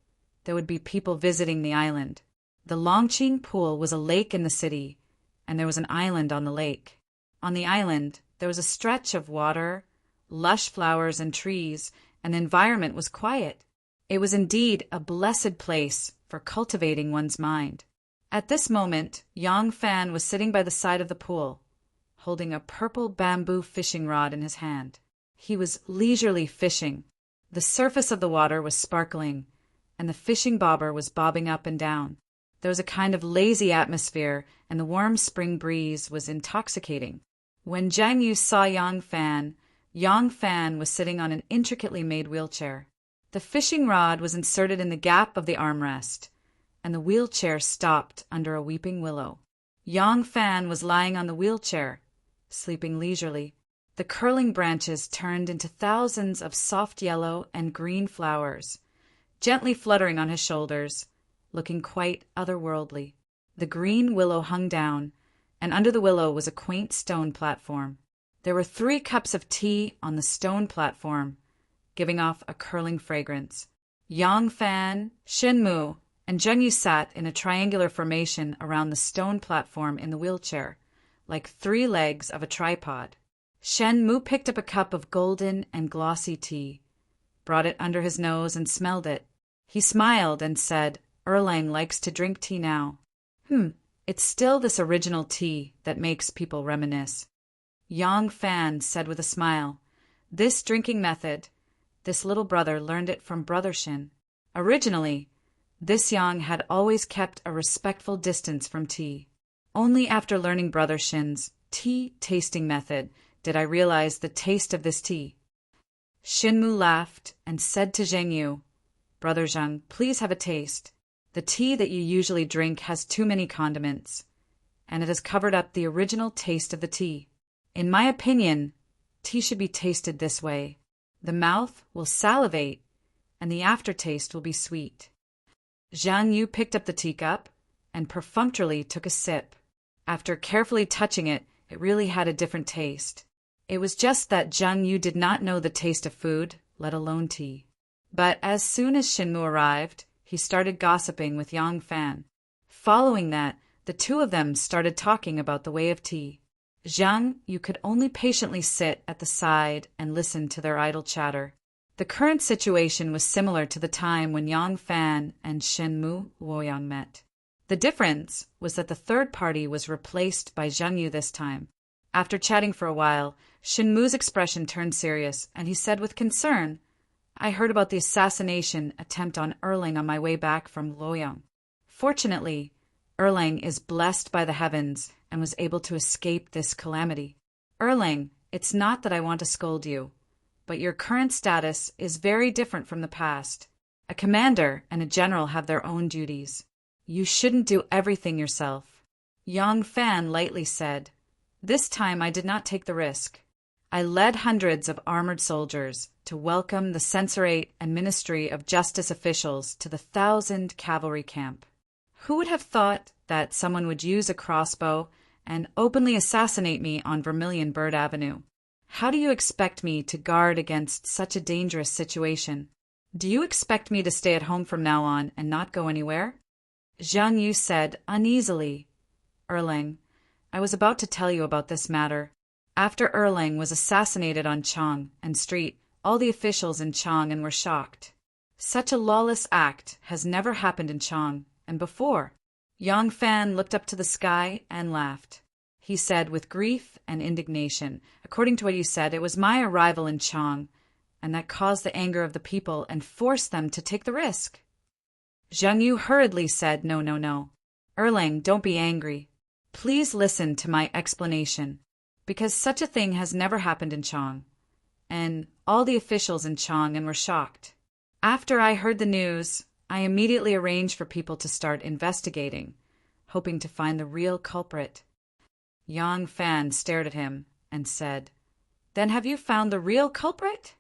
there would be people visiting the island. The Longqing Pool was a lake in the city, and there was an island on the lake. On the island, there was a stretch of water, lush flowers and trees, and the environment was quiet. It was indeed a blessed place for cultivating one's mind. At this moment, Yang Fan was sitting by the side of the pool, holding a purple bamboo fishing rod in his hand. He was leisurely fishing. The surface of the water was sparkling, and the fishing bobber was bobbing up and down. There was a kind of lazy atmosphere, and the warm spring breeze was intoxicating. When Zhang Yu saw Yang Fan was sitting on an intricately made wheelchair. The fishing rod was inserted in the gap of the armrest, and the wheelchair stopped under a weeping willow. Yang Fan was lying on the wheelchair, sleeping leisurely. The curling branches turned into thousands of soft yellow and green flowers, gently fluttering on his shoulders, looking quite otherworldly. The green willow hung down, and under the willow was a quaint stone platform. There were 3 cups of tea on the stone platform, giving off a curling fragrance. Yang Fan, Shenmu, and Zheng Yu sat in a triangular formation around the stone platform in the wheelchair, like 3 legs of a tripod. Shen Mu picked up a cup of golden and glossy tea, brought it under his nose and smelled it. He smiled and said, Erlang likes to drink tea now. It's still this original tea that makes people reminisce. Yang Fan said with a smile, this drinking method, this little brother learned it from Brother Shin. Originally, this Yang had always kept a respectful distance from tea. Only after learning Brother Shin's tea tasting method did I realize the taste of this tea. Shinmu laughed and said to Zheng Yu, Brother Zheng, please have a taste. The tea that you usually drink has too many condiments, and it has covered up the original taste of the tea. In my opinion, tea should be tasted this way. The mouth will salivate, and the aftertaste will be sweet. Zhang Yu picked up the teacup and perfunctorily took a sip. After carefully touching it, it really had a different taste. It was just that Zhang Yu did not know the taste of food, let alone tea. But as soon as Shinmu arrived, he started gossiping with Yang Fan. Following that, the two of them started talking about the way of tea. Zhang Yu could only patiently sit at the side and listen to their idle chatter. The current situation was similar to the time when Yang Fan and Shinmu Luoyang met. The difference was that the third party was replaced by Zhang Yu this time. After chatting for a while, Shinmu's expression turned serious, and he said with concern, I heard about the assassination attempt on Erlang on my way back from Luoyang. Fortunately, Erlang is blessed by the heavens and was able to escape this calamity. Erlang, it's not that I want to scold you, but your current status is very different from the past. A commander and a general have their own duties. You shouldn't do everything yourself. Yang Fan lightly said, This time I did not take the risk. I led hundreds of armored soldiers to welcome the censorate and Ministry of Justice officials to the 1,000 cavalry camp. Who would have thought that someone would use a crossbow and openly assassinate me on Vermilion Bird Avenue? How do you expect me to guard against such a dangerous situation? Do you expect me to stay at home from now on and not go anywhere? Zhang Yu said uneasily, Erlang, I was about to tell you about this matter. After Erlang was assassinated on Chang'an Street, all the officials in Chang'an were shocked. Such a lawless act has never happened in Chang'an before. Yang Fan looked up to the sky and laughed. He said with grief and indignation, according to what you said, it was my arrival in Chang'an, and that caused the anger of the people and forced them to take the risk. Zhang Yu hurriedly said, No. Erlang, don't be angry. Please listen to my explanation. Because such a thing has never happened in Chang'an, and all the officials in Chang'an were shocked. After I heard the news, I immediately arranged for people to start investigating, hoping to find the real culprit. Yang Fan stared at him and said, Then have you found the real culprit?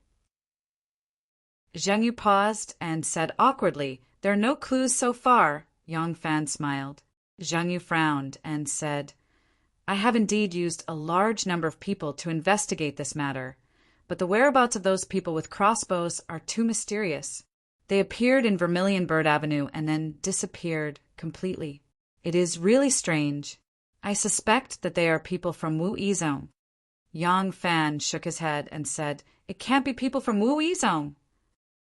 Zhang Yu paused and said awkwardly, There are no clues so far. Yang Fan smiled. Zhang Yu frowned and said, I have indeed used a large number of people to investigate this matter, but the whereabouts of those people with crossbows are too mysterious. They appeared in Vermilion Bird Avenue and then disappeared completely. It is really strange. I suspect that they are people from Wu Yizhong. Yang Fan shook his head and said, It can't be people from Wu Yizhong.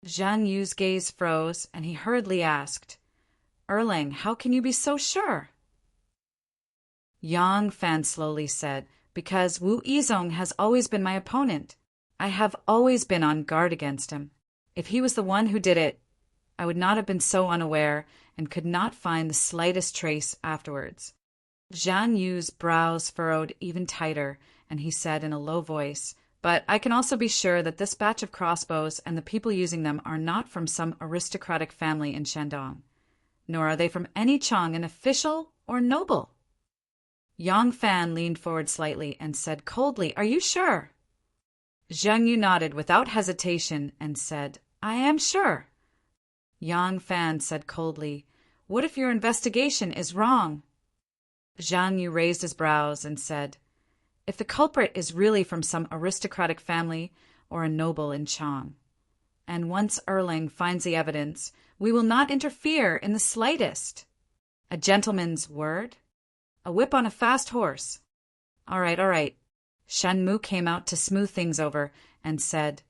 Zhang Yu's gaze froze, and he hurriedly asked, Erlang, how can you be so sure? Yang Fan slowly said, Because Wu Yizhong has always been my opponent. I have always been on guard against him. If he was the one who did it, I would not have been so unaware and could not find the slightest trace afterwards. Zhang Yu's brows furrowed even tighter, and he said in a low voice, But I can also be sure that this batch of crossbows and the people using them are not from some aristocratic family in Shandong, nor are they from any Chang'an official or noble. Yang Fan leaned forward slightly and said coldly, Are you sure? Zhang Yu nodded without hesitation and said, I am sure. Yang Fan said coldly, What if your investigation is wrong? Zhang Yu raised his brows and said, If the culprit is really from some aristocratic family or a noble in Chang, and once Erlang finds the evidence, we will not interfere in the slightest. A gentleman's word? A whip on a fast horse. All right. Shenmu came out to smooth things over and said,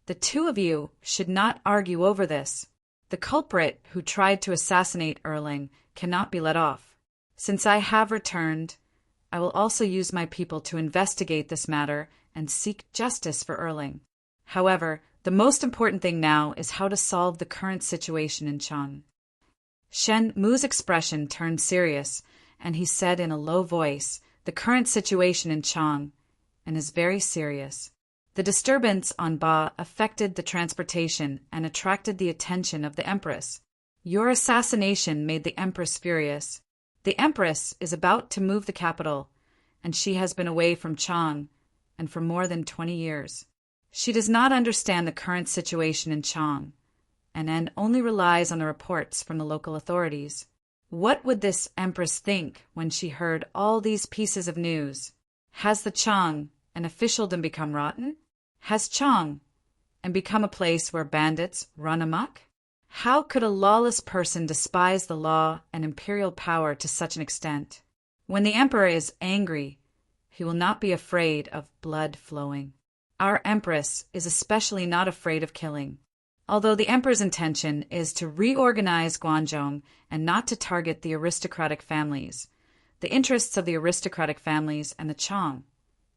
"The two of you should not argue over this. The culprit who tried to assassinate Erling cannot be let off. Since I have returned, I will also use my people to investigate this matter and seek justice for Erling. However, the most important thing now is how to solve the current situation in Chang." Shen Mu's expression turned serious, and he said in a low voice, "The current situation in Chang, and is very serious. The disturbance on Ba affected the transportation and attracted the attention of the Empress. Your assassination made the Empress furious. The Empress is about to move the capital, and she has been away from Chang and for more than 20 years. She does not understand the current situation in Chang, and only relies on the reports from the local authorities. What would this Empress think when she heard all these pieces of news? Has the Chang and officialdom become rotten? Has Chang and become a place where bandits run amok? How could a lawless person despise the law and imperial power to such an extent? When the emperor is angry, he will not be afraid of blood flowing. Our empress is especially not afraid of killing. Although the emperor's intention is to reorganize Guangzhou and not to target the aristocratic families, the interests of the aristocratic families and the Chang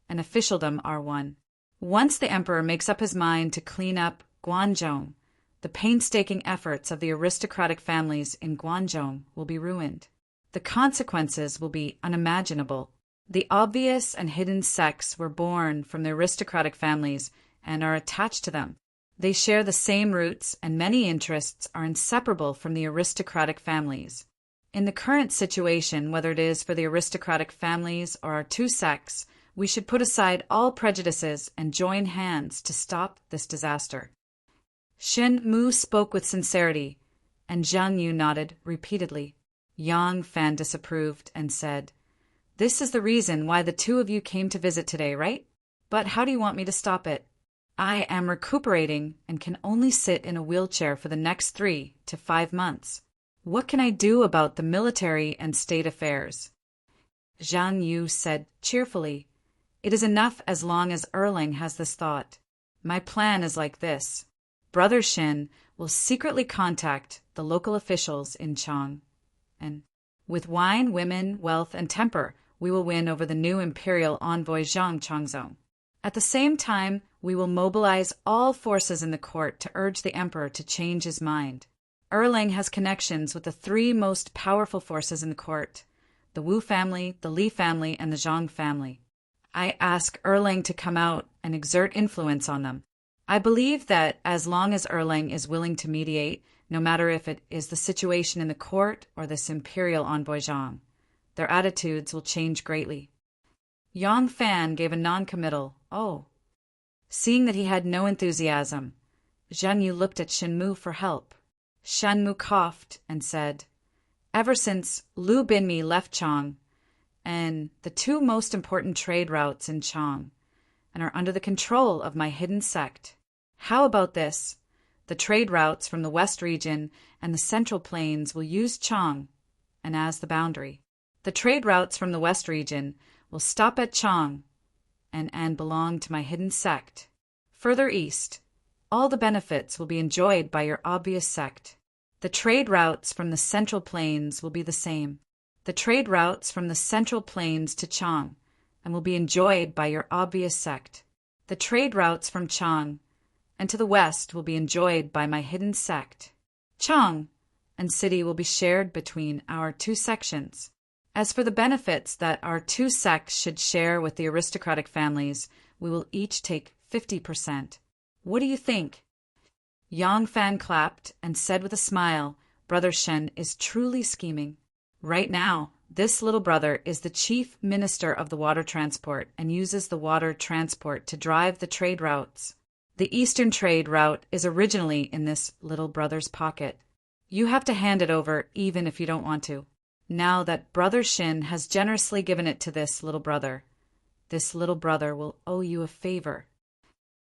and officialdom are one. Once the emperor makes up his mind to clean up Guangzhou, the painstaking efforts of the aristocratic families in Guangzhou will be ruined. The consequences will be unimaginable. The obvious and hidden sects were born from the aristocratic families and are attached to them. They share the same roots, and many interests are inseparable from the aristocratic families. In the current situation, whether it is for the aristocratic families or our two sects, we should put aside all prejudices and join hands to stop this disaster." Shen Mu spoke with sincerity, and Zhang Yu nodded repeatedly. Yang Fan disapproved and said, "This is the reason why the two of you came to visit today, right? But how do you want me to stop it? I am recuperating and can only sit in a wheelchair for the next 3 to 5 months. What can I do about the military and state affairs?" Zhang Yu said cheerfully, "It is enough as long as Erling has this thought. My plan is like this. Brother Shin will secretly contact the local officials in Chang, and with wine, women, wealth, and temper, we will win over the new imperial envoy Zhang Changzong. At the same time, we will mobilize all forces in the court to urge the emperor to change his mind. Erling has connections with the 3 most powerful forces in the court, the Wu family, the Li family, and the Zhang family. I ask Erling to come out and exert influence on them. I believe that as long as Erling is willing to mediate, no matter if it is the situation in the court or this imperial envoy Zhang, their attitudes will change greatly." Yang Fan gave a non-committal, "Oh." Seeing that he had no enthusiasm, Zhang Yu looked at Shen Mu for help. Shen Mu coughed and said, "Ever since Lu Binmi left Chang, and the 2 most important trade routes in Chang, and are under the control of my hidden sect. How about this? The trade routes from the West region and the Central Plains will use Chang and as the boundary. The trade routes from the West region will stop at Chang and belong to my hidden sect. Further east, all the benefits will be enjoyed by your obvious sect. The trade routes from the Central Plains will be the same. The trade routes from the Central Plains to Chang and will be enjoyed by your obvious sect. The trade routes from Chang and to the west will be enjoyed by my hidden sect. Chang and city will be shared between our 2 sections. As for the benefits that our 2 sects should share with the aristocratic families, we will each take 50%. What do you think?" Yang Fan clapped and said with a smile, "Brother Shen is truly scheming. Right now, this little brother is the chief minister of the water transport and uses the water transport to drive the trade routes. The eastern trade route is originally in this little brother's pocket. You have to hand it over even if you don't want to. Now that Brother Shin has generously given it to this little brother will owe you a favor."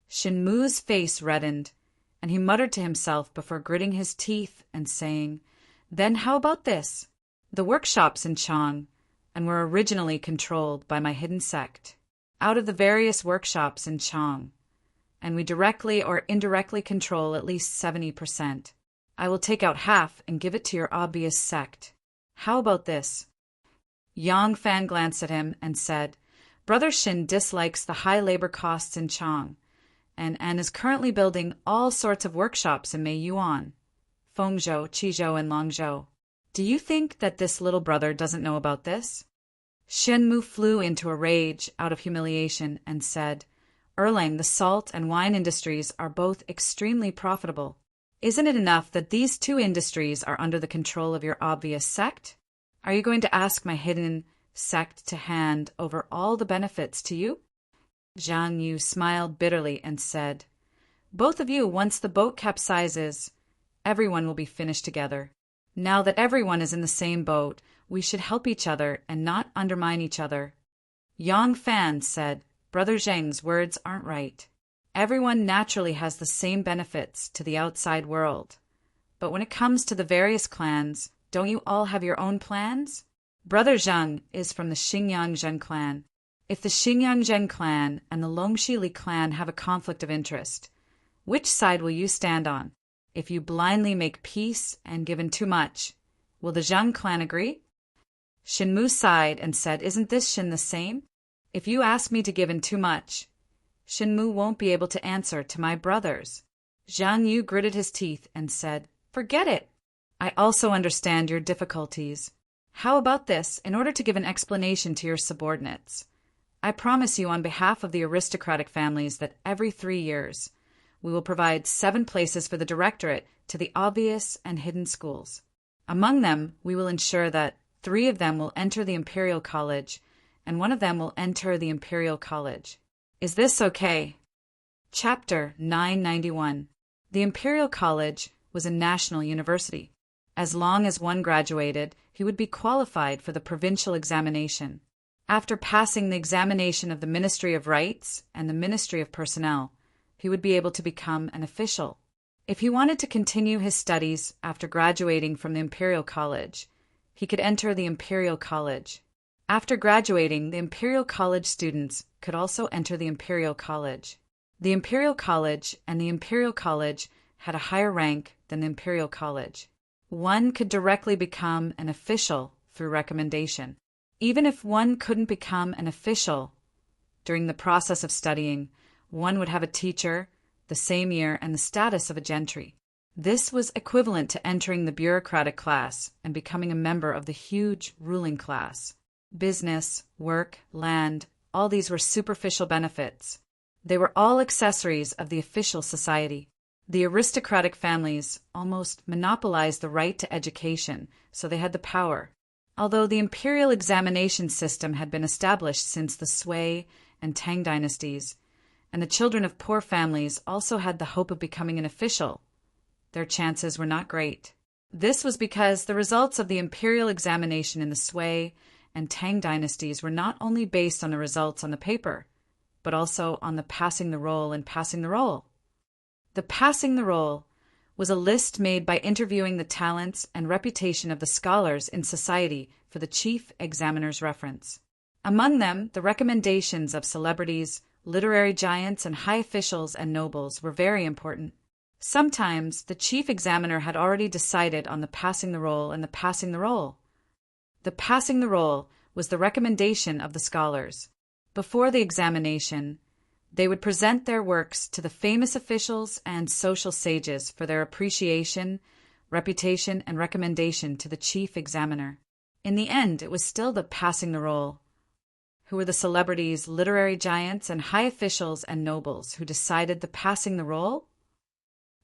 Shin Mu's face reddened, and he muttered to himself before gritting his teeth and saying, "Then how about this? The workshops in Chang and were originally controlled by my hidden sect. out of the various workshops in Chang, and we directly or indirectly control at least 70%. I will take out half and give it to your obvious sect. How about this? Yang Fan glanced at him and said, Brother Shin dislikes the high labor costs in Chang, and is currently building all sorts of workshops in Meiyuan, Fengzhou, Qizhou, and Langzhou. Do you think that this little brother doesn't know about this? Shenmu flew into a rage out of humiliation and said, Erlang, the salt and wine industries are both extremely profitable. Isn't it enough that these two industries are under the control of your obvious sect? Are you going to ask my hidden sect to hand over all the benefits to you? Zhang Yu smiled bitterly and said, Both of you, once the boat capsizes, everyone will be finished together. Now that everyone is in the same boat, we should help each other and not undermine each other. Yang Fan said, Brother Zheng's words aren't right. Everyone naturally has the same benefits to the outside world. But when it comes to the various clans, don't you all have your own plans? Brother Zheng is from the Xingyang Zhen clan. If the Xingyang Zhen clan and the Longxi Li clan have a conflict of interest, which side will you stand on? If you blindly make peace and give in too much, will the Zheng clan agree? Shenmu sighed and said, Isn't this Shin the same? If you ask me to give in too much, Shenmu won't be able to answer to my brothers. Zhang Yu gritted his teeth and said, Forget it. I also understand your difficulties. How about this, in order to give an explanation to your subordinates? I promise you on behalf of the aristocratic families that every 3 years, we will provide 7 places for the directorate to the obvious and hidden schools. Among them, we will ensure that 3 of them will enter the Imperial College, and 1 of them will enter the Imperial College. Is this okay? Chapter 991. The Imperial College was a national university. As long as one graduated, he would be qualified for the provincial examination. After passing the examination of the Ministry of Rights and the Ministry of Personnel, he would be able to become an official. If he wanted to continue his studies after graduating from the Imperial College, he could enter the Imperial College. After graduating, the Imperial College students could also enter the Imperial College. The Imperial College and the Imperial College had a higher rank than the Imperial College. One could directly become an official through recommendation. Even if one couldn't become an official during the process of studying, one would have a teacher the same year and the status of a gentry. This was equivalent to entering the bureaucratic class and becoming a member of the huge ruling class. Business, work, land, all these were superficial benefits. They were all accessories of the official society. The aristocratic families almost monopolized the right to education, so they had the power. Although the imperial examination system had been established since the Sui and Tang dynasties, and the children of poor families also had the hope of becoming an official, their chances were not great. This was because the results of the imperial examination in the Sui and Tang dynasties were not only based on the results on the paper, but also on the passing the roll and passing the roll. The passing the roll was a list made by interviewing the talents and reputation of the scholars in society for the chief examiner's reference. Among them, the recommendations of celebrities, literary giants, and high officials and nobles were very important. Sometimes the chief examiner had already decided on the passing the roll and the passing the roll. The passing the roll was the recommendation of the scholars. Before the examination, they would present their works to the famous officials and social sages for their appreciation, reputation, and recommendation to the chief examiner. In the end, it was still the passing the roll, who were the celebrities, literary giants, and high officials and nobles who decided the passing the roll.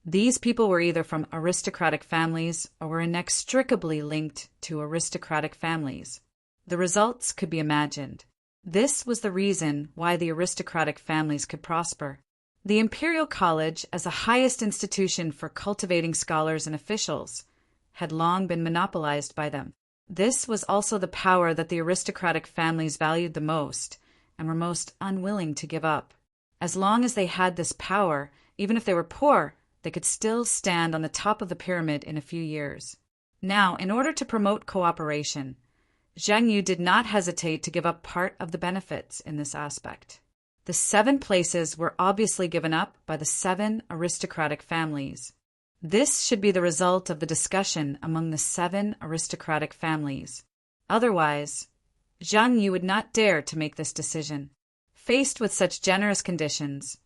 These people were either from aristocratic families or were inextricably linked to aristocratic families. The results could be imagined. This was the reason why the aristocratic families could prosper. The Imperial College, as the highest institution for cultivating scholars and officials, had long been monopolized by them. This was also the power that the aristocratic families valued the most and were most unwilling to give up. As long as they had this power, even if they were poor, they could still stand on the top of the pyramid in a few years. Now, in order to promote cooperation, Zhang Yu did not hesitate to give up part of the benefits in this aspect. The 7 places were obviously given up by the 7 aristocratic families. This should be the result of the discussion among the 7 aristocratic families. Otherwise, Zhang Yu would not dare to make this decision. Faced with such generous conditions,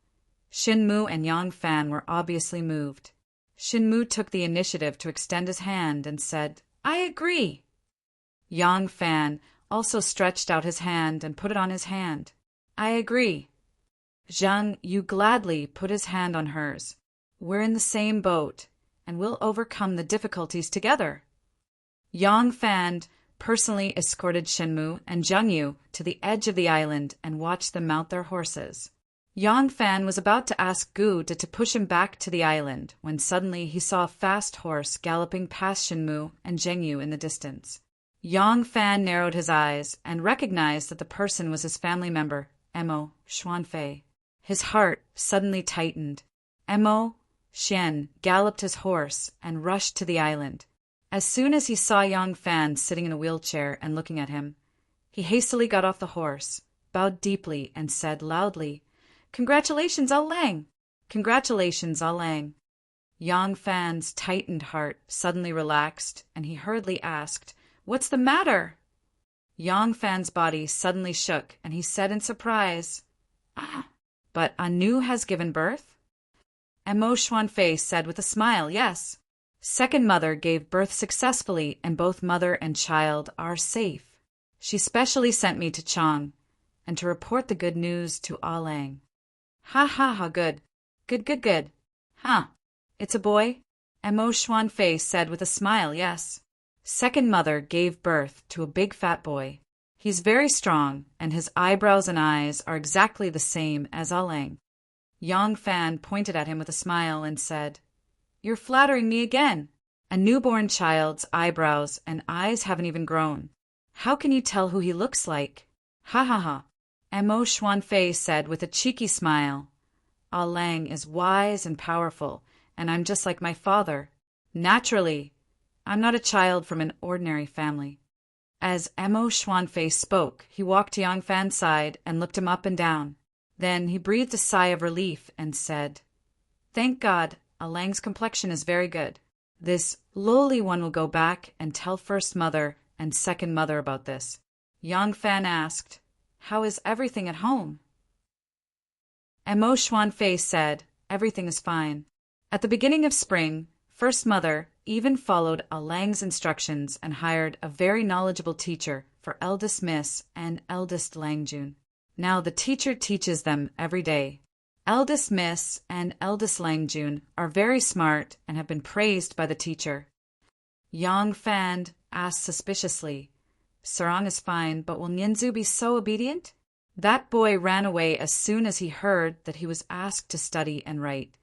Xinmu and Yang Fan were obviously moved. Xinmu took the initiative to extend his hand and said, "I agree." Yang Fan also stretched out his hand and put it on his hand. "I agree." Zhang Yu gladly put his hand on hers. "We're in the same boat, and we'll overcome the difficulties together." Yang Fan personally escorted Xinmu and Zhang Yu to the edge of the island and watched them mount their horses. Yang Fan was about to ask Gu to push him back to the island when suddenly he saw a fast horse galloping past Xinmu and Zhang Yu in the distance. Yang Fan narrowed his eyes and recognized that the person was his family member, Mo Xuanfei. His heart suddenly tightened. Mo Xian galloped his horse and rushed to the island. As soon as he saw Yang Fan sitting in a wheelchair and looking at him, he hastily got off the horse, bowed deeply, and said loudly, "Congratulations, Ah Lang! Congratulations, Ah Lang!" Yang Fan's tightened heart suddenly relaxed, and he hurriedly asked, "What's the matter?" Yang Fan's body suddenly shook, and he said in surprise, "Ah, but Anu has given birth?" Mo Xuanfei said with a smile, "Yes. Second mother gave birth successfully, and both mother and child are safe. She specially sent me to Chang, and to report the good news to Ah Lang." "Ha ha ha, good. Good. Huh. It's a boy?" Mo Xuanfei said with a smile, "Yes. Second mother gave birth to a big fat boy. He's very strong, and his eyebrows and eyes are exactly the same as Ah Lang." Yang Fan pointed at him with a smile and said, "You're flattering me again. A newborn child's eyebrows and eyes haven't even grown. How can you tell who he looks like?" "Ha ha ha." Mo Xuanfei said with a cheeky smile, "Ah Lang is wise and powerful, and I'm just like my father. Naturally, I'm not a child from an ordinary family." As Mo Xuanfei spoke, he walked to Yang Fan's side and looked him up and down. Then he breathed a sigh of relief and said, "Thank God, Ah Lang's complexion is very good. This lowly one will go back and tell first mother and second mother about this." Yang Fan asked, "How is everything at home?" Mo Xuanfei said, "Everything is fine. At the beginning of spring, first mother even followed Ah Lang's instructions and hired a very knowledgeable teacher for eldest Miss and eldest Langjun. Now the teacher teaches them every day. Eldest Miss and eldest Langjun are very smart and have been praised by the teacher." Yang Fan asked suspiciously, "Sarang is fine, but will Nianzu be so obedient?" That boy ran away as soon as he heard that he was asked to study and write.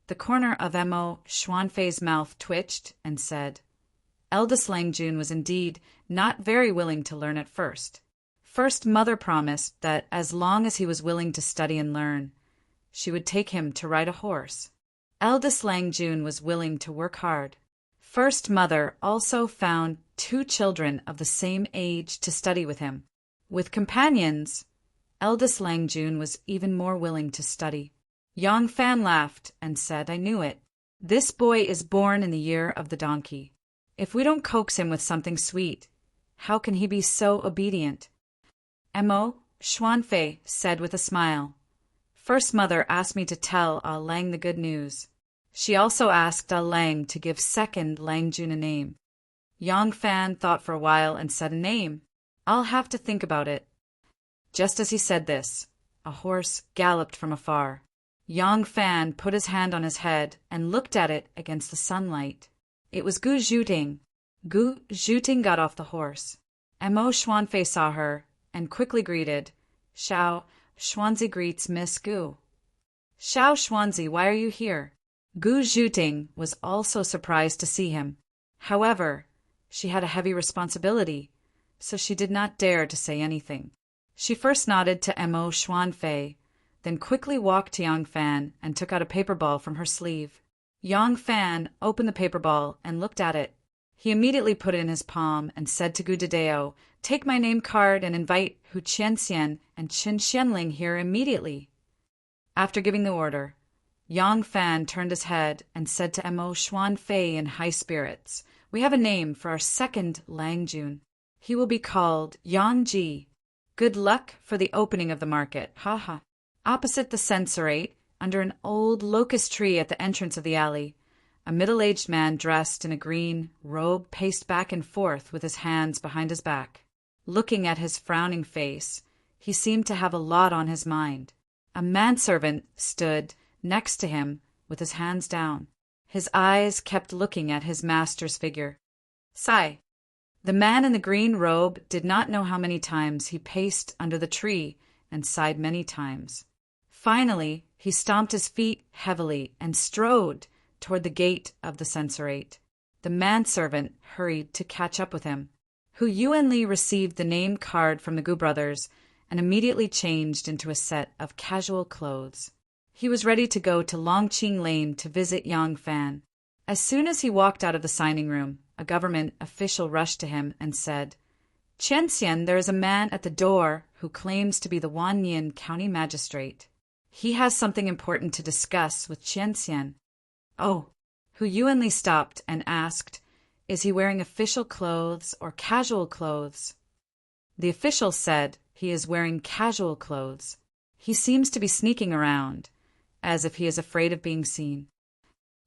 The corner of Mo Xuanfei's mouth twitched and said, "Eldest Langjun was indeed not very willing to learn at first. First mother promised that as long as he was willing to study and learn, she would take him to ride a horse. Eldest Langjun was willing to work hard. First mother also found 2 children of the same age to study with him. With companions, eldest Langjun was even more willing to study." Yang Fan laughed and said, "I knew it. This boy is born in the year of the donkey. If we don't coax him with something sweet, how can he be so obedient?" Mo Xuanfei said with a smile, "First mother asked me to tell Ah Lang the good news. She also asked Ah Lang to give second Langjun a name." Yang Fan thought for a while and said, "A name? I'll have to think about it." Just as he said this, a horse galloped from afar. Yang Fan put his hand on his head and looked at it against the sunlight. It was Gu Zhuting. Gu Zhuting got off the horse. Mo Xuanfei saw her and quickly greeted, "Xiao Xuanzi greets Miss Gu." "Xiao Xuanzi, why are you here?" Gu Zhuting was also surprised to see him. However, she had a heavy responsibility, so she did not dare to say anything. She first nodded to Mo Xuanfei, then quickly walked to Yang Fan and took out a paper ball from her sleeve. Yang Fan opened the paper ball and looked at it. He immediately put it in his palm and said to Gu Deo, "Take my name card and invite Hu Qianxian and Qin Xianling here immediately." After giving the order, Yang Fan turned his head and said to Mo Xuan Fei in high spirits, "We have a name for our second Lang Jun. He will be called Yang Ji. Good luck for the opening of the market. Ha ha." Opposite the censorate, under an old locust tree at the entrance of the alley, a middle-aged man dressed in a green robe paced back and forth with his hands behind his back. Looking at his frowning face, he seemed to have a lot on his mind. A manservant stood next to him with his hands down. His eyes kept looking at his master's figure. Sigh. The man in the green robe did not know how many times he paced under the tree and sighed many times. Finally, he stomped his feet heavily and strode toward the gate of the censorate. The manservant hurried to catch up with him. Hu Yuanli received the name card from the Gu brothers and immediately changed into a set of casual clothes. He was ready to go to Longqing Lane to visit Yang Fan. As soon as he walked out of the signing room, a government official rushed to him and said, "Qianxian, there is a man at the door who claims to be the Wanyin County Magistrate. He has something important to discuss with Qianxian." "Oh." Hu Yuanli stopped and asked, "Is he wearing official clothes or casual clothes?" The official said he is wearing casual clothes. He seems to be sneaking around, as if he is afraid of being seen.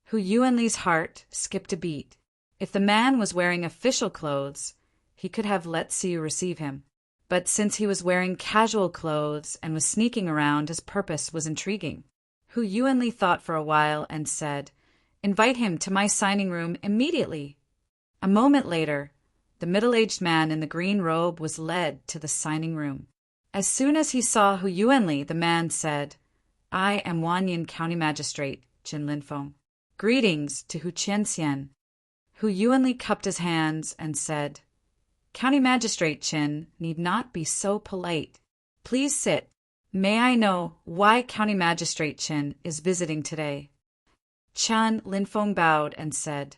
Hu Yuanli's heart skipped a beat. If the man was wearing official clothes, he could have let Siu receive him. But since he was wearing casual clothes and was sneaking around, his purpose was intriguing. Hu Yuanli thought for a while and said, "Invite him to my signing room immediately." A moment later, the middle-aged man in the green robe was led to the signing room. As soon as he saw Hu Yuanli, the man said, "I am Wanyin County Magistrate, Jin Linfeng. Greetings to Hu Qianxian." Hu Yuanli cupped his hands and said, "County Magistrate Qin need not be so polite. Please sit. May I know why County Magistrate Qin is visiting today?" Chan Linfeng bowed and said,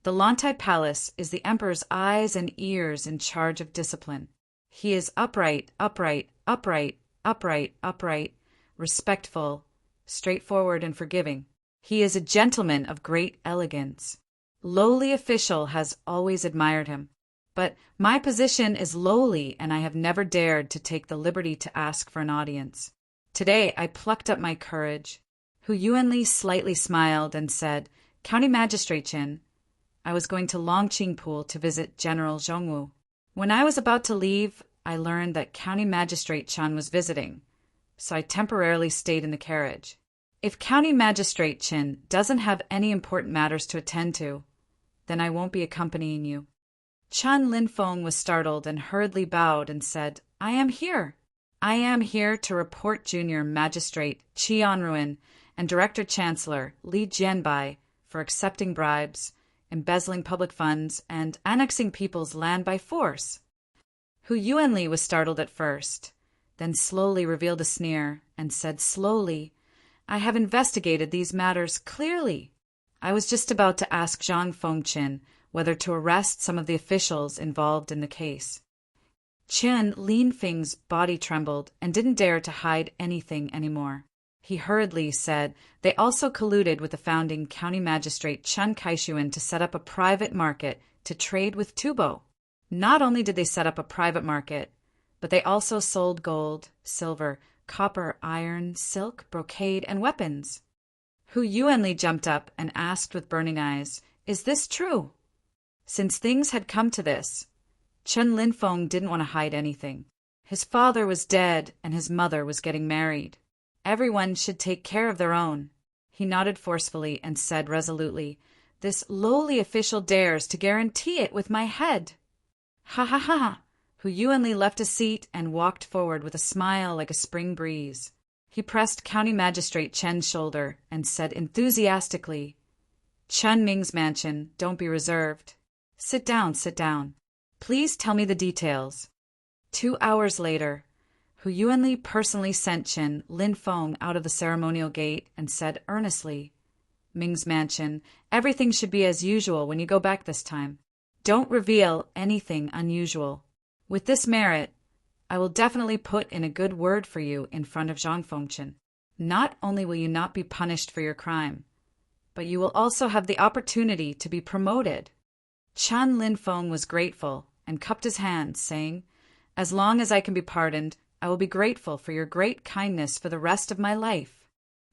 "The Lantai Palace is the Emperor's eyes and ears in charge of discipline. He is upright, respectful, straightforward, and forgiving. He is a gentleman of great elegance. Lowly official has always admired him. But my position is lowly, and I have never dared to take the liberty to ask for an audience. Today I plucked up my courage." Hu Yuanli slightly smiled and said, "County Magistrate Qin, I was going to Longqing Pool to visit General Zhongwu. When I was about to leave, I learned that County Magistrate Chan was visiting, so I temporarily stayed in the carriage. If County Magistrate Qin doesn't have any important matters to attend to, then I won't be accompanying you." Chan Linfeng was startled and hurriedly bowed and said, "I am here. I am here to report Junior Magistrate Qian Ruin and Director Chancellor Li Jianbai for accepting bribes, embezzling public funds, and annexing people's land by force." Hu Yuanli was startled at first, then slowly revealed a sneer and said slowly, "I have investigated these matters clearly. I was just about to ask Zhang Fengqin whether to arrest some of the officials involved in the case." Qin Linfeng's body trembled and didn't dare to hide anything anymore. He hurriedly said they also colluded with the founding county magistrate Chen Kaishuan to set up a private market to trade with Tubo. Not only did they set up a private market, but they also sold gold, silver, copper, iron, silk, brocade, and weapons. Hu Yuanli jumped up and asked with burning eyes, "Is this true?" Since things had come to this, Chen Linfeng didn't want to hide anything. His father was dead and his mother was getting married. Everyone should take care of their own. He nodded forcefully and said resolutely, "This lowly official dares to guarantee it with my head." "Ha ha ha ha!" Hu Yuanli left his seat and walked forward with a smile like a spring breeze. He pressed County Magistrate Chen's shoulder and said enthusiastically, "Chen Ming's mansion, don't be reserved. Sit down, sit down. Please tell me the details." 2 hours later, Hu Yuanli personally sent Chen Linfeng out of the ceremonial gate and said earnestly, "Ming's mansion, everything should be as usual when you go back this time. Don't reveal anything unusual. With this merit, I will definitely put in a good word for you in front of Zhang Fengchen. Not only will you not be punished for your crime, but you will also have the opportunity to be promoted." Chen Linfeng was grateful and cupped his hands, saying, "As long as I can be pardoned, I will be grateful for your great kindness for the rest of my life."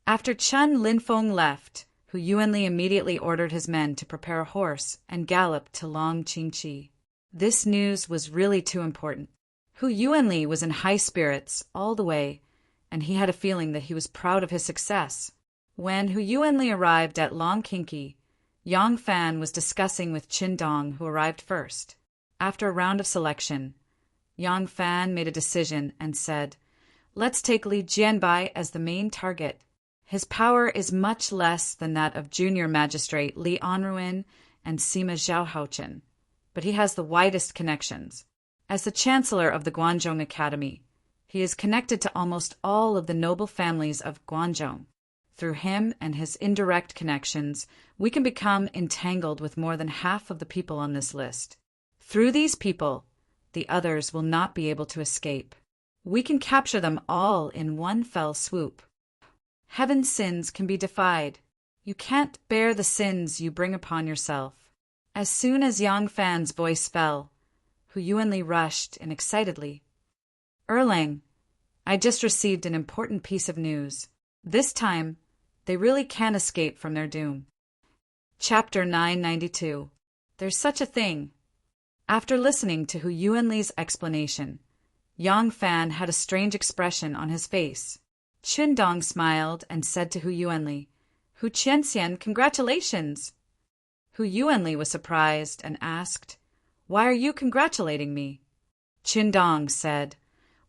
After Chen Linfeng left, Hu Yuanli immediately ordered his men to prepare a horse and gallop to Long Qingqi. This news was really too important. Hu Yuanli was in high spirits all the way, and he had a feeling that he was proud of his success. When Hu Yuanli arrived at Long Qingqi, Yang Fan was discussing with Qin Dong, who arrived first. After a round of selection, Yang Fan made a decision and said, "Let's take Li Jianbai as the main target. His power is much less than that of junior magistrate Li Anruin and Sima Zhaohaochen, but he has the widest connections. As the chancellor of the Guanzhong Academy, he is connected to almost all of the noble families of Guanzhong. Through him and his indirect connections, we can become entangled with more than half of the people on this list. Through these people, the others will not be able to escape. We can capture them all in one fell swoop. Heaven's sins can be defied. You can't bear the sins you bring upon yourself." As soon as Yang Fan's voice fell, Hu Yuanli rushed in excitedly. "Erlang, I just received an important piece of news. This time, they really can escape from their doom." Chapter 992. There's such a thing. After listening to Hu Yuanli's explanation, Yang Fan had a strange expression on his face. Qin Dong smiled and said to Hu Yuanli, "Hu Qianxian, congratulations!" Hu Yuanli was surprised and asked, "Why are you congratulating me?" Qin Dong said,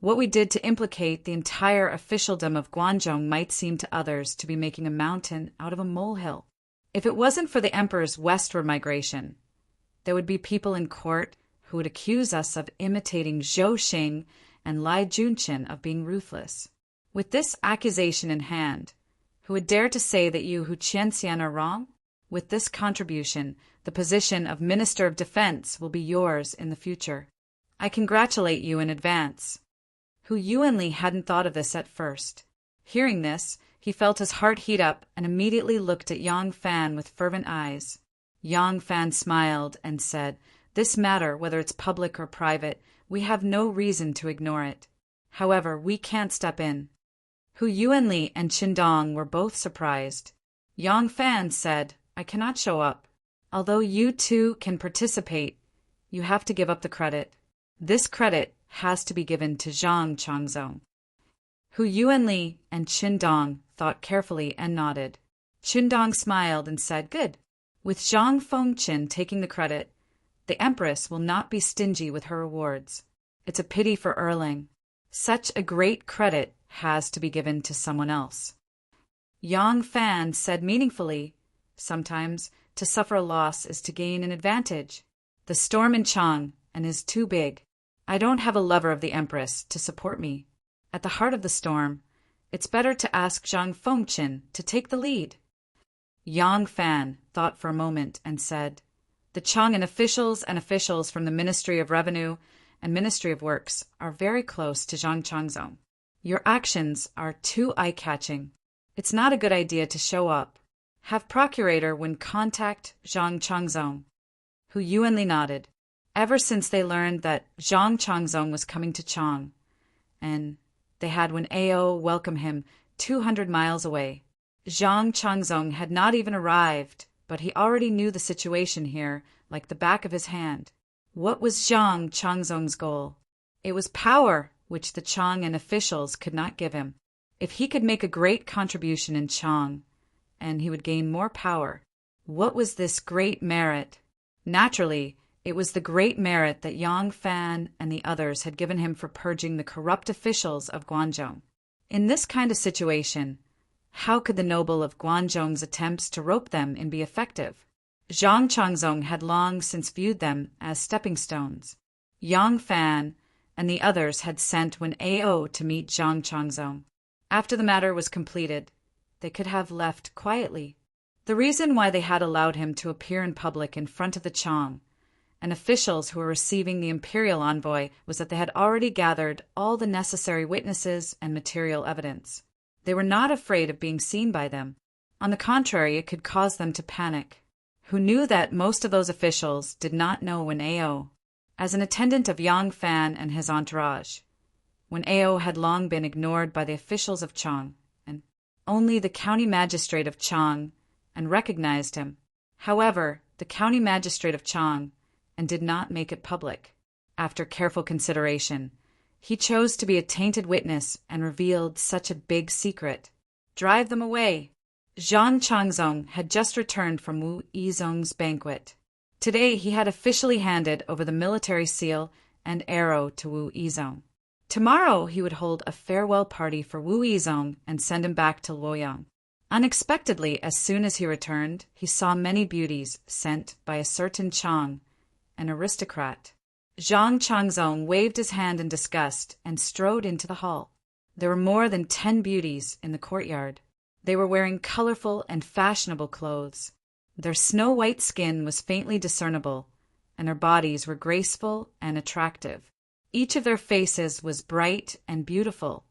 "What we did to implicate the entire officialdom of Guanzhong might seem to others to be making a mountain out of a molehill. If it wasn't for the emperor's westward migration, there would be people in court who would accuse us of imitating Zhou Xing and Lai Junqian of being ruthless. With this accusation in hand, who would dare to say that you Hu Qianxian are wrong? With this contribution, the position of Minister of Defense will be yours in the future. I congratulate you in advance." Hu Yuanli hadn't thought of this at first. Hearing this, he felt his heart heat up and immediately looked at Yang Fan with fervent eyes. Yang Fan smiled and said, "This matter, whether it's public or private, we have no reason to ignore it. However, we can't step in." Hu Yuanli and Qin Dong were both surprised. Yang Fan said, "I cannot show up. Although you two can participate, you have to give up the credit. This credit has to be given to Zhang Changzong." Hu Yuanli and Qin Dong thought carefully and nodded. Qin Dong smiled and said, "Good. With Zhang Fengchen taking the credit, the Empress will not be stingy with her rewards. It's a pity for Erlang. Such a great credit has to be given to someone else." Yang Fan said meaningfully, "Sometimes, to suffer a loss is to gain an advantage. The storm in Chang and is too big. I don't have a lover of the Empress to support me. At the heart of the storm, it's better to ask Zhang Fengchen to take the lead." Yang Fan thought for a moment and said, "The Chang'an officials from the Ministry of Revenue and Ministry of Works are very close to Zhang Changzong. Your actions are too eye-catching. It's not a good idea to show up. Have Procurator Wen contact Zhang Changzong." Hu Yuanli nodded. Ever since they learned that Zhang Changzong was coming to Chang, and they had Wen Ao welcome him 200 miles away, Zhang Changzong had not even arrived, but he already knew the situation here like the back of his hand. What was Zhang Changzong's goal? It was power, which the Chang'an officials could not give him. If he could make a great contribution in Chang, and he would gain more power. What was this great merit? Naturally, it was the great merit that Yang Fan and the others had given him for purging the corrupt officials of Guanzhong. In this kind of situation, how could the noble of Guanzhong's attempts to rope them in be effective? Zhang Changzong had long since viewed them as stepping stones. Yang Fan and the others had sent Wen Ao to meet Zhang Changzong. After the matter was completed, they could have left quietly. The reason why they had allowed him to appear in public in front of the Chang and officials who were receiving the imperial envoy was that they had already gathered all the necessary witnesses and material evidence. They were not afraid of being seen by them. On the contrary, it could cause them to panic. Who knew that most of those officials did not know Wen Ao as an attendant of Yang Fan and his entourage. Wen Ao had long been ignored by the officials of Chang, and only the county magistrate of Chang and recognized him. However, the county magistrate of Chang and did not make it public. After careful consideration, he chose to be a tainted witness and revealed such a big secret. Drive them away. Zhang Changzong had just returned from Wu Yizong's banquet. Today he had officially handed over the military seal and arrow to Wu Yizong. Tomorrow he would hold a farewell party for Wu Yizong and send him back to Luoyang. Unexpectedly, as soon as he returned, he saw many beauties sent by a certain Chang, an aristocrat. Zhang Changzong waved his hand in disgust and strode into the hall. There were more than 10 beauties in the courtyard. They were wearing colorful and fashionable clothes. Their snow-white skin was faintly discernible, and their bodies were graceful and attractive. Each of their faces was bright and beautiful,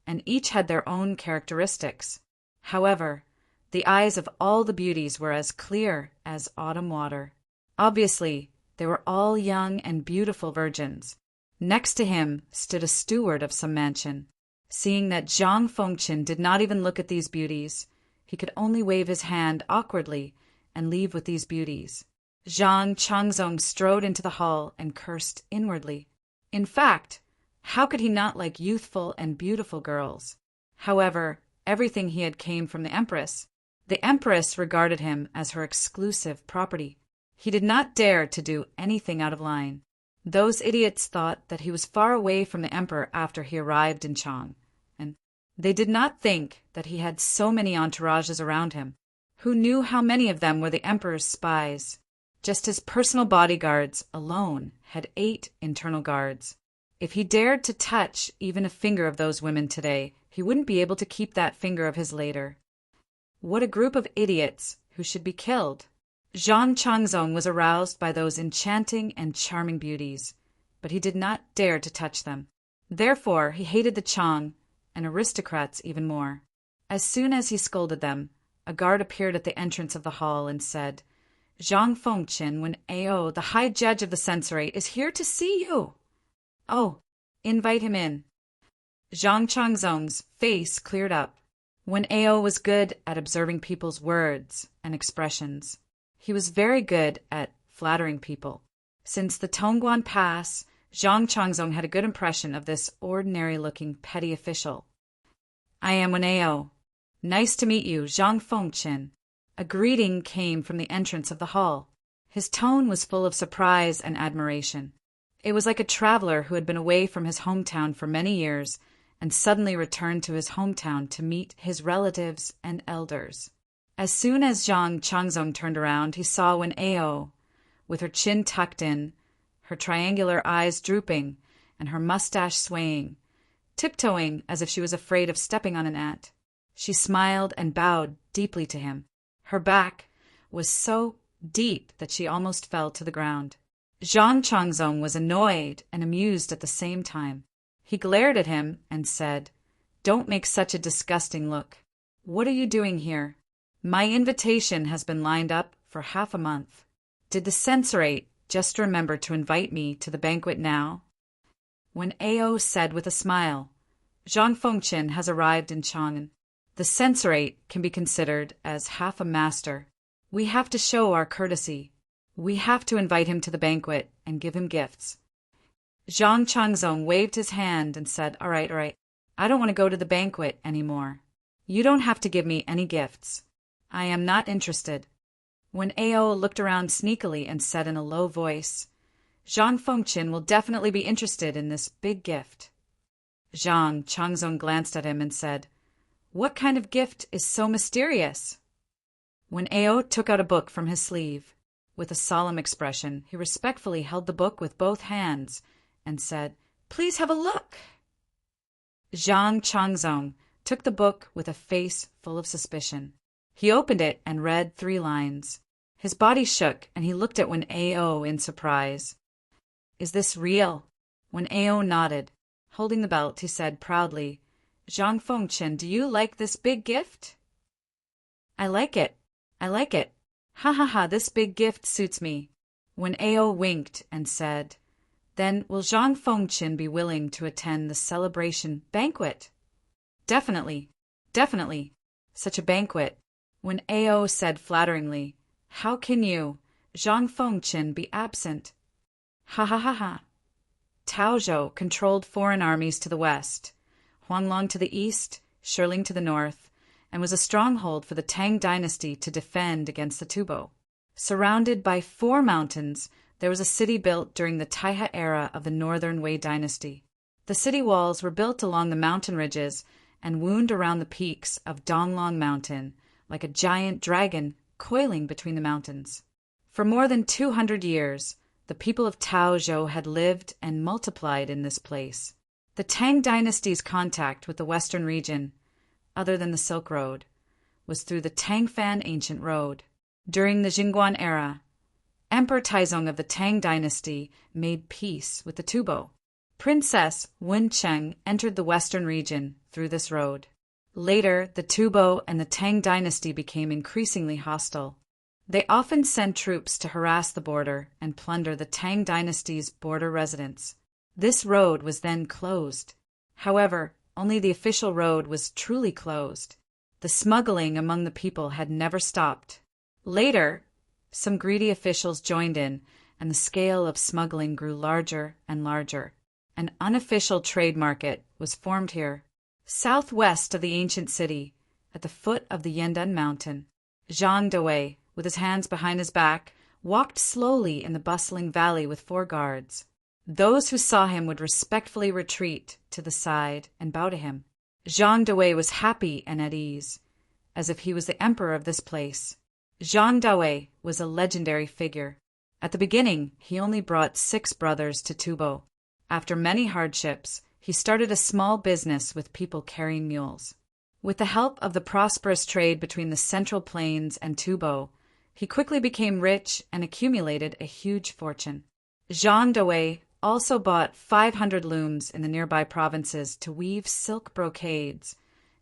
and each had their own characteristics. However, the eyes of all the beauties were as clear as autumn water. Obviously, they were all young and beautiful virgins. Next to him stood a steward of some mansion. Seeing that Zhang Fengqin did not even look at these beauties, he could only wave his hand awkwardly and leave with these beauties. Zhang Changzong strode into the hall and cursed inwardly. In fact, how could he not like youthful and beautiful girls? However, everything he had came from the Empress. The Empress regarded him as her exclusive property. He did not dare to do anything out of line. Those idiots thought that he was far away from the emperor after he arrived in Chang, and they did not think that he had so many entourages around him. Who knew how many of them were the emperor's spies? Just his personal bodyguards alone had 8 internal guards. If he dared to touch even a finger of those women today, he wouldn't be able to keep that finger of his later. What a group of idiots who should be killed! Zhang Changzong was aroused by those enchanting and charming beauties, but he did not dare to touch them. Therefore, he hated the Chang and aristocrats even more. As soon as he scolded them, a guard appeared at the entrance of the hall and said, "Zhang Fengqin, Wen Ao, the high judge of the censorate, is here to see you." "Oh, invite him in." Zhang Changzong's face cleared up. Wen Ao was good at observing people's words and expressions. He was very good at flattering people. Since the Tongguan Pass, Zhang Changzong had a good impression of this ordinary-looking petty official. "I am Wen Ao. Nice to meet you, Zhang Fengqin." A greeting came from the entrance of the hall. His tone was full of surprise and admiration. It was like a traveler who had been away from his hometown for many years and suddenly returned to his hometown to meet his relatives and elders. As soon as Zhang Changzong turned around, he saw Wen Ao, with her chin tucked in, her triangular eyes drooping, and her mustache swaying, tiptoeing as if she was afraid of stepping on an ant. She smiled and bowed deeply to him. Her back was so deep that she almost fell to the ground. Zhang Changzong was annoyed and amused at the same time. He glared at him and said, "Don't make such a disgusting look. What are you doing here? My invitation has been lined up for half a month. Did the censorate just remember to invite me to the banquet now?" Wen Ao said with a smile, "Zhang Fengqin has arrived in Chang'an. The censorate can be considered as half a master. We have to show our courtesy. We have to invite him to the banquet and give him gifts." Zhang Changzong waved his hand and said, all right. I don't want to go to the banquet anymore. You don't have to give me any gifts. I am not interested." Wen Ao looked around sneakily and said in a low voice, "Zhang Fengqin will definitely be interested in this big gift." Zhang Changzong glanced at him and said, "What kind of gift is so mysterious?" Wen Ao took out a book from his sleeve. With a solemn expression, he respectfully held the book with both hands and said, "Please have a look." Zhang Changzong took the book with a face full of suspicion. He opened it and read 3 lines. His body shook, and he looked at Wen Ao in surprise. "Is this real?" Wen Ao nodded. Holding the belt, he said proudly, "Zhang Fengchen, do you like this big gift?" "I like it. I like it. Ha ha ha, this big gift suits me." Wen Ao winked and said, "Then will Zhang Fengchen be willing to attend the celebration banquet?" "Definitely. Definitely. Such a banquet." Wen Ao said flatteringly, "How can you, Zhang Fengchen, be absent?" Ha ha ha ha. Taozhou controlled foreign armies to the west, Huanglong to the east, Shirling to the north, and was a stronghold for the Tang dynasty to defend against the Tubo. Surrounded by 4 mountains, there was a city built during the Taihe era of the Northern Wei dynasty. The city walls were built along the mountain ridges and wound around the peaks of Donglong Mountain, like a giant dragon coiling between the mountains. For more than 200 years, the people of Taozhou had lived and multiplied in this place. The Tang dynasty's contact with the western region, other than the Silk Road, was through the Tangfan Ancient Road. During the Jingguan era, Emperor Taizong of the Tang dynasty made peace with the Tubo. Princess Wencheng entered the western region through this road. Later, the Tubo and the Tang dynasty became increasingly hostile. They often sent troops to harass the border and plunder the Tang dynasty's border residents. This road was then closed. However, only the official road was truly closed. The smuggling among the people had never stopped. Later, some greedy officials joined in, and the scale of smuggling grew larger and larger. An unofficial trade market was formed here. Southwest of the ancient city, at the foot of the Yandan Mountain, Zhang Dawei, with his hands behind his back, walked slowly in the bustling valley with 4 guards. Those who saw him would respectfully retreat to the side and bow to him. Zhang Dawei was happy and at ease, as if he was the emperor of this place. Zhang Dawei was a legendary figure. At the beginning, he only brought 6 brothers to Tubo. After many hardships, he started a small business with people carrying mules. With the help of the prosperous trade between the Central Plains and Tubo, he quickly became rich and accumulated a huge fortune. Zhang Dawei also bought 500 looms in the nearby provinces to weave silk brocades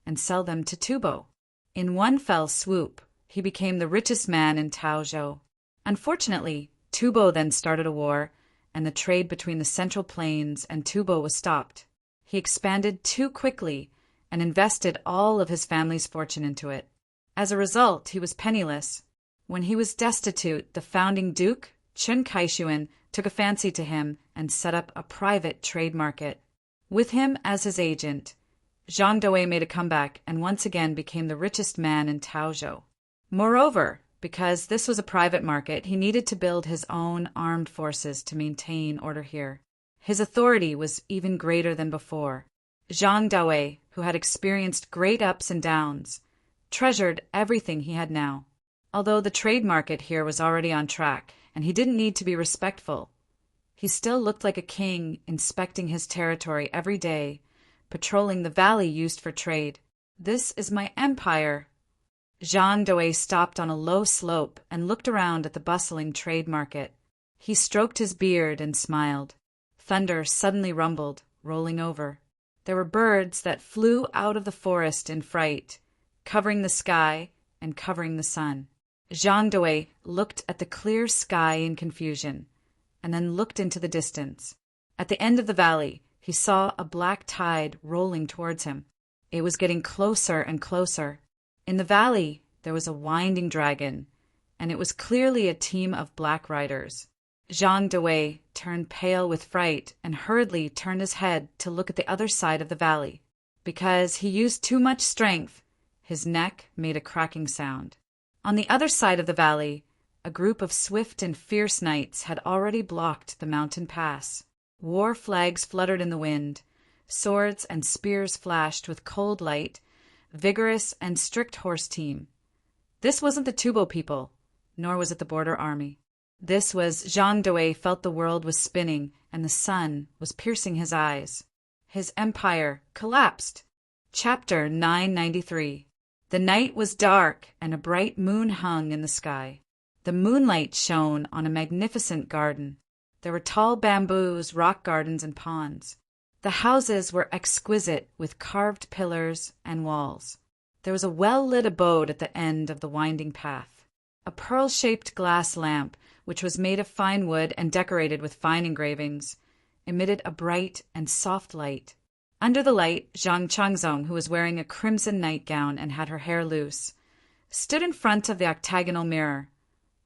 and sell them to Tubo. In one fell swoop, he became the richest man in Taozhou. Unfortunately, Tubo then started a war, and the trade between the Central Plains and Tubo was stopped. He expanded too quickly and invested all of his family's fortune into it. As a result, he was penniless. When he was destitute, the founding duke, Chen Kaishuan, took a fancy to him and set up a private trade market. With him as his agent, Zhang Dawei made a comeback and once again became the richest man in Taozhou. Moreover, because this was a private market, he needed to build his own armed forces to maintain order here. His authority was even greater than before. Zhang Dawei, who had experienced great ups and downs, treasured everything he had now. Although the trade market here was already on track, and he didn't need to be respectful, he still looked like a king inspecting his territory every day, patrolling the valley used for trade. "This is my empire." Zhang Dawei stopped on a low slope and looked around at the bustling trade market. He stroked his beard and smiled. Thunder suddenly rumbled, rolling over. There were birds that flew out of the forest in fright, covering the sky and covering the sun. Zhang Dawei looked at the clear sky in confusion, and then looked into the distance. At the end of the valley, he saw a black tide rolling towards him. It was getting closer and closer. In the valley, there was a winding dragon, and it was clearly a team of black riders. Zhang Dawei turned pale with fright and hurriedly turned his head to look at the other side of the valley. Because he used too much strength, his neck made a cracking sound. On the other side of the valley, a group of swift and fierce knights had already blocked the mountain pass. War flags fluttered in the wind. Swords and spears flashed with cold light, vigorous and strict horse team. This wasn't the Tubo people, nor was it the border army. This was Zhang Dawei felt the world was spinning and the sun was piercing his eyes. His empire collapsed. Chapter 993. The night was dark and a bright moon hung in the sky. The moonlight shone on a magnificent garden. There were tall bamboos, rock gardens, and ponds. The houses were exquisite with carved pillars and walls. There was a well-lit abode at the end of the winding path. A pearl-shaped glass lamp, which was made of fine wood and decorated with fine engravings, emitted a bright and soft light. Under the light, Zhang Changzong, who was wearing a crimson nightgown and had her hair loose, stood in front of the octagonal mirror,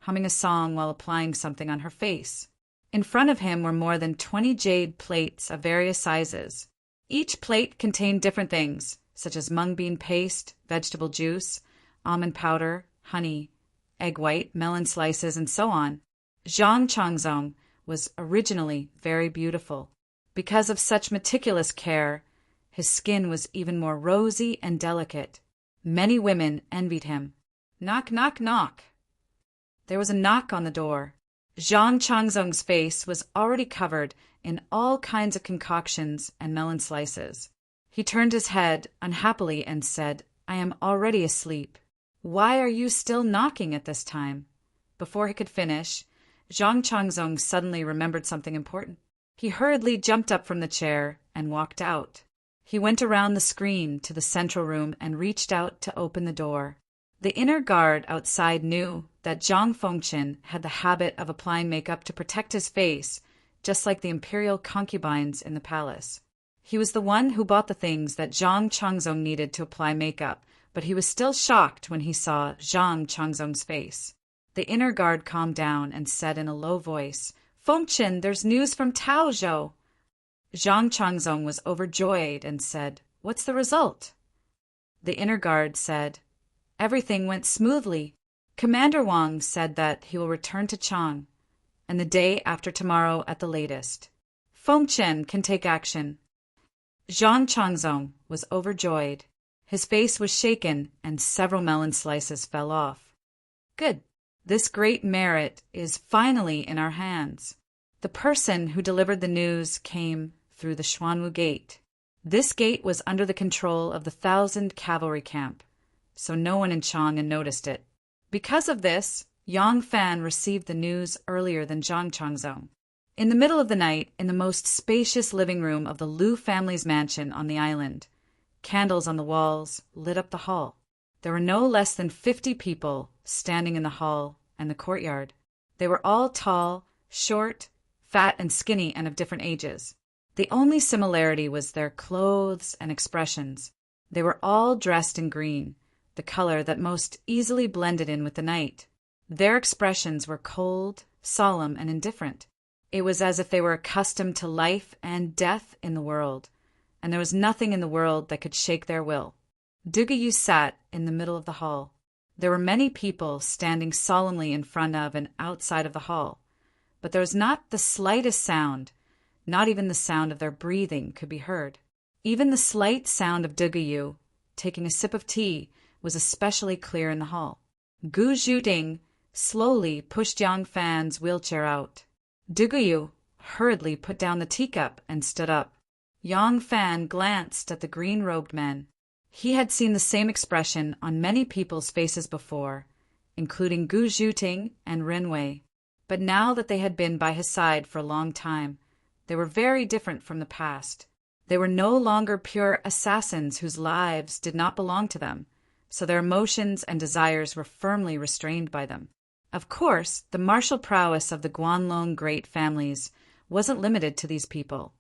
humming a song while applying something on her face. In front of him were more than 20 jade plates of various sizes. Each plate contained different things, such as mung bean paste, vegetable juice, almond powder, honey, egg white, melon slices, and so on. Zhang Changzong was originally very beautiful. Because of such meticulous care, his skin was even more rosy and delicate. Many women envied him. Knock, knock, knock. There was a knock on the door. Zhang Changzong's face was already covered in all kinds of concoctions and melon slices. He turned his head unhappily and said, "I am already asleep. Why are you still knocking at this time?" Before he could finish, Zhang Changzong suddenly remembered something important. He hurriedly jumped up from the chair and walked out. He went around the screen to the central room and reached out to open the door. The inner guard outside knew that Zhang Fengchen had the habit of applying makeup to protect his face, just like the imperial concubines in the palace. He was the one who bought the things that Zhang Changzong needed to apply makeup, but he was still shocked when he saw Zhang Changzong's face. The inner guard calmed down and said in a low voice, "Fengchen, there's news from Taozhou." Zhang Changzong was overjoyed and said, "What's the result?" The inner guard said, "Everything went smoothly. Commander Wang said that he will return to Chang, and the day after tomorrow at the latest. Fengchen can take action." Zhang Changzong was overjoyed. His face was shaken, and several melon slices fell off. "Good. This great merit is finally in our hands." The person who delivered the news came through the Xuanwu Gate. This gate was under the control of the 1,000 cavalry camp, so no one in Chang'an noticed it. Because of this, Yang Fan received the news earlier than Zhang Changzong. In the middle of the night, in the most spacious living room of the Liu family's mansion on the island, candles on the walls lit up the hall. There were no less than 50 people standing in the hall and the courtyard. They were all tall, short, fat, and skinny, and of different ages. The only similarity was their clothes and expressions. They were all dressed in green, the color that most easily blended in with the night. Their expressions were cold, solemn, and indifferent. It was as if they were accustomed to life and death in the world, and there was nothing in the world that could shake their will. Duguyu sat in the middle of the hall. There were many people standing solemnly in front of and outside of the hall, but there was not the slightest sound, not even the sound of their breathing could be heard. Even the slight sound of Duguyu taking a sip of tea was especially clear in the hall. Gu Zhuting slowly pushed Yang Fan's wheelchair out. Duguyu hurriedly put down the teacup and stood up. Yang Fan glanced at the green-robed men. He had seen the same expression on many people's faces before, including Gu Zhuting and Renwei. But now that they had been by his side for a long time, they were very different from the past. They were no longer pure assassins whose lives did not belong to them, so their emotions and desires were firmly restrained by them. Of course, the martial prowess of the Guanlong great families wasn't limited to these people,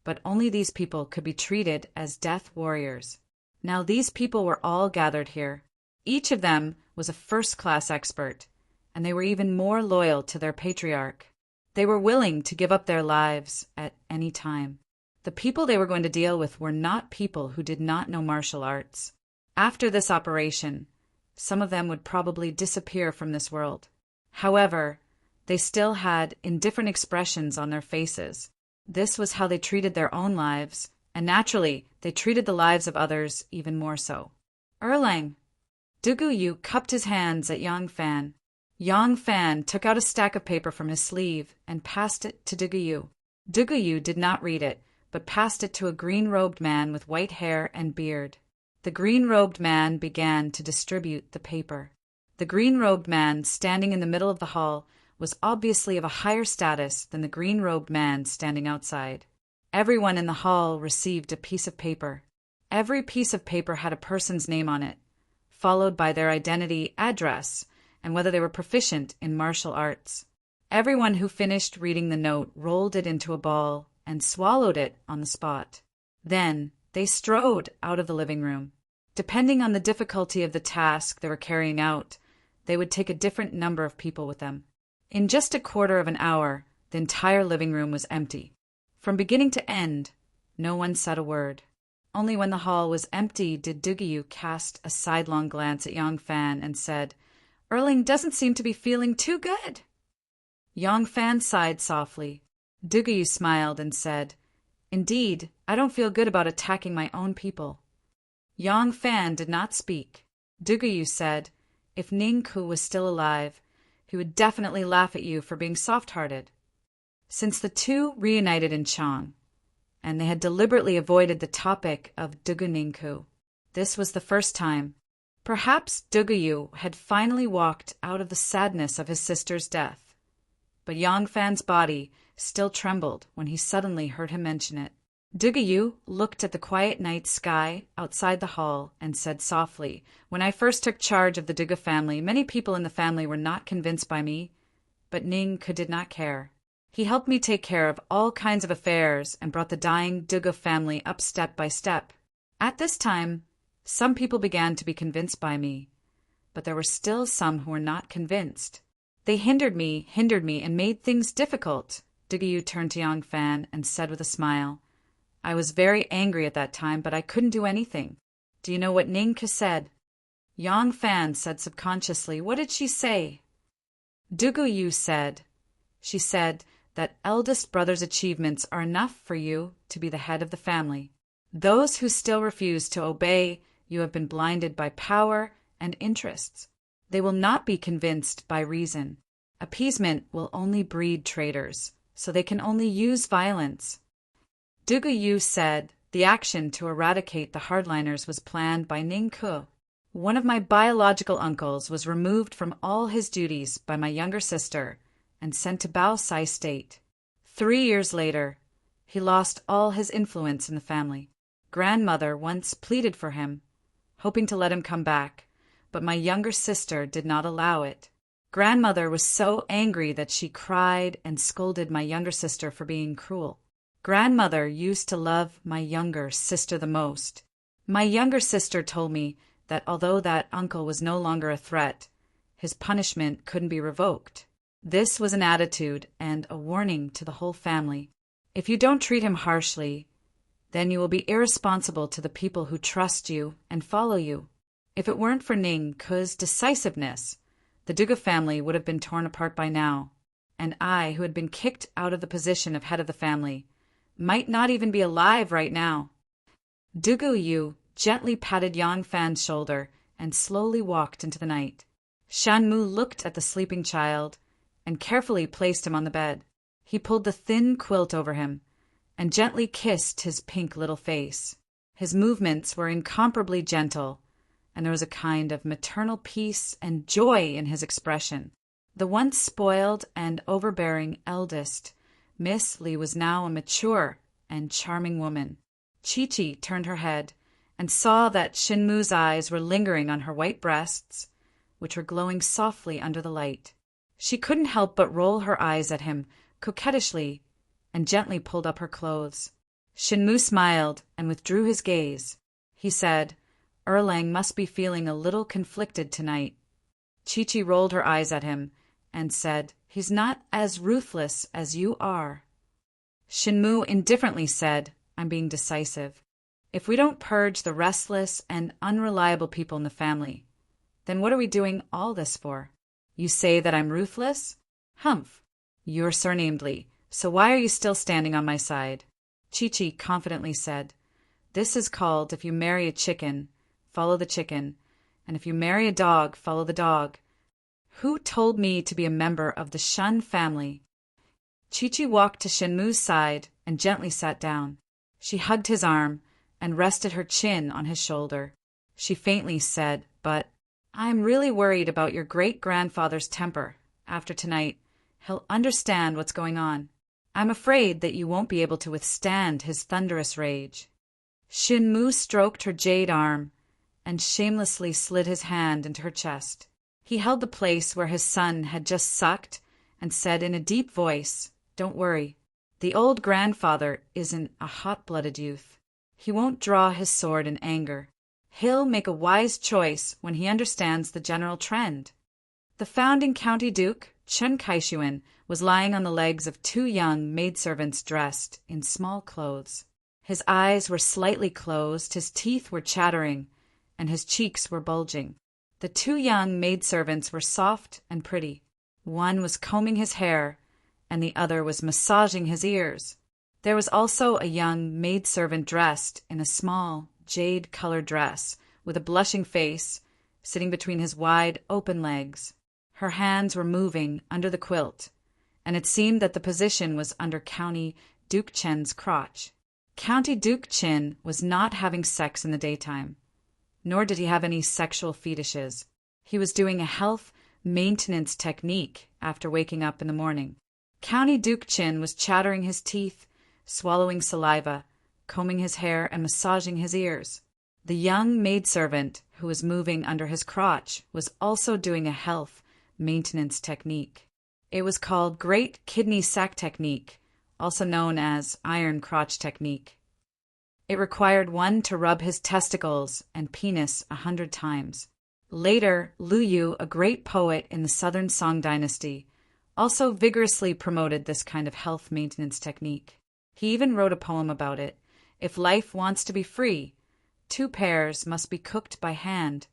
but only these people could be treated as death warriors. Now these people were all gathered here. Each of them was a first-class expert, and they were even more loyal to their patriarch. They were willing to give up their lives at any time. The people they were going to deal with were not people who did not know martial arts. After this operation, some of them would probably disappear from this world. However, they still had indifferent expressions on their faces. This was how they treated their own lives, and naturally, they treated the lives of others even more so. "Erlang!" Duguyu cupped his hands at Yang Fan. Yang Fan took out a stack of paper from his sleeve and passed it to Duguyu. Duguyu did not read it, but passed it to a green-robed man with white hair and beard. The green-robed man began to distribute the paper. The green-robed man standing in the middle of the hall was obviously of a higher status than the green-robed man standing outside. Everyone in the hall received a piece of paper. Every piece of paper had a person's name on it, followed by their identity, address, and whether they were proficient in martial arts. Everyone who finished reading the note rolled it into a ball and swallowed it on the spot. Then they strode out of the living room. Depending on the difficulty of the task they were carrying out, they would take a different number of people with them. In just a quarter of an hour, the entire living room was empty. From beginning to end, no one said a word. Only when the hall was empty did Dugayu cast a sidelong glance at Yang Fan and said, "Erling doesn't seem to be feeling too good." Yang Fan sighed softly. Dugayu smiled and said, "Indeed, I don't feel good about attacking my own people." Yang Fan did not speak. Dugayu said, "If Ningku was still alive, he would definitely laugh at you for being soft-hearted." Since the two reunited in Chang, and they had deliberately avoided the topic of Dugu Ningku, this was the first time. Perhaps Dugayu had finally walked out of the sadness of his sister's death. But Yang Fan's body still trembled when he suddenly heard him mention it. Dugayu looked at the quiet night sky outside the hall and said softly, "When I first took charge of the Duga family, many people in the family were not convinced by me, but Ningku did not care. He helped me take care of all kinds of affairs and brought the dying Duga family up step by step. At this time, some people began to be convinced by me, but there were still some who were not convinced. They hindered me, and made things difficult." Dugayu turned to Yang Fan and said with a smile, "I was very angry at that time, but I couldn't do anything. Do you know what Ningku said?" Yang Fan said subconsciously, "What did she say?" Dugayu said, "She said that eldest brother's achievements are enough for you to be the head of the family. Those who still refuse to obey you have been blinded by power and interests. They will not be convinced by reason. Appeasement will only breed traitors, so they can only use violence." Dugayu said, "The action to eradicate the hardliners was planned by Ningku. One of my biological uncles was removed from all his duties by my younger sister and sent to Baosai State. 3 years later, he lost all his influence in the family. Grandmother once pleaded for him, hoping to let him come back, but my younger sister did not allow it. Grandmother was so angry that she cried and scolded my younger sister for being cruel. Grandmother used to love my younger sister the most. My younger sister told me that although that uncle was no longer a threat, his punishment couldn't be revoked. This was an attitude and a warning to the whole family. If you don't treat him harshly, then you will be irresponsible to the people who trust you and follow you. If it weren't for Ningku's decisiveness, the Duga family would have been torn apart by now, and I, who had been kicked out of the position of head of the family, might not even be alive right now." Dugayu gently patted Yang Fan's shoulder and slowly walked into the night. Shanmu looked at the sleeping child and carefully placed him on the bed. He pulled the thin quilt over him and gently kissed his pink little face. His movements were incomparably gentle, and there was a kind of maternal peace and joy in his expression. The once spoiled and overbearing eldest, Miss Li, was now a mature and charming woman. Chi-Chi turned her head and saw that Shinmu's eyes were lingering on her white breasts, which were glowing softly under the light. She couldn't help but roll her eyes at him coquettishly and gently pulled up her clothes. Shinmu smiled and withdrew his gaze. He said, "Erlang must be feeling a little conflicted tonight." Chi-Chi rolled her eyes at him and said, "He's not as ruthless as you are." Shinmu indifferently said, "I'm being decisive. If we don't purge the restless and unreliable people in the family, then what are we doing all this for? You say that I'm ruthless? Humph. You're surnamed Li, so why are you still standing on my side?" Chi-Chi confidently said, "This is called if you marry a chicken, follow the chicken, and if you marry a dog, follow the dog. Who told me to be a member of the Shun family?" Chi-Chi walked to Shinmu's side and gently sat down. She hugged his arm and rested her chin on his shoulder. She faintly said, "But I'm really worried about your great-grandfather's temper. After tonight, he'll understand what's going on. I'm afraid that you won't be able to withstand his thunderous rage. Shinmu stroked her jade arm and shamelessly slid his hand into her chest. He held the place where his son had just sucked and said in a deep voice, "Don't worry. The old grandfather isn't a hot-blooded youth. He won't draw his sword in anger. He'll make a wise choice when he understands the general trend." The founding county duke, Chen Kaishuan, was lying on the legs of two young maidservants dressed in small clothes. His eyes were slightly closed, his teeth were chattering, and his cheeks were bulging. The two young maidservants were soft and pretty. One was combing his hair, and the other was massaging his ears. There was also a young maidservant dressed in a small, jade-colored dress, with a blushing face, sitting between his wide, open legs. Her hands were moving under the quilt, and it seemed that the position was under County Duke Chen's crotch. County Duke Chen was not having sex in the daytime, nor did he have any sexual fetishes. He was doing a health maintenance technique after waking up in the morning. County Duke Chen was chattering his teeth, swallowing saliva, combing his hair, and massaging his ears. The young maidservant, who was moving under his crotch, was also doing a health maintenance technique. It was called Great Kidney Sack Technique, also known as Iron Crotch Technique. It required one to rub his testicles and penis 100 times. Later, Lu Yu, a great poet in the Southern Song Dynasty, also vigorously promoted this kind of health maintenance technique. He even wrote a poem about it. If life wants to be free, 2 pairs must be cooked by hand.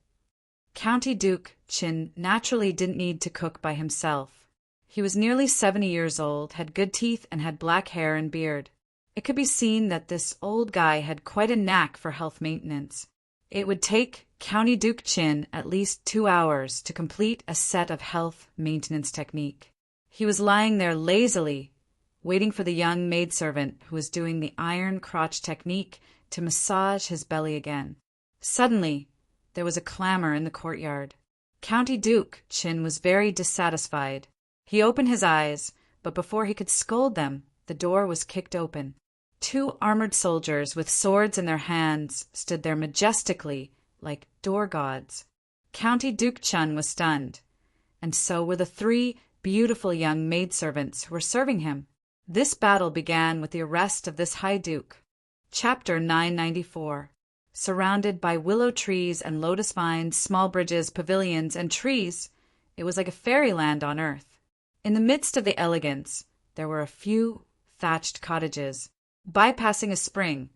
County Duke Chen naturally didn't need to cook by himself. He was nearly 70 years old, had good teeth, and had black hair and beard. It could be seen that this old guy had quite a knack for health maintenance. It would take County Duke Chen at least 2 hours to complete a set of health maintenance technique. He was lying there lazily, waiting for the young maidservant who was doing the iron crotch technique to massage his belly again. Suddenly, there was a clamor in the courtyard. County Duke Chen was very dissatisfied. He opened his eyes, but before he could scold them, the door was kicked open. 2 armored soldiers with swords in their hands stood there majestically, like door gods. County Duke Chen was stunned, and so were the 3 beautiful young maidservants who were serving him. This battle began with the arrest of this High Duke. Chapter 994. Surrounded by willow trees and lotus vines, small bridges, pavilions, and trees, it was like a fairyland on earth. In the midst of the elegance, there were a few thatched cottages. Bypassing a spring,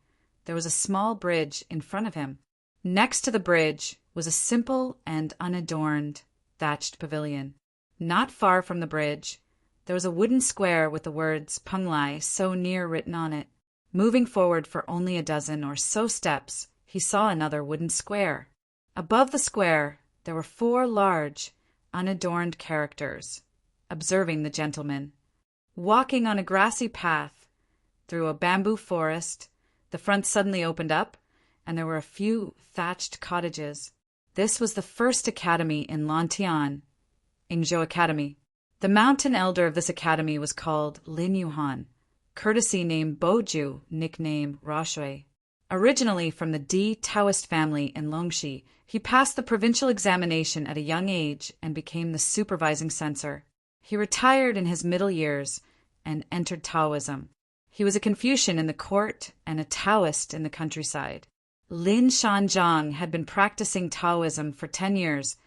there was a small bridge in front of him. Next to the bridge was a simple and unadorned thatched pavilion. Not far from the bridge, there was a wooden square with the words Penglai so near written on it. Moving forward for only a dozen or so steps, he saw another wooden square. Above the square, there were 4 large, unadorned characters, observing the gentleman. Walking on a grassy path through a bamboo forest, the front suddenly opened up, and there were a few thatched cottages. This was the first academy in Lantian, Yingzhou Academy. The mountain elder of this academy was called Lin Yuhan, courtesy name Boju, nickname Rashui. Originally from the Di Taoist family in Longxi, he passed the provincial examination at a young age and became the supervising censor. He retired in his middle years and entered Taoism. He was a Confucian in the court and a Taoist in the countryside. Lin Shanzhang had been practicing Taoism for 10 years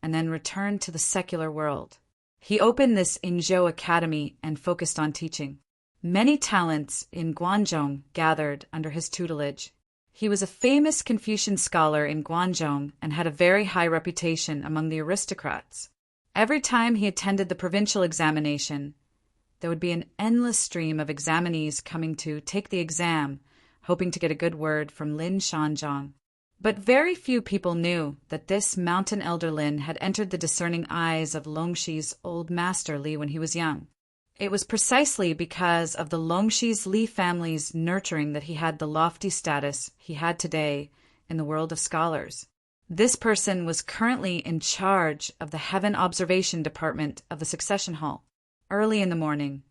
and then returned to the secular world. He opened this Yingzhou Academy and focused on teaching. Many talents in Guanzhong gathered under his tutelage. He was a famous Confucian scholar in Guanzhong and had a very high reputation among the aristocrats. Every time he attended the provincial examination, there would be an endless stream of examinees coming to take the exam, hoping to get a good word from Lin Shanzhang. But very few people knew that this mountain elder Lin had entered the discerning eyes of Longxi's old master Li when he was young. It was precisely because of the Longxi's Li family's nurturing that he had the lofty status he had today in the world of scholars. This person was currently in charge of the Heaven Observation Department of the Succession Hall. Early in the morning,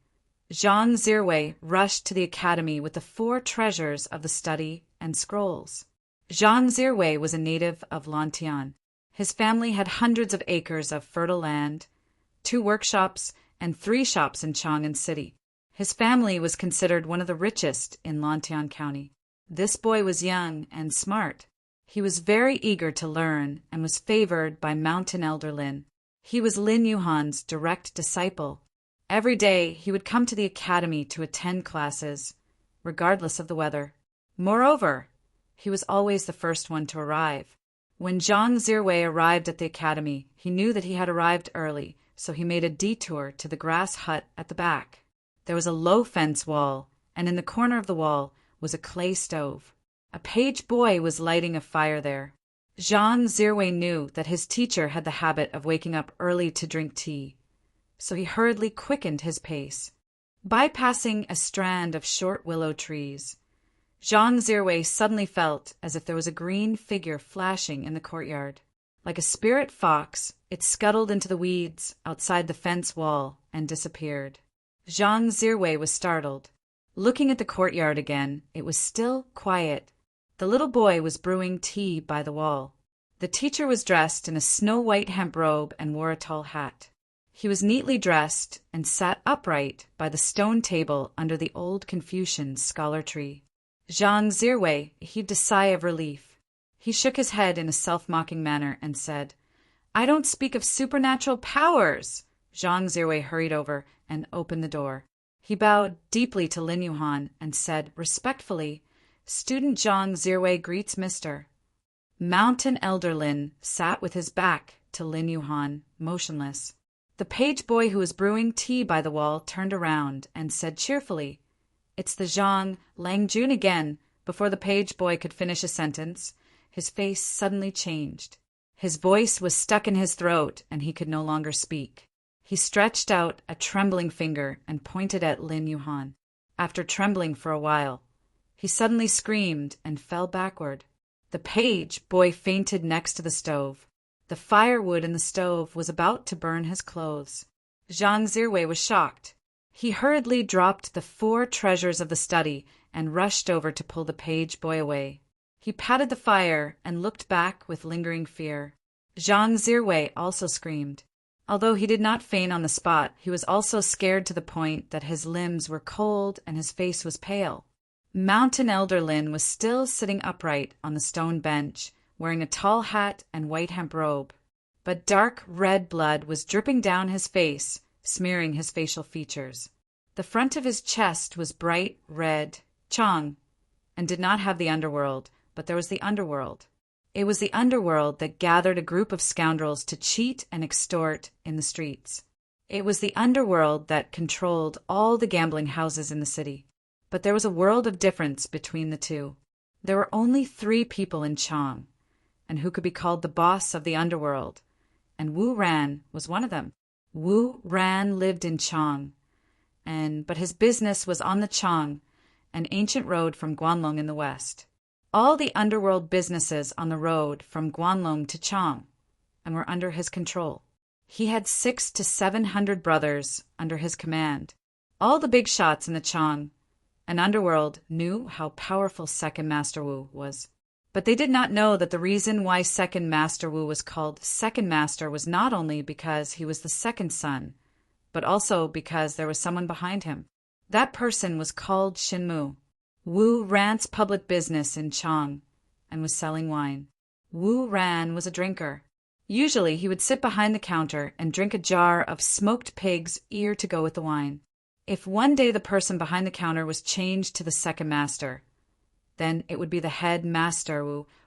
Zhang Zirwei rushed to the academy with the 4 treasures of the study and scrolls. Zhang Zirwei was a native of Lantian. His family had hundreds of acres of fertile land, 2 workshops, and 3 shops in Chang'an City. His family was considered one of the richest in Lantian County. This boy was young and smart. He was very eager to learn and was favored by Mountain Elder Lin. He was Lin Yuhan's direct disciple. Every day he would come to the academy to attend classes, regardless of the weather. Moreover, he was always the first one to arrive. When Zhang Zirwei arrived at the academy, he knew that he had arrived early, so he made a detour to the grass hut at the back. There was a low fence wall, and in the corner of the wall was a clay stove. A page boy was lighting a fire there. Zhang Zirwei knew that his teacher had the habit of waking up early to drink tea, so he hurriedly quickened his pace. Bypassing a strand of short willow trees, Zhang Zirwei suddenly felt as if there was a green figure flashing in the courtyard. Like a spirit fox, it scuttled into the weeds outside the fence wall and disappeared. Zhang Zirwei was startled. Looking at the courtyard again, it was still quiet. The little boy was brewing tea by the wall. The teacher was dressed in a snow-white hemp robe and wore a tall hat. He was neatly dressed and sat upright by the stone table under the old Confucian scholar tree. Zhang Zirwei heaved a sigh of relief. He shook his head in a self-mocking manner and said, "I don't speak of supernatural powers." Zhang Zirwei hurried over and opened the door. He bowed deeply to Lin Yuhan and said respectfully, "Student Zhang Zirwei greets Mr." Mountain Elder Lin sat with his back to Lin Yuhan, motionless. The page boy who was brewing tea by the wall turned around and said cheerfully, "It's the Zhang Langjun again." Before the page boy could finish a sentence, his face suddenly changed. His voice was stuck in his throat and he could no longer speak. He stretched out a trembling finger and pointed at Lin Yuhan. After trembling for a while, he suddenly screamed and fell backward. The page boy fainted next to the stove. The firewood in the stove was about to burn his clothes. Zhang Zirwei was shocked. He hurriedly dropped the 4 treasures of the study and rushed over to pull the page boy away. He patted the fire and looked back with lingering fear. Zhang Zirwei also screamed. Although he did not faint on the spot, he was also scared to the point that his limbs were cold and his face was pale. Mountain Elder Lin was still sitting upright on the stone bench, wearing a tall hat and white hemp robe, but dark red blood was dripping down his face, smearing his facial features. The front of his chest was bright red, Chang, and did not have the underworld, but there was the underworld. It was the underworld that gathered a group of scoundrels to cheat and extort in the streets. It was the underworld that controlled all the gambling houses in the city. But there was a world of difference between the two. There were only 3 people in Chang, and who could be called the boss of the underworld, and Wu Ran was one of them. Wu Ran lived in Chang, but his business was on the Chang, an ancient road from Guanlong in the west. All the underworld businesses on the road from Guanlong to Chang and were under his control. He had 600 to 700 brothers under his command. All the big shots in the Chang and underworld knew how powerful Second Master Wu was. But they did not know that the reason why Second Master Wu was called Second Master was not only because he was the second son, but also because there was someone behind him. That person was called Shinmu. Wu Ran's public business in Chang and was selling wine. Wu Ran was a drinker. Usually he would sit behind the counter and drink a jar of smoked pig's ear to go with the wine. If one day the person behind the counter was changed to the second master, then it would be the head master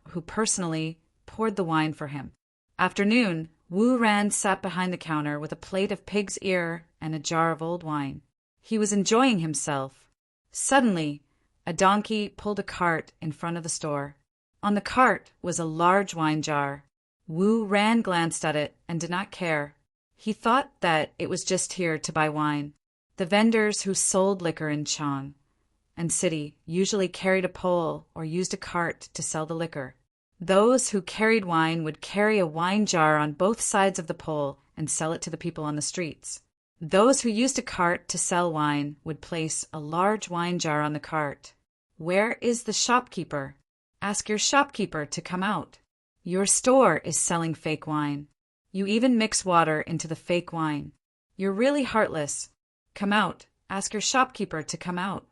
who personally poured the wine for him. After noon, Wu Ran sat behind the counter with a plate of pig's ear and a jar of old wine. He was enjoying himself. Suddenly, a donkey pulled a cart in front of the store. On the cart was a large wine jar. Wu Ran glanced at it and did not care. He thought that it was just here to buy wine. The vendors who sold liquor in Chang and city usually carried a pole or used a cart to sell the liquor. Those who carried wine would carry a wine jar on both sides of the pole and sell it to the people on the streets. Those who used a cart to sell wine would place a large wine jar on the cart. Where is the shopkeeper? Ask your shopkeeper to come out. Your store is selling fake wine. You even mix water into the fake wine. You're really heartless. Come out. Ask your shopkeeper to come out.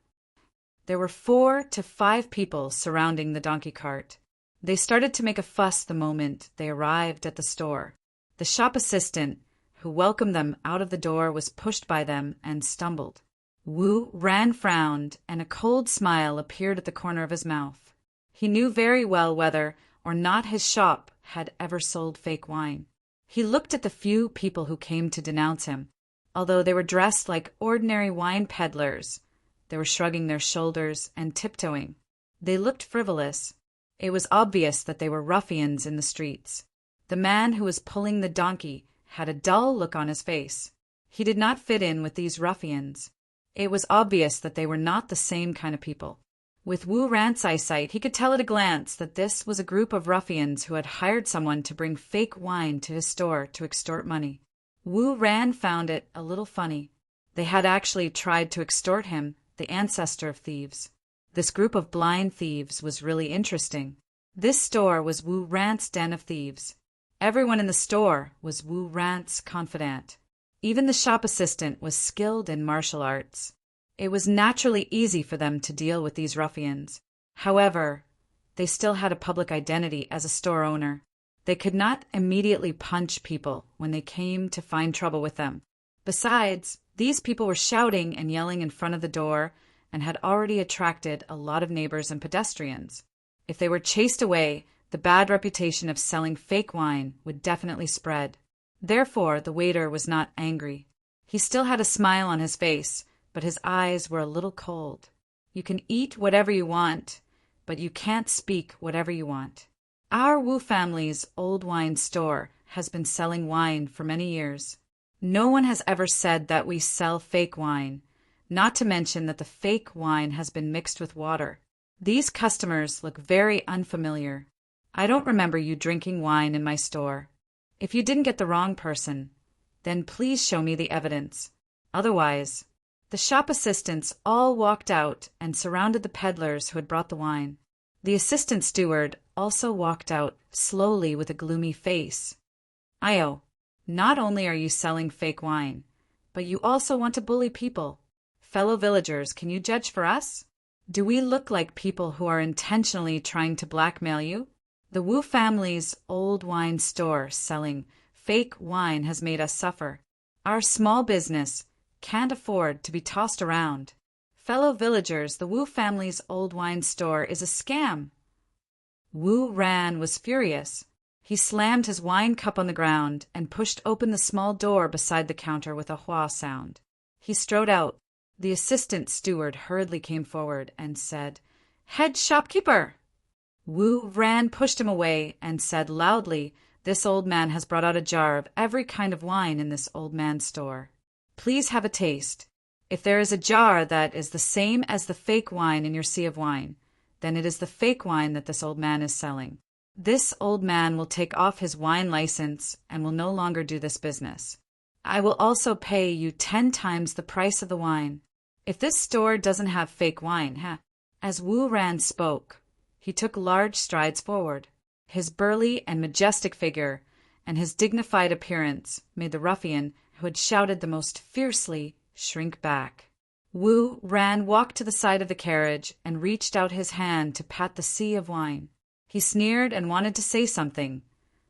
There were 4 to 5 people surrounding the donkey cart. They started to make a fuss the moment they arrived at the store. The shop assistant, who welcomed them out of the door, was pushed by them and stumbled. Wu Ran frowned, and a cold smile appeared at the corner of his mouth. He knew very well whether or not his shop had ever sold fake wine. He looked at the few people who came to denounce him. Although they were dressed like ordinary wine peddlers, they were shrugging their shoulders and tiptoeing. They looked frivolous. It was obvious that they were ruffians in the streets. The man who was pulling the donkey had a dull look on his face. He did not fit in with these ruffians. It was obvious that they were not the same kind of people. With Wu Ran's eyesight, he could tell at a glance that this was a group of ruffians who had hired someone to bring fake wine to his store to extort money. Wu Ran found it a little funny. They had actually tried to extort him, the ancestor of thieves. This group of blind thieves was really interesting. This store was Wu Ran's den of thieves. Everyone in the store was Wu Ran's confidant. Even the shop assistant was skilled in martial arts. It was naturally easy for them to deal with these ruffians. However, they still had a public identity as a store owner. They could not immediately punch people when they came to find trouble with them. Besides, these people were shouting and yelling in front of the door and had already attracted a lot of neighbors and pedestrians. If they were chased away, the bad reputation of selling fake wine would definitely spread. Therefore, the waiter was not angry. He still had a smile on his face, but his eyes were a little cold. You can eat whatever you want, but you can't speak whatever you want. Our Wu family's old wine store has been selling wine for many years. No one has ever said that we sell fake wine, not to mention that the fake wine has been mixed with water. These customers look very unfamiliar. I don't remember you drinking wine in my store. If you didn't get the wrong person, then please show me the evidence. Otherwise, the shop assistants all walked out and surrounded the peddlers who had brought the wine. The assistant steward also walked out slowly with a gloomy face. Io, not only are you selling fake wine, but you also want to bully people. Fellow villagers, can you judge for us? Do we look like people who are intentionally trying to blackmail you? The Wu family's old wine store selling fake wine has made us suffer. Our small business can't afford to be tossed around. Fellow villagers, the Wu family's old wine store is a scam. Wu Ran was furious. He slammed his wine cup on the ground and pushed open the small door beside the counter with a hua sound. He strode out. The assistant steward hurriedly came forward and said, "Head shopkeeper!" Wu Ran pushed him away and said loudly, "This old man has brought out a jar of every kind of wine in this old man's store. Please have a taste. If there is a jar that is the same as the fake wine in your sea of wine, then it is the fake wine that this old man is selling. This old man will take off his wine license and will no longer do this business. I will also pay you 10 times the price of the wine. If this store doesn't have fake wine, As Wu Ran spoke, he took large strides forward. His burly and majestic figure and his dignified appearance made the ruffian who had shouted the most fiercely shrink back. Wu Ran walked to the side of the carriage and reached out his hand to pat the sea of wine. He sneered and wanted to say something,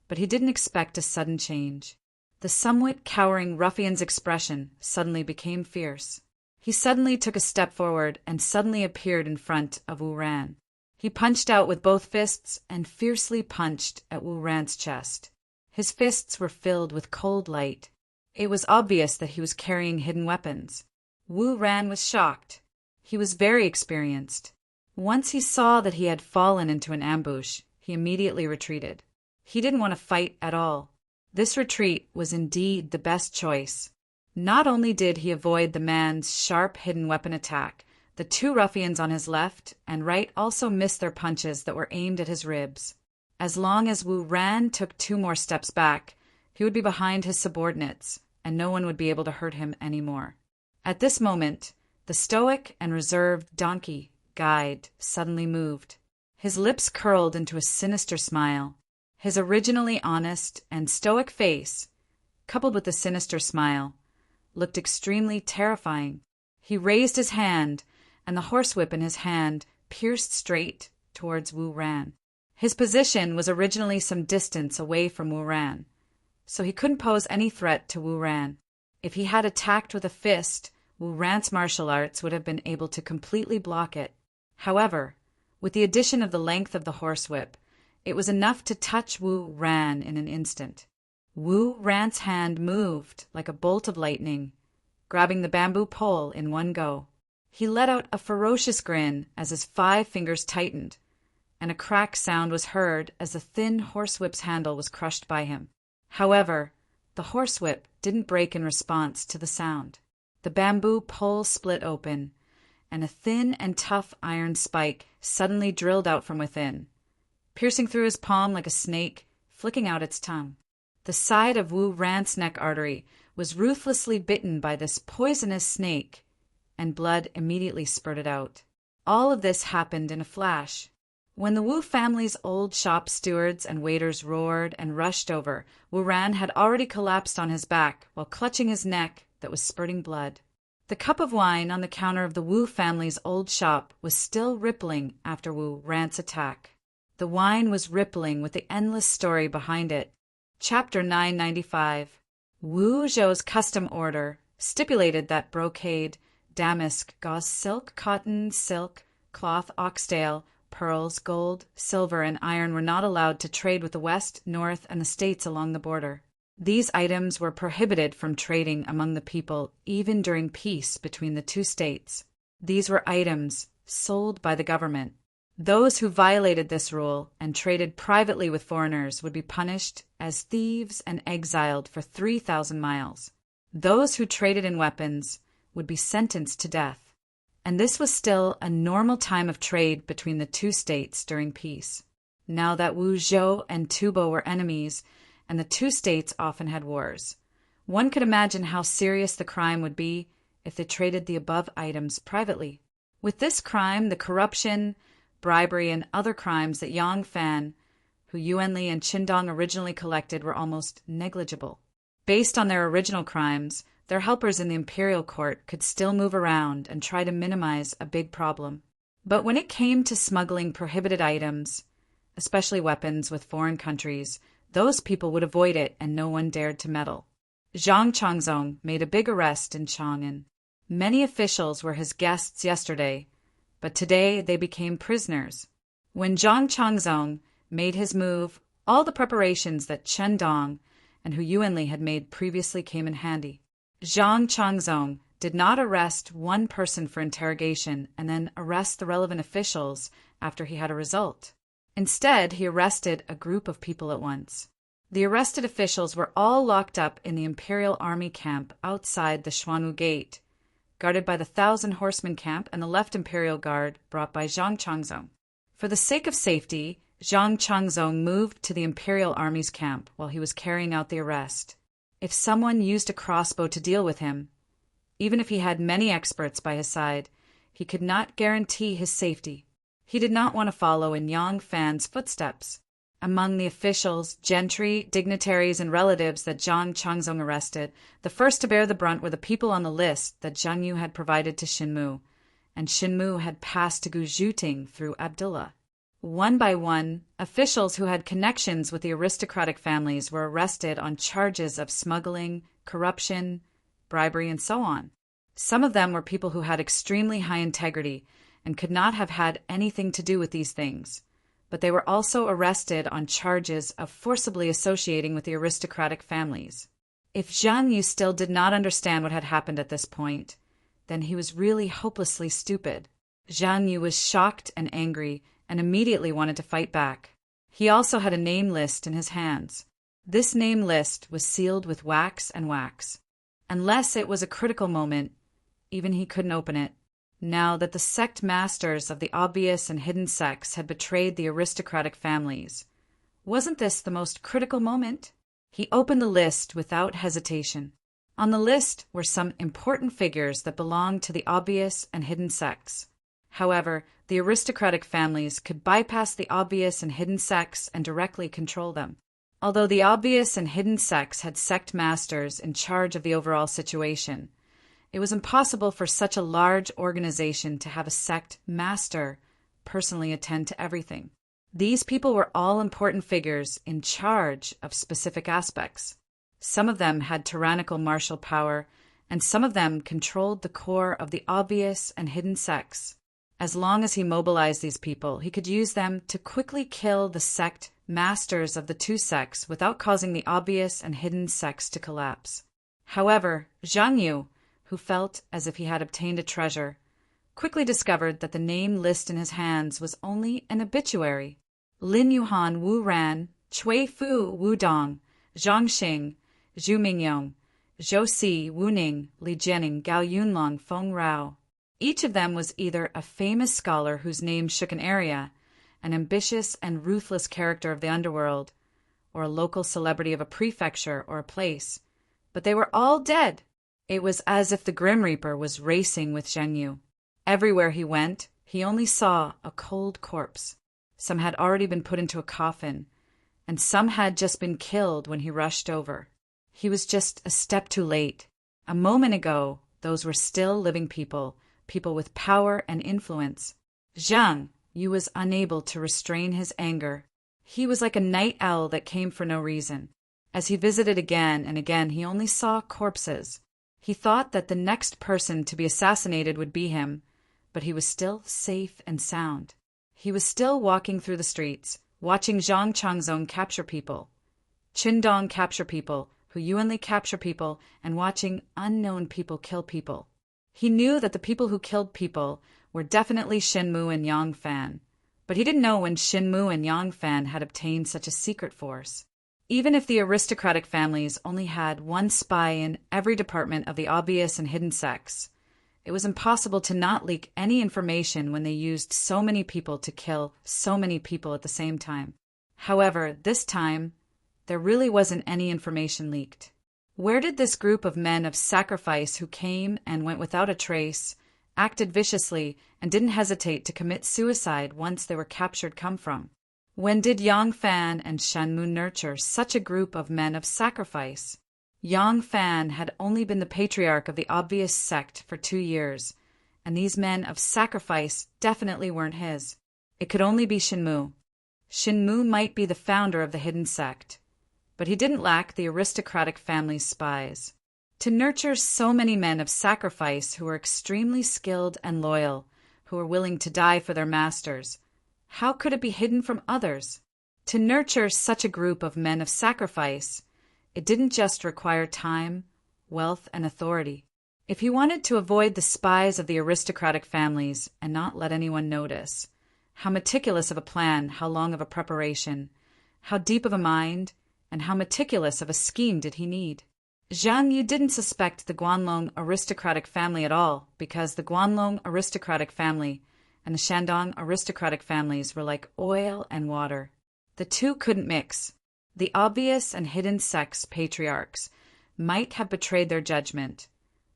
but he didn't expect a sudden change. The somewhat cowering ruffian's expression suddenly became fierce. He suddenly took a step forward and suddenly appeared in front of Wu Ran. He punched out with both fists and fiercely punched at Wu Ran's chest. His fists were filled with cold light. It was obvious that he was carrying hidden weapons. Wu Ran was shocked. He was very experienced. Once he saw that he had fallen into an ambush, he immediately retreated. He didn't want to fight at all. This retreat was indeed the best choice. Not only did he avoid the man's sharp hidden weapon attack, the 2 ruffians on his left and right also missed their punches that were aimed at his ribs. As long as Wu Ran took 2 more steps back, he would be behind his subordinates, and no one would be able to hurt him anymore. At this moment, the stoic and reserved donkey guide suddenly moved. His lips curled into a sinister smile. His originally honest and stoic face, coupled with the sinister smile, looked extremely terrifying. He raised his hand, and the horsewhip in his hand pierced straight towards Wu Ran. His position was originally some distance away from Wu Ran, so he couldn't pose any threat to Wu Ran. If he had attacked with a fist, Wu Ran's martial arts would have been able to completely block it. However, with the addition of the length of the horsewhip, it was enough to touch Wu Ran in an instant. Wu Ran's hand moved like a bolt of lightning, grabbing the bamboo pole in one go. He let out a ferocious grin as his 5 fingers tightened, and a crack sound was heard as the thin horsewhip's handle was crushed by him. However, the horsewhip didn't break in response to the sound. The bamboo pole split open, and a thin and tough iron spike suddenly drilled out from within, piercing through his palm like a snake, flicking out its tongue. The side of Wu Ran's neck artery was ruthlessly bitten by this poisonous snake, and blood immediately spurted out. All of this happened in a flash. When the Wu family's old shop stewards and waiters roared and rushed over, Wu Ran had already collapsed on his back while clutching his neck that was spurting blood. The cup of wine on the counter of the Wu family's old shop was still rippling after Wu Ran's attack. The wine was rippling with the endless story behind it. Chapter 995. Wu Zhou's custom order stipulated that brocade, damask, gauze silk, cotton, silk, cloth, oxtail, pearls, gold, silver, and iron were not allowed to trade with the West, North, and the states along the border. These items were prohibited from trading among the people even during peace between the 2 states. These were items sold by the government. Those who violated this rule and traded privately with foreigners would be punished as thieves and exiled for 3,000 miles. Those who traded in weapons would be sentenced to death. And this was still a normal time of trade between the 2 states during peace. Now that Wu Zhou and Tubo were enemies, and the 2 states often had wars, one could imagine how serious the crime would be if they traded the above items privately. With this crime, the corruption, bribery, and other crimes that Yang Fan, who Yuan Li and Qindong originally collected, were almost negligible. Based on their original crimes, their helpers in the imperial court could still move around and try to minimize a big problem. But when it came to smuggling prohibited items, especially weapons with foreign countries, those people would avoid it and no one dared to meddle. Zhang Changzong made a big arrest in Chang'an. Many officials were his guests yesterday, but today they became prisoners. When Zhang Changzong made his move, all the preparations that Chen Dong and Hu Yuanli had made previously came in handy. Zhang Changzong did not arrest one person for interrogation and then arrest the relevant officials after he had a result. Instead, he arrested a group of people at once. The arrested officials were all locked up in the Imperial Army camp outside the Xuanwu Gate, guarded by the 1,000 horsemen camp and the left Imperial Guard brought by Zhang Changzong. For the sake of safety, Zhang Changzong moved to the Imperial Army's camp while he was carrying out the arrest. If someone used a crossbow to deal with him, even if he had many experts by his side, he could not guarantee his safety. He did not want to follow in Yang Fan's footsteps. Among the officials, gentry, dignitaries, and relatives that Zhang Changzong arrested, the first to bear the brunt were the people on the list that Zhang Yu had provided to Xinmu, and Xinmu had passed to Gu Zhuting through Abdullah. One by one, officials who had connections with the aristocratic families were arrested on charges of smuggling, corruption, bribery, and so on. Some of them were people who had extremely high integrity and could not have had anything to do with these things, but they were also arrested on charges of forcibly associating with the aristocratic families. If Zhang Yu still did not understand what had happened at this point, then he was really hopelessly stupid. Zhang Yu was shocked and angry and immediately wanted to fight back. He also had a name list in his hands. This name list was sealed with wax and wax. Unless it was a critical moment, even he couldn't open it. Now that the sect masters of the obvious and hidden sects had betrayed the aristocratic families, Wasn't this the most critical moment? He opened the list without hesitation. On the list were some important figures that belonged to the obvious and hidden sects. However, the aristocratic families could bypass the obvious and hidden sects and directly control them. Although the obvious and hidden sects had sect masters in charge of the overall situation, it was impossible for such a large organization to have a sect master personally attend to everything. These people were all important figures in charge of specific aspects. Some of them had tyrannical martial power, and some of them controlled the core of the obvious and hidden sects. As long as he mobilized these people, he could use them to quickly kill the sect masters of the two sects without causing the obvious and hidden sects to collapse. However, Zhang Yu, who felt as if he had obtained a treasure, quickly discovered that the name list in his hands was only an obituary. Lin Yuhan Wu Ran, Cui Fu Wu Dong, Zhang Xing, Zhu Mingyong, Zhou Si Wu Ning, Li Jianing, Gao Yunlong, Feng Rao. Each of them was either a famous scholar whose name shook an area, an ambitious and ruthless character of the underworld, or a local celebrity of a prefecture or a place. But they were all dead. It was as if the Grim Reaper was racing with Zhang Yu. Everywhere he went, he only saw a cold corpse. Some had already been put into a coffin, and some had just been killed when he rushed over. He was just a step too late. A moment ago, those were still living people, people with power and influence. Zhang Yu was unable to restrain his anger. He was like a night owl that came for no reason. As he visited again and again, he only saw corpses. He thought that the next person to be assassinated would be him, but he was still safe and sound. He was still walking through the streets, watching Zhang Changzong capture people, Qin Dong capture people, Hu Yuanli capture people, and watching unknown people kill people. He knew that the people who killed people were definitely Shen Mu and Yang Fan, but he didn't know when Shen Mu and Yang Fan had obtained such a secret force. Even if the aristocratic families only had one spy in every department of the obvious and hidden sects, it was impossible to not leak any information when they used so many people to kill so many people at the same time. However, this time, there really wasn't any information leaked. Where did this group of men of sacrifice who came and went without a trace, acted viciously, and didn't hesitate to commit suicide once they were captured come from? When did Yang Fan and Shan Mu nurture such a group of men of sacrifice? Yang Fan had only been the patriarch of the obvious sect for 2 years, and these men of sacrifice definitely weren't his. It could only be Shen Mu. Shen Mu might be the founder of the hidden sect, but he didn't lack the aristocratic family's spies. To nurture so many men of sacrifice who were extremely skilled and loyal, who were willing to die for their masters, how could it be hidden from others? To nurture such a group of men of sacrifice, it didn't just require time, wealth, and authority. If he wanted to avoid the spies of the aristocratic families and not let anyone notice, how meticulous of a plan, how long of a preparation, how deep of a mind, and how meticulous of a scheme did he need? Zhang Yu didn't suspect the Guanlong aristocratic family at all, because the Guanlong aristocratic family and the Shandong aristocratic families were like oil and water. The two couldn't mix. The obvious and hidden sects patriarchs might have betrayed their judgment,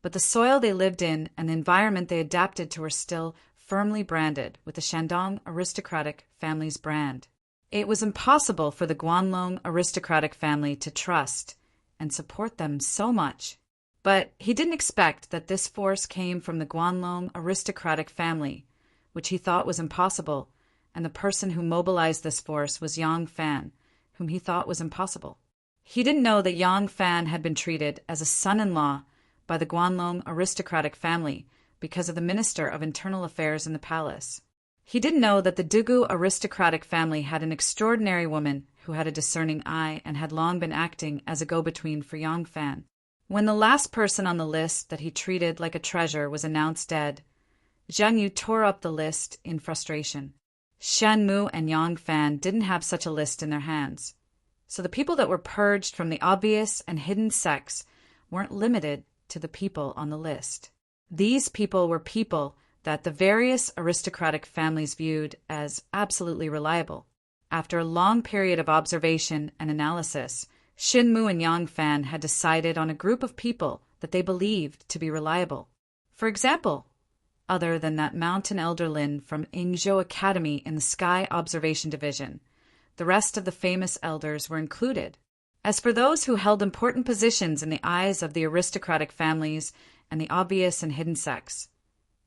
but the soil they lived in and the environment they adapted to were still firmly branded with the Shandong aristocratic family's brand. It was impossible for the Guanlong aristocratic family to trust and support them so much. But he didn't expect that this force came from the Guanlong aristocratic family, which he thought was impossible, and the person who mobilized this force was Yang Fan, whom he thought was impossible. He didn't know that Yang Fan had been treated as a son-in-law by the Guanlong aristocratic family because of the Minister of Internal Affairs in the palace. He didn't know that the Dugu aristocratic family had an extraordinary woman who had a discerning eye and had long been acting as a go-between for Yang Fan. When the last person on the list that he treated like a treasure was announced dead, Zhang Yu tore up the list in frustration. Shan Mu and Yang Fan didn't have such a list in their hands. So the people that were purged from the obvious and hidden sects weren't limited to the people on the list. These people were people that the various aristocratic families viewed as absolutely reliable. After a long period of observation and analysis, Shin Mu and Yang Fan had decided on a group of people that they believed to be reliable. For example, other than that mountain elder Lin from Ingzhou Academy in the Sky Observation Division, the rest of the famous elders were included. As for those who held important positions in the eyes of the aristocratic families and the obvious and hidden sects,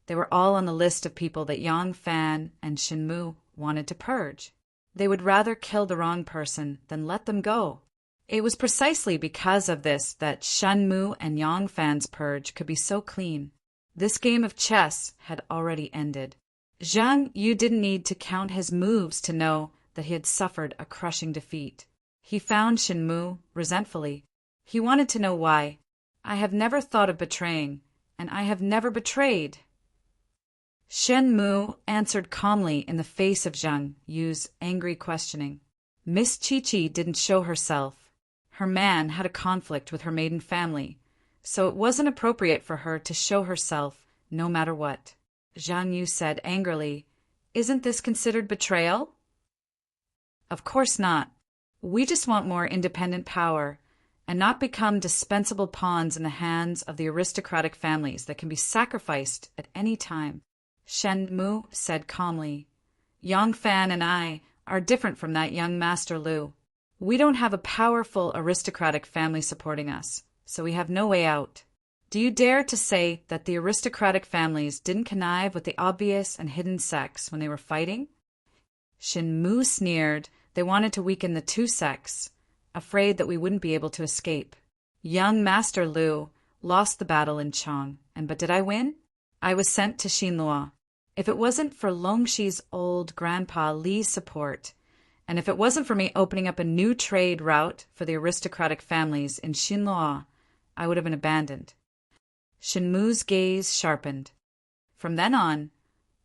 they were all on the list of people that Yang Fan and Shin Mu wanted to purge. They would rather kill the wrong person than let them go. It was precisely because of this that Shin Mu and Yang Fan's purge could be so clean. This game of chess had already ended. Zhang Yu didn't need to count his moves to know that he had suffered a crushing defeat. He found Shin Mu resentfully. He wanted to know why. "I have never thought of betraying, and I have never betrayed." Shen Mu answered calmly in the face of Zhang Yu's angry questioning. Miss Chi-Chi didn't show herself. Her man had a conflict with her maiden family, so it wasn't appropriate for her to show herself no matter what. Zhang Yu said angrily, "Isn't this considered betrayal?" "Of course not. We just want more independent power and not become dispensable pawns in the hands of the aristocratic families that can be sacrificed at any time." Shen Mu said calmly, "Yang Fan and I are different from that young Master Lu. We don't have a powerful aristocratic family supporting us, so we have no way out. Do you dare to say that the aristocratic families didn't connive with the obvious and hidden sects when they were fighting?" Shin Mu sneered. They wanted to weaken the two sects, afraid that we wouldn't be able to escape. Young Master Lu lost the battle in Chang, but did I win? I was sent to Xinluo. If it wasn't for Longshi's old grandpa Li's support, and if it wasn't for me opening up a new trade route for the aristocratic families in Xinluo, I would have been abandoned. Shin Mu's gaze sharpened. From then on,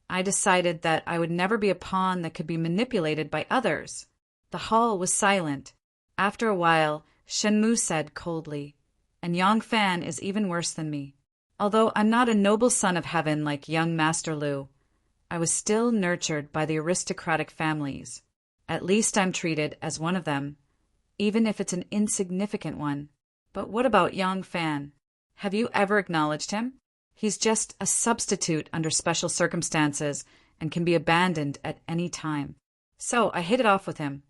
I decided that I would never be a pawn that could be manipulated by others. The hall was silent. After a while, Shen Mu said coldly, "And Yang Fan is even worse than me. Although I'm not a noble son of heaven like young Master Lu, I was still nurtured by the aristocratic families. At least I'm treated as one of them, even if it's an insignificant one. But what about Yang Fan? Have you ever acknowledged him? He's just a substitute under special circumstances and can be abandoned at any time. So I hit it off with him."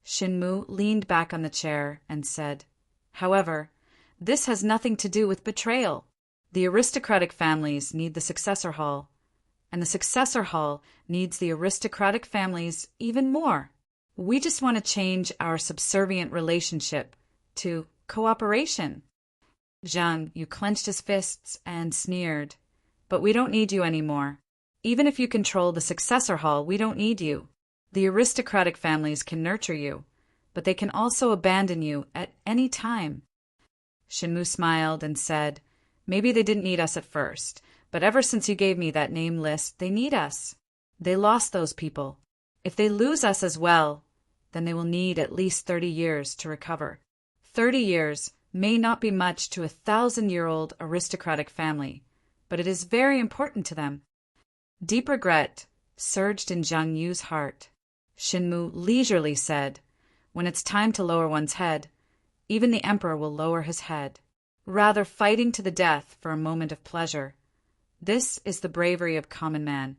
Shin Mu leaned back on the chair and said, "However, this has nothing to do with betrayal. The aristocratic families need the successor hall, and the successor hall needs the aristocratic families even more. We just want to change our subservient relationship to cooperation." Zhang Yu clenched his fists and sneered, "But we don't need you anymore. Even if you control the successor hall, we don't need you. The aristocratic families can nurture you, but they can also abandon you at any time." Shinmu smiled and said, "Maybe they didn't need us at first, but ever since you gave me that name list, they need us. They lost those people. If they lose us as well, then they will need at least 30 years to recover. 30 years may not be much to a 1,000-year-old aristocratic family, but it is very important to them." Deep regret surged in Zhang Yu's heart. Shinmu leisurely said, "When it's time to lower one's head, even the emperor will lower his head, rather fighting to the death for a moment of pleasure. This is the bravery of common man,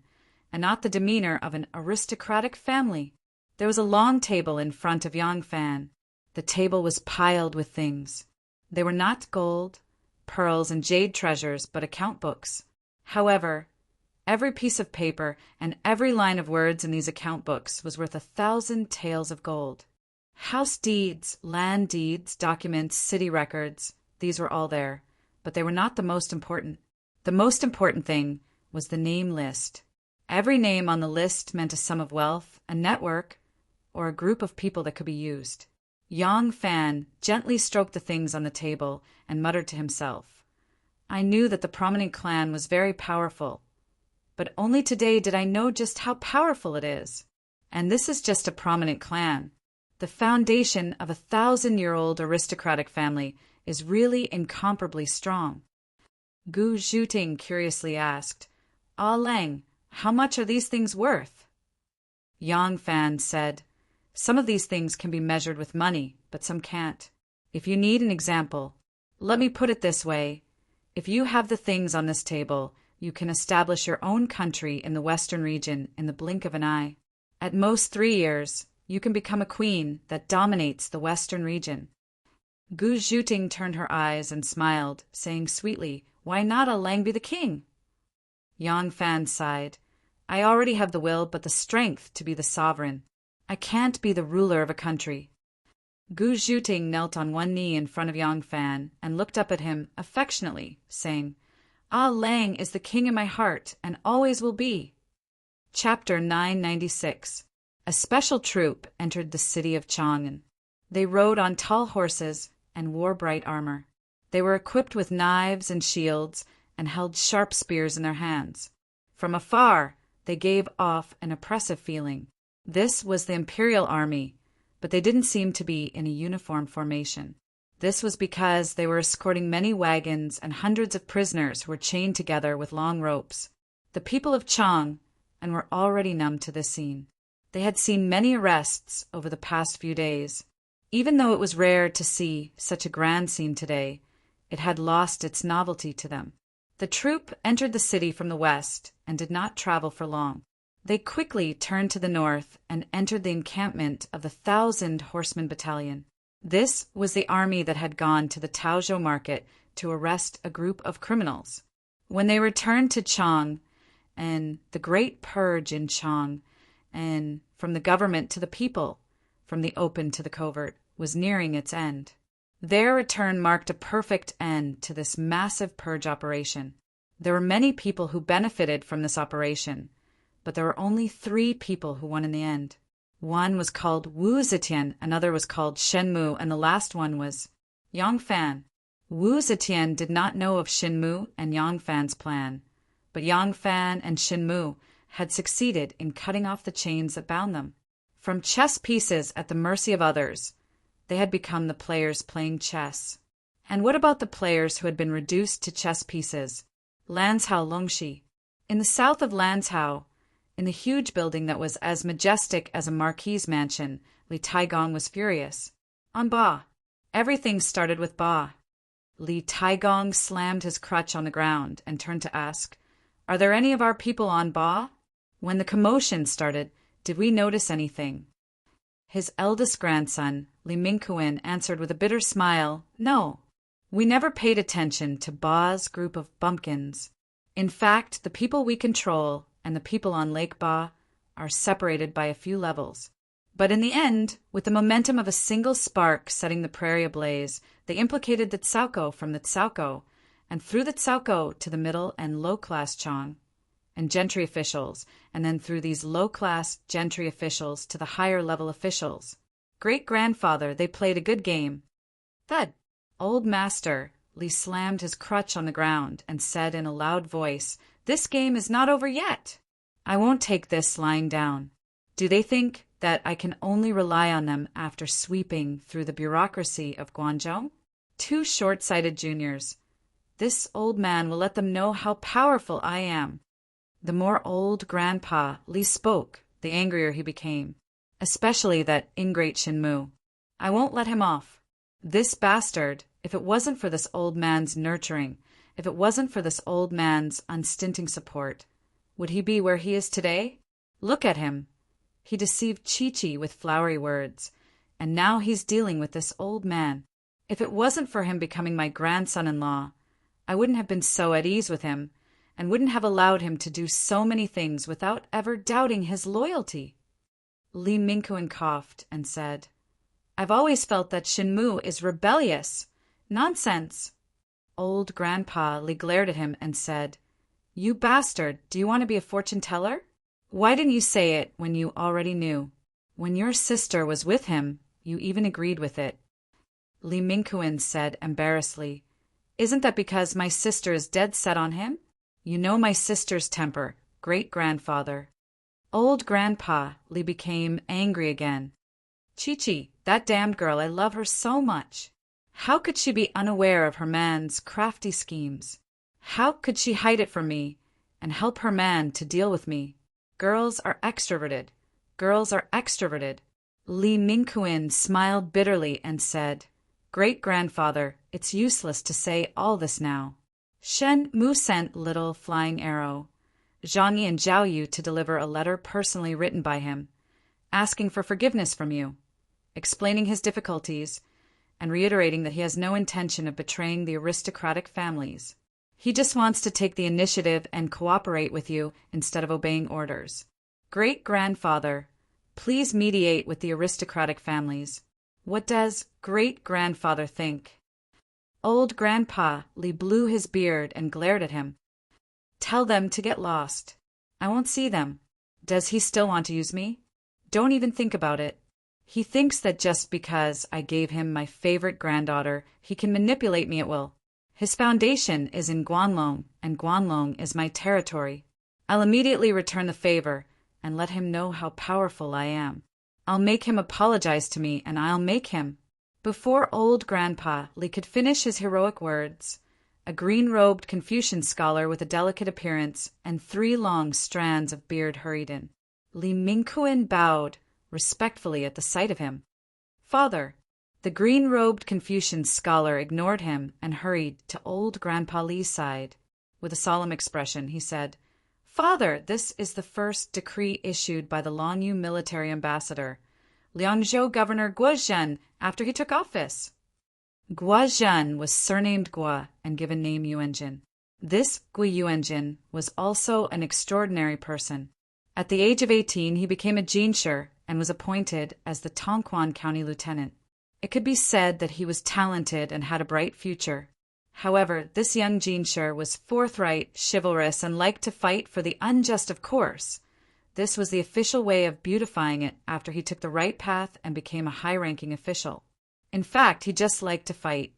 and not the demeanor of an aristocratic family." There was a long table in front of Yang Fan. The table was piled with things. They were not gold, pearls, and jade treasures, but account books. However, every piece of paper and every line of words in these account books was worth 1,000 taels of gold. House deeds, land deeds, documents, city records, these were all there, but they were not the most important. The most important thing was the name list. Every name on the list meant a sum of wealth, a network, or a group of people that could be used. Yang Fan gently stroked the things on the table and muttered to himself, "I knew that the prominent clan was very powerful, but only today did I know just how powerful it is. And this is just a prominent clan. The foundation of a 1,000-year-old aristocratic family is really incomparably strong." Gu Zhuting curiously asked, "Ah Lang, how much are these things worth?" Yang Fan said, Some of these things can be measured with money, but some can't. If you need an example, let me put it this way. If you have the things on this table, you can establish your own country in the Western region in the blink of an eye. At most 3 years, you can become a queen that dominates the Western region. Gu Zhuting turned her eyes and smiled, saying sweetly, "Why not Lang be the king?" Yang Fan sighed. "I already have the will but the strength to be the sovereign. I can't be the ruler of a country." Gu Zhuting knelt on one knee in front of Yang Fan and looked up at him affectionately, saying, Lang is the king in my heart and always will be. Chapter 996. A special troop entered the city of Chang'an. They rode on tall horses and wore bright armor. They were equipped with knives and shields and held sharp spears in their hands. From afar, they gave off an oppressive feeling. This was the imperial army, but they didn't seem to be in a uniform formation. This was because they were escorting many wagons and hundreds of prisoners who were chained together with long ropes. The people of Chang and were already numb to this scene. They had seen many arrests over the past few days. Even though it was rare to see such a grand scene today, it had lost its novelty to them. The troop entered the city from the west and did not travel for long. They quickly turned to the north and entered the encampment of the 1,000 Horseman Battalion. This was the army that had gone to the Taozhou market to arrest a group of criminals. When they returned to Chang, and the great purge in Chang, and from the government to the people, from the open to the covert, was nearing its end. Their return marked a perfect end to this massive purge operation. There were many people who benefited from this operation, but there were only 3 people who won in the end. One was called Wu Zetian, another was called Shenmu, and the last one was Yang Fan. Wu Zetian did not know of Shenmu and Yang Fan's plan, but Yang Fan and Shenmu had succeeded in cutting off the chains that bound them. From chess pieces at the mercy of others, they had become the players playing chess. And what about the players who had been reduced to chess pieces? Lanzhou Longxi. In the south of Lanzhou, in the huge building that was as majestic as a marquis's mansion, Li Taigong was furious. On Ba. Everything started with Ba. Li Taigong slammed his crutch on the ground and turned to ask, "Are there any of our people on Ba? When the commotion started, did we notice anything?" His eldest grandson, Li Mingquan, answered with a bitter smile, "No. We never paid attention to Ba's group of bumpkins. In fact, the people we control and the people on Lake Ba are separated by a few levels. But in the end, with the momentum of a single spark setting the prairie ablaze, they implicated the Tsauko from the Tsauko, and through the Tsauko to the middle and low-class Chang, and gentry officials, and then through these low-class gentry officials to the higher-level officials. Great-grandfather, they played a good game." "Thud!" Old Master Li slammed his crutch on the ground and said in a loud voice, "This game is not over yet. I won't take this lying down. Do they think that I can only rely on them after sweeping through the bureaucracy of Guangzhou? 2 short-sighted juniors. This old man will let them know how powerful I am." The more old Grandpa Li spoke, the angrier he became, especially that ingrate Shenmu. "I won't let him off. This bastard, if it wasn't for this old man's nurturing, if it wasn't for this old man's unstinting support, would he be where he is today? Look at him. He deceived Chi-Chi with flowery words, and now he's dealing with this old man. If it wasn't for him becoming my grandson-in-law, I wouldn't have been so at ease with him, and wouldn't have allowed him to do so many things without ever doubting his loyalty." Li Mingquan coughed and said, "I've always felt that Shenmu is rebellious. Nonsense." Old Grandpa Li glared at him and said, "You bastard, do you want to be a fortune-teller? Why didn't you say it when you already knew? When your sister was with him, you even agreed with it." Li Mingquan said embarrassedly, "Isn't that because my sister is dead set on him? You know my sister's temper, great-grandfather." Old Grandpa Li became angry again. "Chi-Chi, that damned girl, I love her so much. How could she be unaware of her man's crafty schemes? How could she hide it from me and help her man to deal with me? Girls are extroverted. Girls are extroverted." Li Mingquan smiled bitterly and said, "Great-grandfather, it's useless to say all this now. Shen Mu sent Little Flying Arrow, Zhang Yi and Zhao Yu to deliver a letter personally written by him, asking for forgiveness from you, explaining his difficulties, and reiterating that he has no intention of betraying the aristocratic families. He just wants to take the initiative and cooperate with you instead of obeying orders. Great-grandfather, please mediate with the aristocratic families. What does great-grandfather think?" Old Grandpa Li blew his beard and glared at him. "Tell them to get lost. I won't see them. Does he still want to use me? Don't even think about it. He thinks that just because I gave him my favorite granddaughter, he can manipulate me at will. His foundation is in Guanlong, and Guanlong is my territory. I'll immediately return the favor and let him know how powerful I am. I'll make him apologize to me, and I'll make him." Before old Grandpa Li could finish his heroic words, a green-robed Confucian scholar with a delicate appearance and 3 long strands of beard hurried in. Li Mingquan bowed respectfully at the sight of him. "Father." The green-robed Confucian scholar ignored him and hurried to old Grandpa Li's side. With a solemn expression, he said, "Father, this is the first decree issued by the Longyu military ambassador, Liangzhou Governor Guozhen, after he took office." Guozhen was surnamed Gua and given name Yuanjin. This Gui Yuanjin was also an extraordinary person. At the age of 18, he became a jinshi and was appointed as the Tongquan County Lieutenant. It could be said that he was talented and had a bright future. However, this young jinshi was forthright, chivalrous, and liked to fight for the unjust, of course. This was the official way of beautifying it after he took the right path and became a high-ranking official. In fact, he just liked to fight.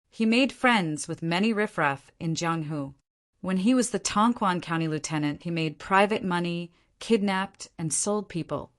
He made friends with many riffraff in Jianghu. When he was the Tongquan County Lieutenant, he made private money, kidnapped and sold people,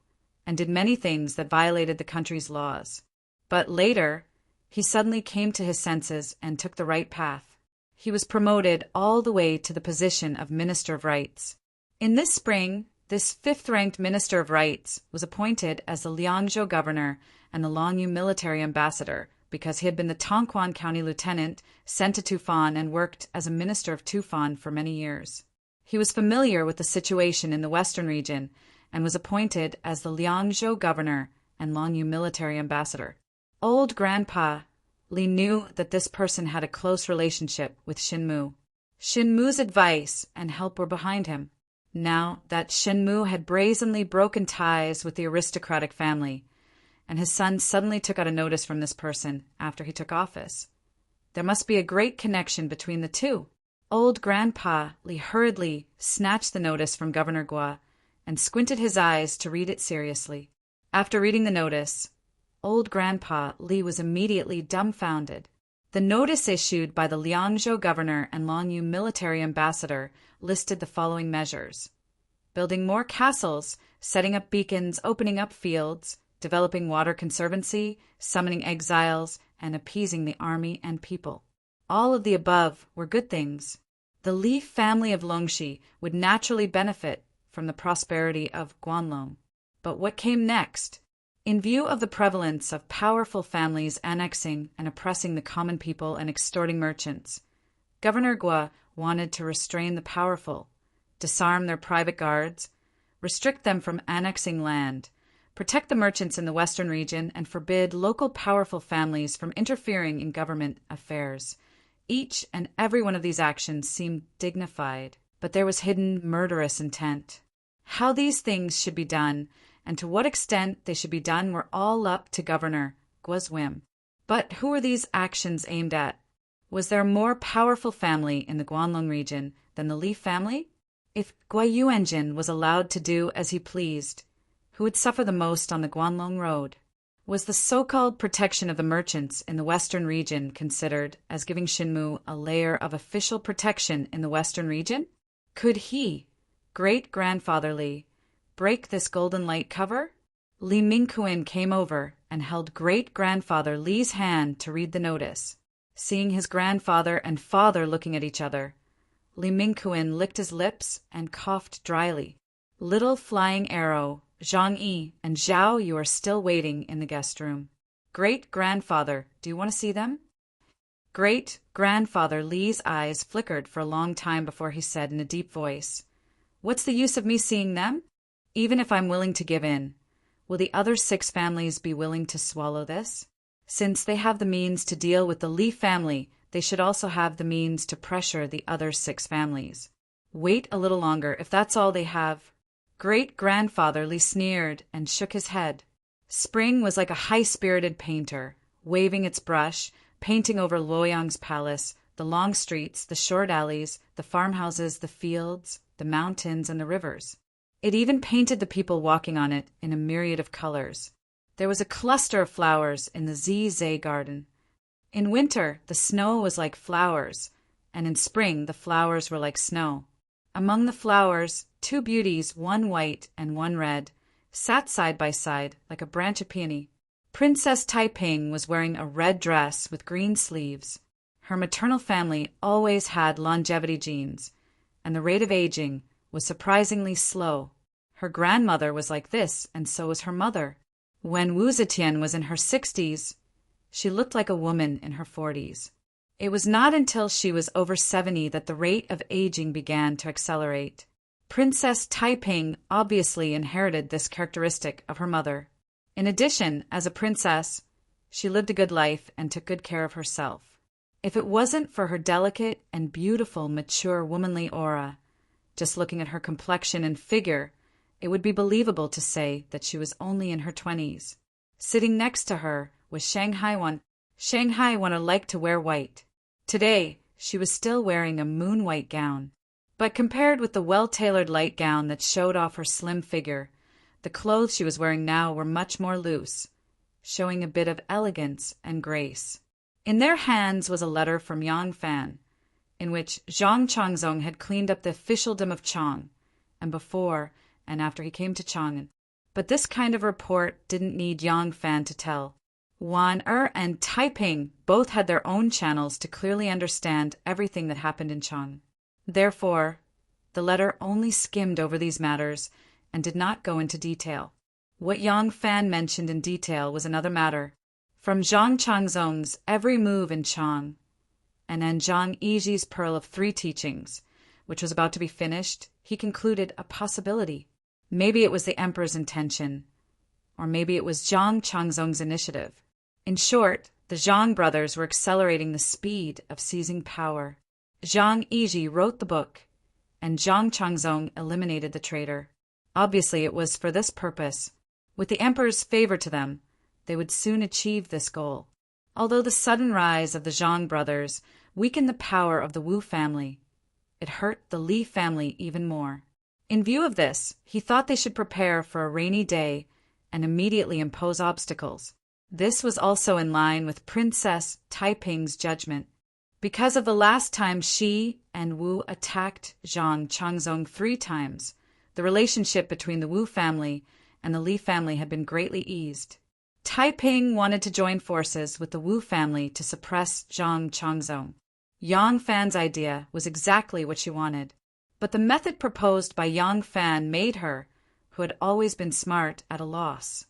and did many things that violated the country's laws. But later, he suddenly came to his senses and took the right path. He was promoted all the way to the position of Minister of Rights. In this spring, this 5th-ranked Minister of Rights was appointed as the Liangzhou Governor and the Longyu military ambassador because he had been the Tongquan County Lieutenant, sent to Tufan, and worked as a minister of Tufan for many years. He was familiar with the situation in the western region and was appointed as the Liangzhou Governor and Longyu military ambassador. Old Grandpa Li knew that this person had a close relationship with Shenmu. Shenmu's advice and help were behind him. Now that Shenmu had brazenly broken ties with the aristocratic family, and his son suddenly took out a notice from this person after he took office, there must be a great connection between the two. Old Grandpa Li hurriedly snatched the notice from Governor Gua and squinted his eyes to read it seriously. After reading the notice, old Grandpa Li was immediately dumbfounded. The notice issued by the Liangzhou Governor and Longyu military ambassador listed the following measures: building more castles, setting up beacons, opening up fields, developing water conservancy, summoning exiles, and appeasing the army and people. All of the above were good things. The Li family of Longxi would naturally benefit from the prosperity of Guanlong. But what came next? In view of the prevalence of powerful families annexing and oppressing the common people and extorting merchants, Governor Gua wanted to restrain the powerful, disarm their private guards, restrict them from annexing land, protect the merchants in the western region, and forbid local powerful families from interfering in government affairs. Each and every one of these actions seemed dignified, but there was hidden murderous intent. How these things should be done, and to what extent they should be done, were all up to Governor Gua's whim. But who were these actions aimed at? Was there a more powerful family in the Guanlong region than the Li family? If Gua Yuanjin was allowed to do as he pleased, who would suffer the most on the Guanlong road? Was the so-called protection of the merchants in the western region considered as giving Shenmu a layer of official protection in the western region? Could he, great-grandfather Li, break this golden light cover? Li Mingquan came over and held great-grandfather Li's hand to read the notice. Seeing his grandfather and father looking at each other, Li Mingquan licked his lips and coughed dryly. Little Flying Arrow, Zhang Yi and Zhao, you are still waiting in the guest room. Great-grandfather, do you want to see them? Great-grandfather Li's eyes flickered for a long time before he said in a deep voice, "What's the use of me seeing them? Even if I'm willing to give in, will the other 6 families be willing to swallow this? Since they have the means to deal with the Li family, they should also have the means to pressure the other 6 families. Wait a little longer, if that's all they have." Great-grandfather Li sneered and shook his head. Spring was like a high-spirited painter, waving its brush, painting over Luoyang's palace, the long streets, the short alleys, the farmhouses, the fields, the mountains, and the rivers. It even painted the people walking on it in a myriad of colors. There was a cluster of flowers in the Zizé garden. In winter, the snow was like flowers, and in spring, the flowers were like snow. Among the flowers, 2 beauties, one white and one red, sat side by side like a branch of peony. Princess Taiping was wearing a red dress with green sleeves. Her maternal family always had longevity genes, and the rate of aging was surprisingly slow. Her grandmother was like this, and so was her mother. When Wu Zetian was in her 60s, she looked like a woman in her 40s. It was not until she was over 70 that the rate of aging began to accelerate. Princess Taiping obviously inherited this characteristic of her mother. In addition, as a princess, she lived a good life and took good care of herself. If it wasn't for her delicate and beautiful, mature, womanly aura, just looking at her complexion and figure, it would be believable to say that she was only in her 20s. Sitting next to her was Shanghai one. Shanghai wanted liked to wear white. Today, she was still wearing a moon-white gown. But compared with the well-tailored light gown that showed off her slim figure, the clothes she was wearing now were much more loose, showing a bit of elegance and grace. In their hands was a letter from Yang Fan, in which Zhang Changzong had cleaned up the officialdom of Chang, and before and after he came to Chang'an. But this kind of report didn't need Yang Fan to tell. Wan and Taiping both had their own channels to clearly understand everything that happened in Chang. Therefore, the letter only skimmed over these matters and did not go into detail. What Yang Fan mentioned in detail was another matter. From Zhang Changzong's every move in Chang, and then Zhang Yiji's Pearl of 3 Teachings, which was about to be finished, he concluded a possibility. Maybe it was the emperor's intention, or maybe it was Zhang Changzong's initiative. In short, the Zhang brothers were accelerating the speed of seizing power. Zhang Yiji wrote the book, and Zhang Changzong eliminated the traitor. Obviously, it was for this purpose. With the emperor's favor to them, they would soon achieve this goal. Although the sudden rise of the Zhang brothers weakened the power of the Wu family, it hurt the Li family even more. In view of this, he thought they should prepare for a rainy day and immediately impose obstacles. This was also in line with Princess Taiping's judgment. Because of the last time she and Wu attacked Zhang Changzong 3 times, the relationship between the Wu family and the Li family had been greatly eased. Taiping wanted to join forces with the Wu family to suppress Zhang Changzong. Yang Fan's idea was exactly what she wanted, but the method proposed by Yang Fan made her, who had always been smart, at a loss.